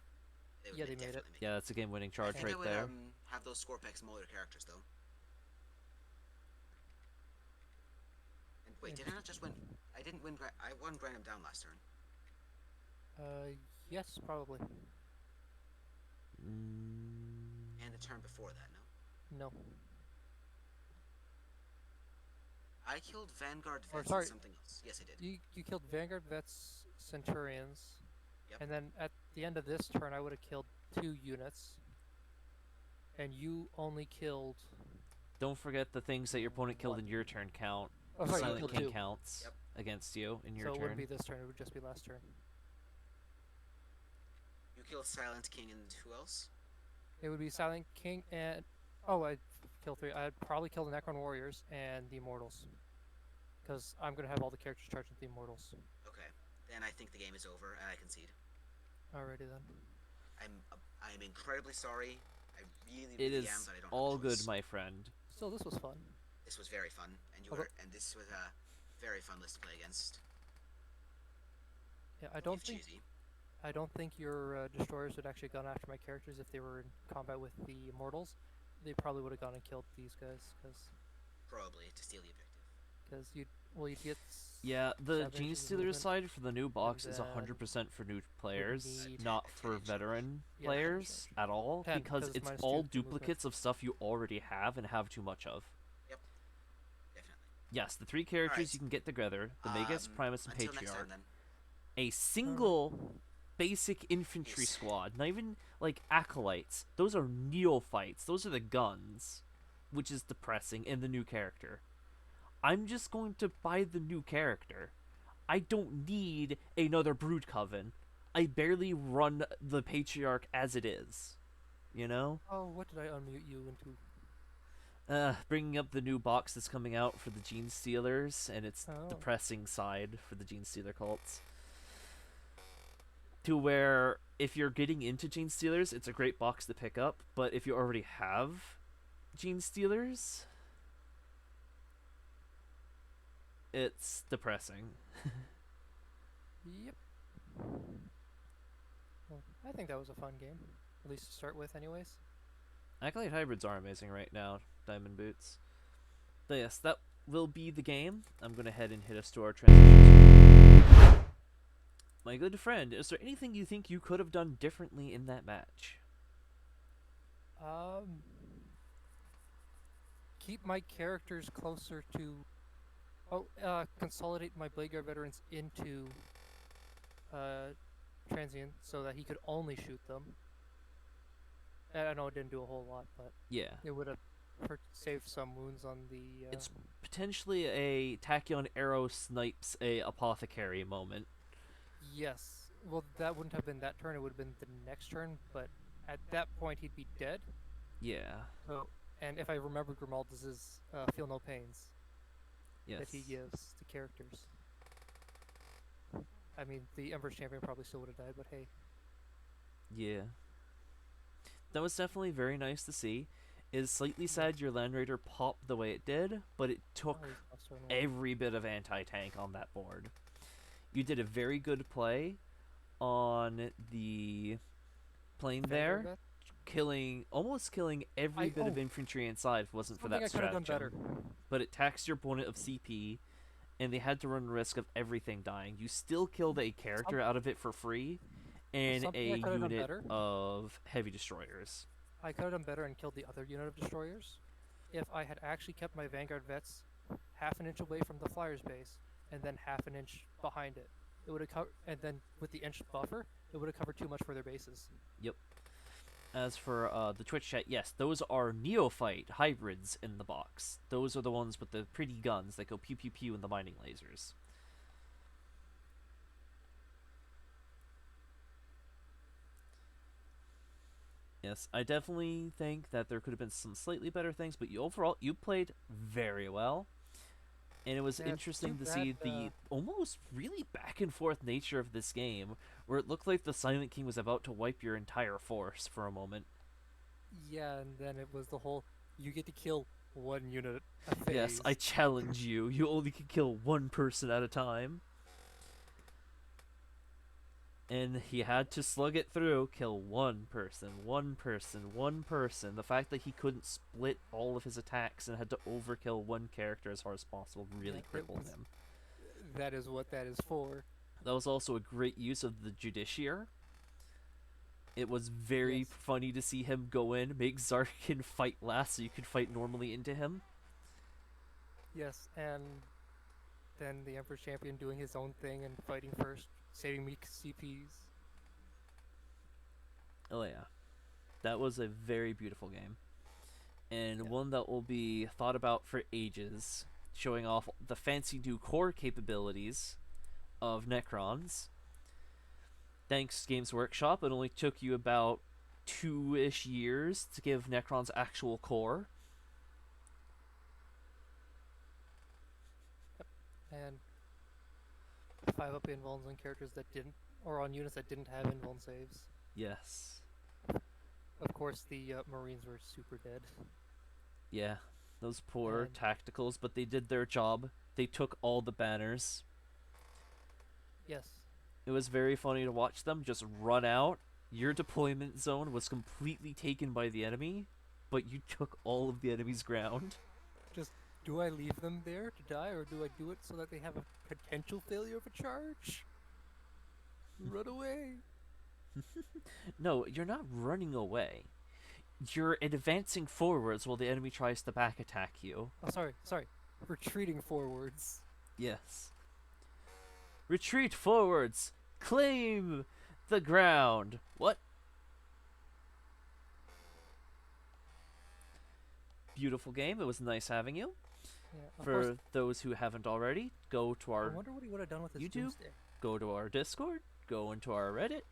Yeah, they made it. Yeah, that's a game-winning charge right there. I would have those score packs mold their characters though. And wait, did I not just win? I didn't win. I won Grindham down last turn. Yes, probably. And the turn before that, no? No. I killed Vanguard Vets and something else. Yes, I did. You killed Vanguard Vets, Centurions, yep. And then at the end of this turn, I would have killed 2 units, and you only killed... Don't forget the things that your opponent killed in your turn count. Oh, sorry, Silent King counts against you in your turn. So it wouldn't be this turn, it would just be last turn. You killed Silent King and who else? It would be Silent King and... Oh, I'd kill 3. I'd probably kill the Necron Warriors and the Immortals. Because I'm going to have all the characters charged with the Immortals. Okay. Then I think the game is over and I concede. Alrighty then. I'm incredibly sorry. I really am, but I don't all have a choice. Good, my friend. Still, this was fun. This was very fun, and this was a very fun list to play against. Yeah, I don't think your destroyers would actually gone after my characters if they were in combat with the Immortals. They probably would have gone and killed these guys, probably to steal the objective. Because you'd get. Yeah, the Gene Stealer side for the new box is 100% for new players, not for veteran players at all, because it's all duplicates of stuff you already have and have too much of. Yep, definitely. Yes, the 3 characters you can get together, the Magus, Primus, and Patriarch. Time, a single basic infantry squad, not even like acolytes. Those are neophytes. Those are the guns, which is depressing, and the new character. I'm just going to buy the new character. I don't need another Brood Coven. I barely run the Patriarch as it is. You know? Oh, what did I unmute you into? Bringing up the new box that's coming out for the Gene Stealers, and its depressing side for the Gene Stealer cults. To where, if you're getting into Gene Stealers, it's a great box to pick up, but if you already have Gene Stealers, it's depressing. Yep. Well, I think that was a fun game, at least to start with anyways. Acolyte hybrids are amazing right now, Diamond Boots. But yes, that will be the game. I'm going to head and hit us to our transition. My good friend, is there anything you think you could have done differently in that match? Keep my characters closer to... consolidate my Blade Guard veterans into Transient so that he could only shoot them. And I know it didn't do a whole lot, but yeah, it would have saved some wounds on the... It's potentially a Tachyon arrow snipes a apothecary moment. Yes. Well, that wouldn't have been that turn, it would have been the next turn, but at that point he'd be dead. Yeah. So, and if I remember Grimaldus's Feel No Pains, that he gives to characters. I mean, the Emperor's Champion probably still would have died, but hey. Yeah. That was definitely very nice to see. It is slightly sad your Land Raider popped the way it did, but it took every bit of anti-tank on that board. You did a very good play on the plane there, almost killing every bit of infantry inside if it wasn't for that stratagem. But it taxed your opponent of CP, and they had to run the risk of everything dying. You still killed a character out of it for free, and a unit of heavy destroyers. I could have done better and killed the other unit of destroyers if I had actually kept my Vanguard vets half an inch away from the Flyer's base and then half an inch behind it. It would have covered, and then with the inch buffer, it would have covered too much for their bases. Yep. As for the Twitch chat, yes, those are neophyte hybrids in the box. Those are the ones with the pretty guns that go pew pew pew in the mining lasers. Yes, I definitely think that there could have been some slightly better things, but overall, you played very well. And it was interesting to see the almost really back and forth nature of this game, where it looked like the Silent King was about to wipe your entire force for a moment. Yeah, and then it was the whole, you get to kill one unit a phase. Yes, I challenge you. You only can kill one person at a time. And he had to slug it through, kill one person, one person, one person. The fact that he couldn't split all of his attacks and had to overkill one character as hard as possible really crippled him. That is what that is for. That was also a great use of the Judiciary. It was very funny to see him go in, make Zarkin fight last so you could fight normally into him. Yes, and then the Emperor Champion doing his own thing and fighting first, saving me CPs. Oh yeah. That was a very beautiful game. And one that will be thought about for ages, showing off the fancy new core capabilities of Necrons. Thanks Games Workshop, it only took you about 2-ish years to give Necrons actual core. And 5-up invulns on characters that didn't, or on units that didn't have invuln saves. Yes. Of course, the Marines were super dead. Yeah, those poor tacticals, but they did their job. They took all the banners. Yes. It was very funny to watch them just run out. Your deployment zone was completely taken by the enemy, but you took all of the enemy's ground. Just, do I leave them there to die, or do I do it so that they have a potential failure of a charge? Run away. No, you're not running away. You're advancing forwards while the enemy tries to back attack you. Oh, sorry. Retreating forwards. Yes. Retreat forwards! Claim the ground! What? Beautiful game. It was nice having you. Yeah, For those who haven't already, go to our I wonder what he would have done with his YouTube, Doomsday. Go to our Discord, go into our Reddit,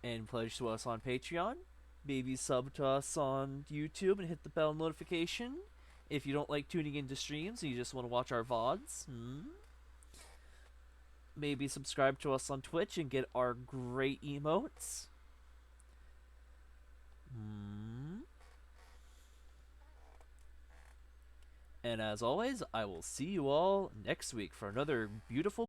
and pledge to us on Patreon. Maybe sub to us on YouTube and hit the bell notification if you don't like tuning into streams and you just want to watch our VODs. Maybe subscribe to us on Twitch and get our great emotes. And as always, I will see you all next week for another beautiful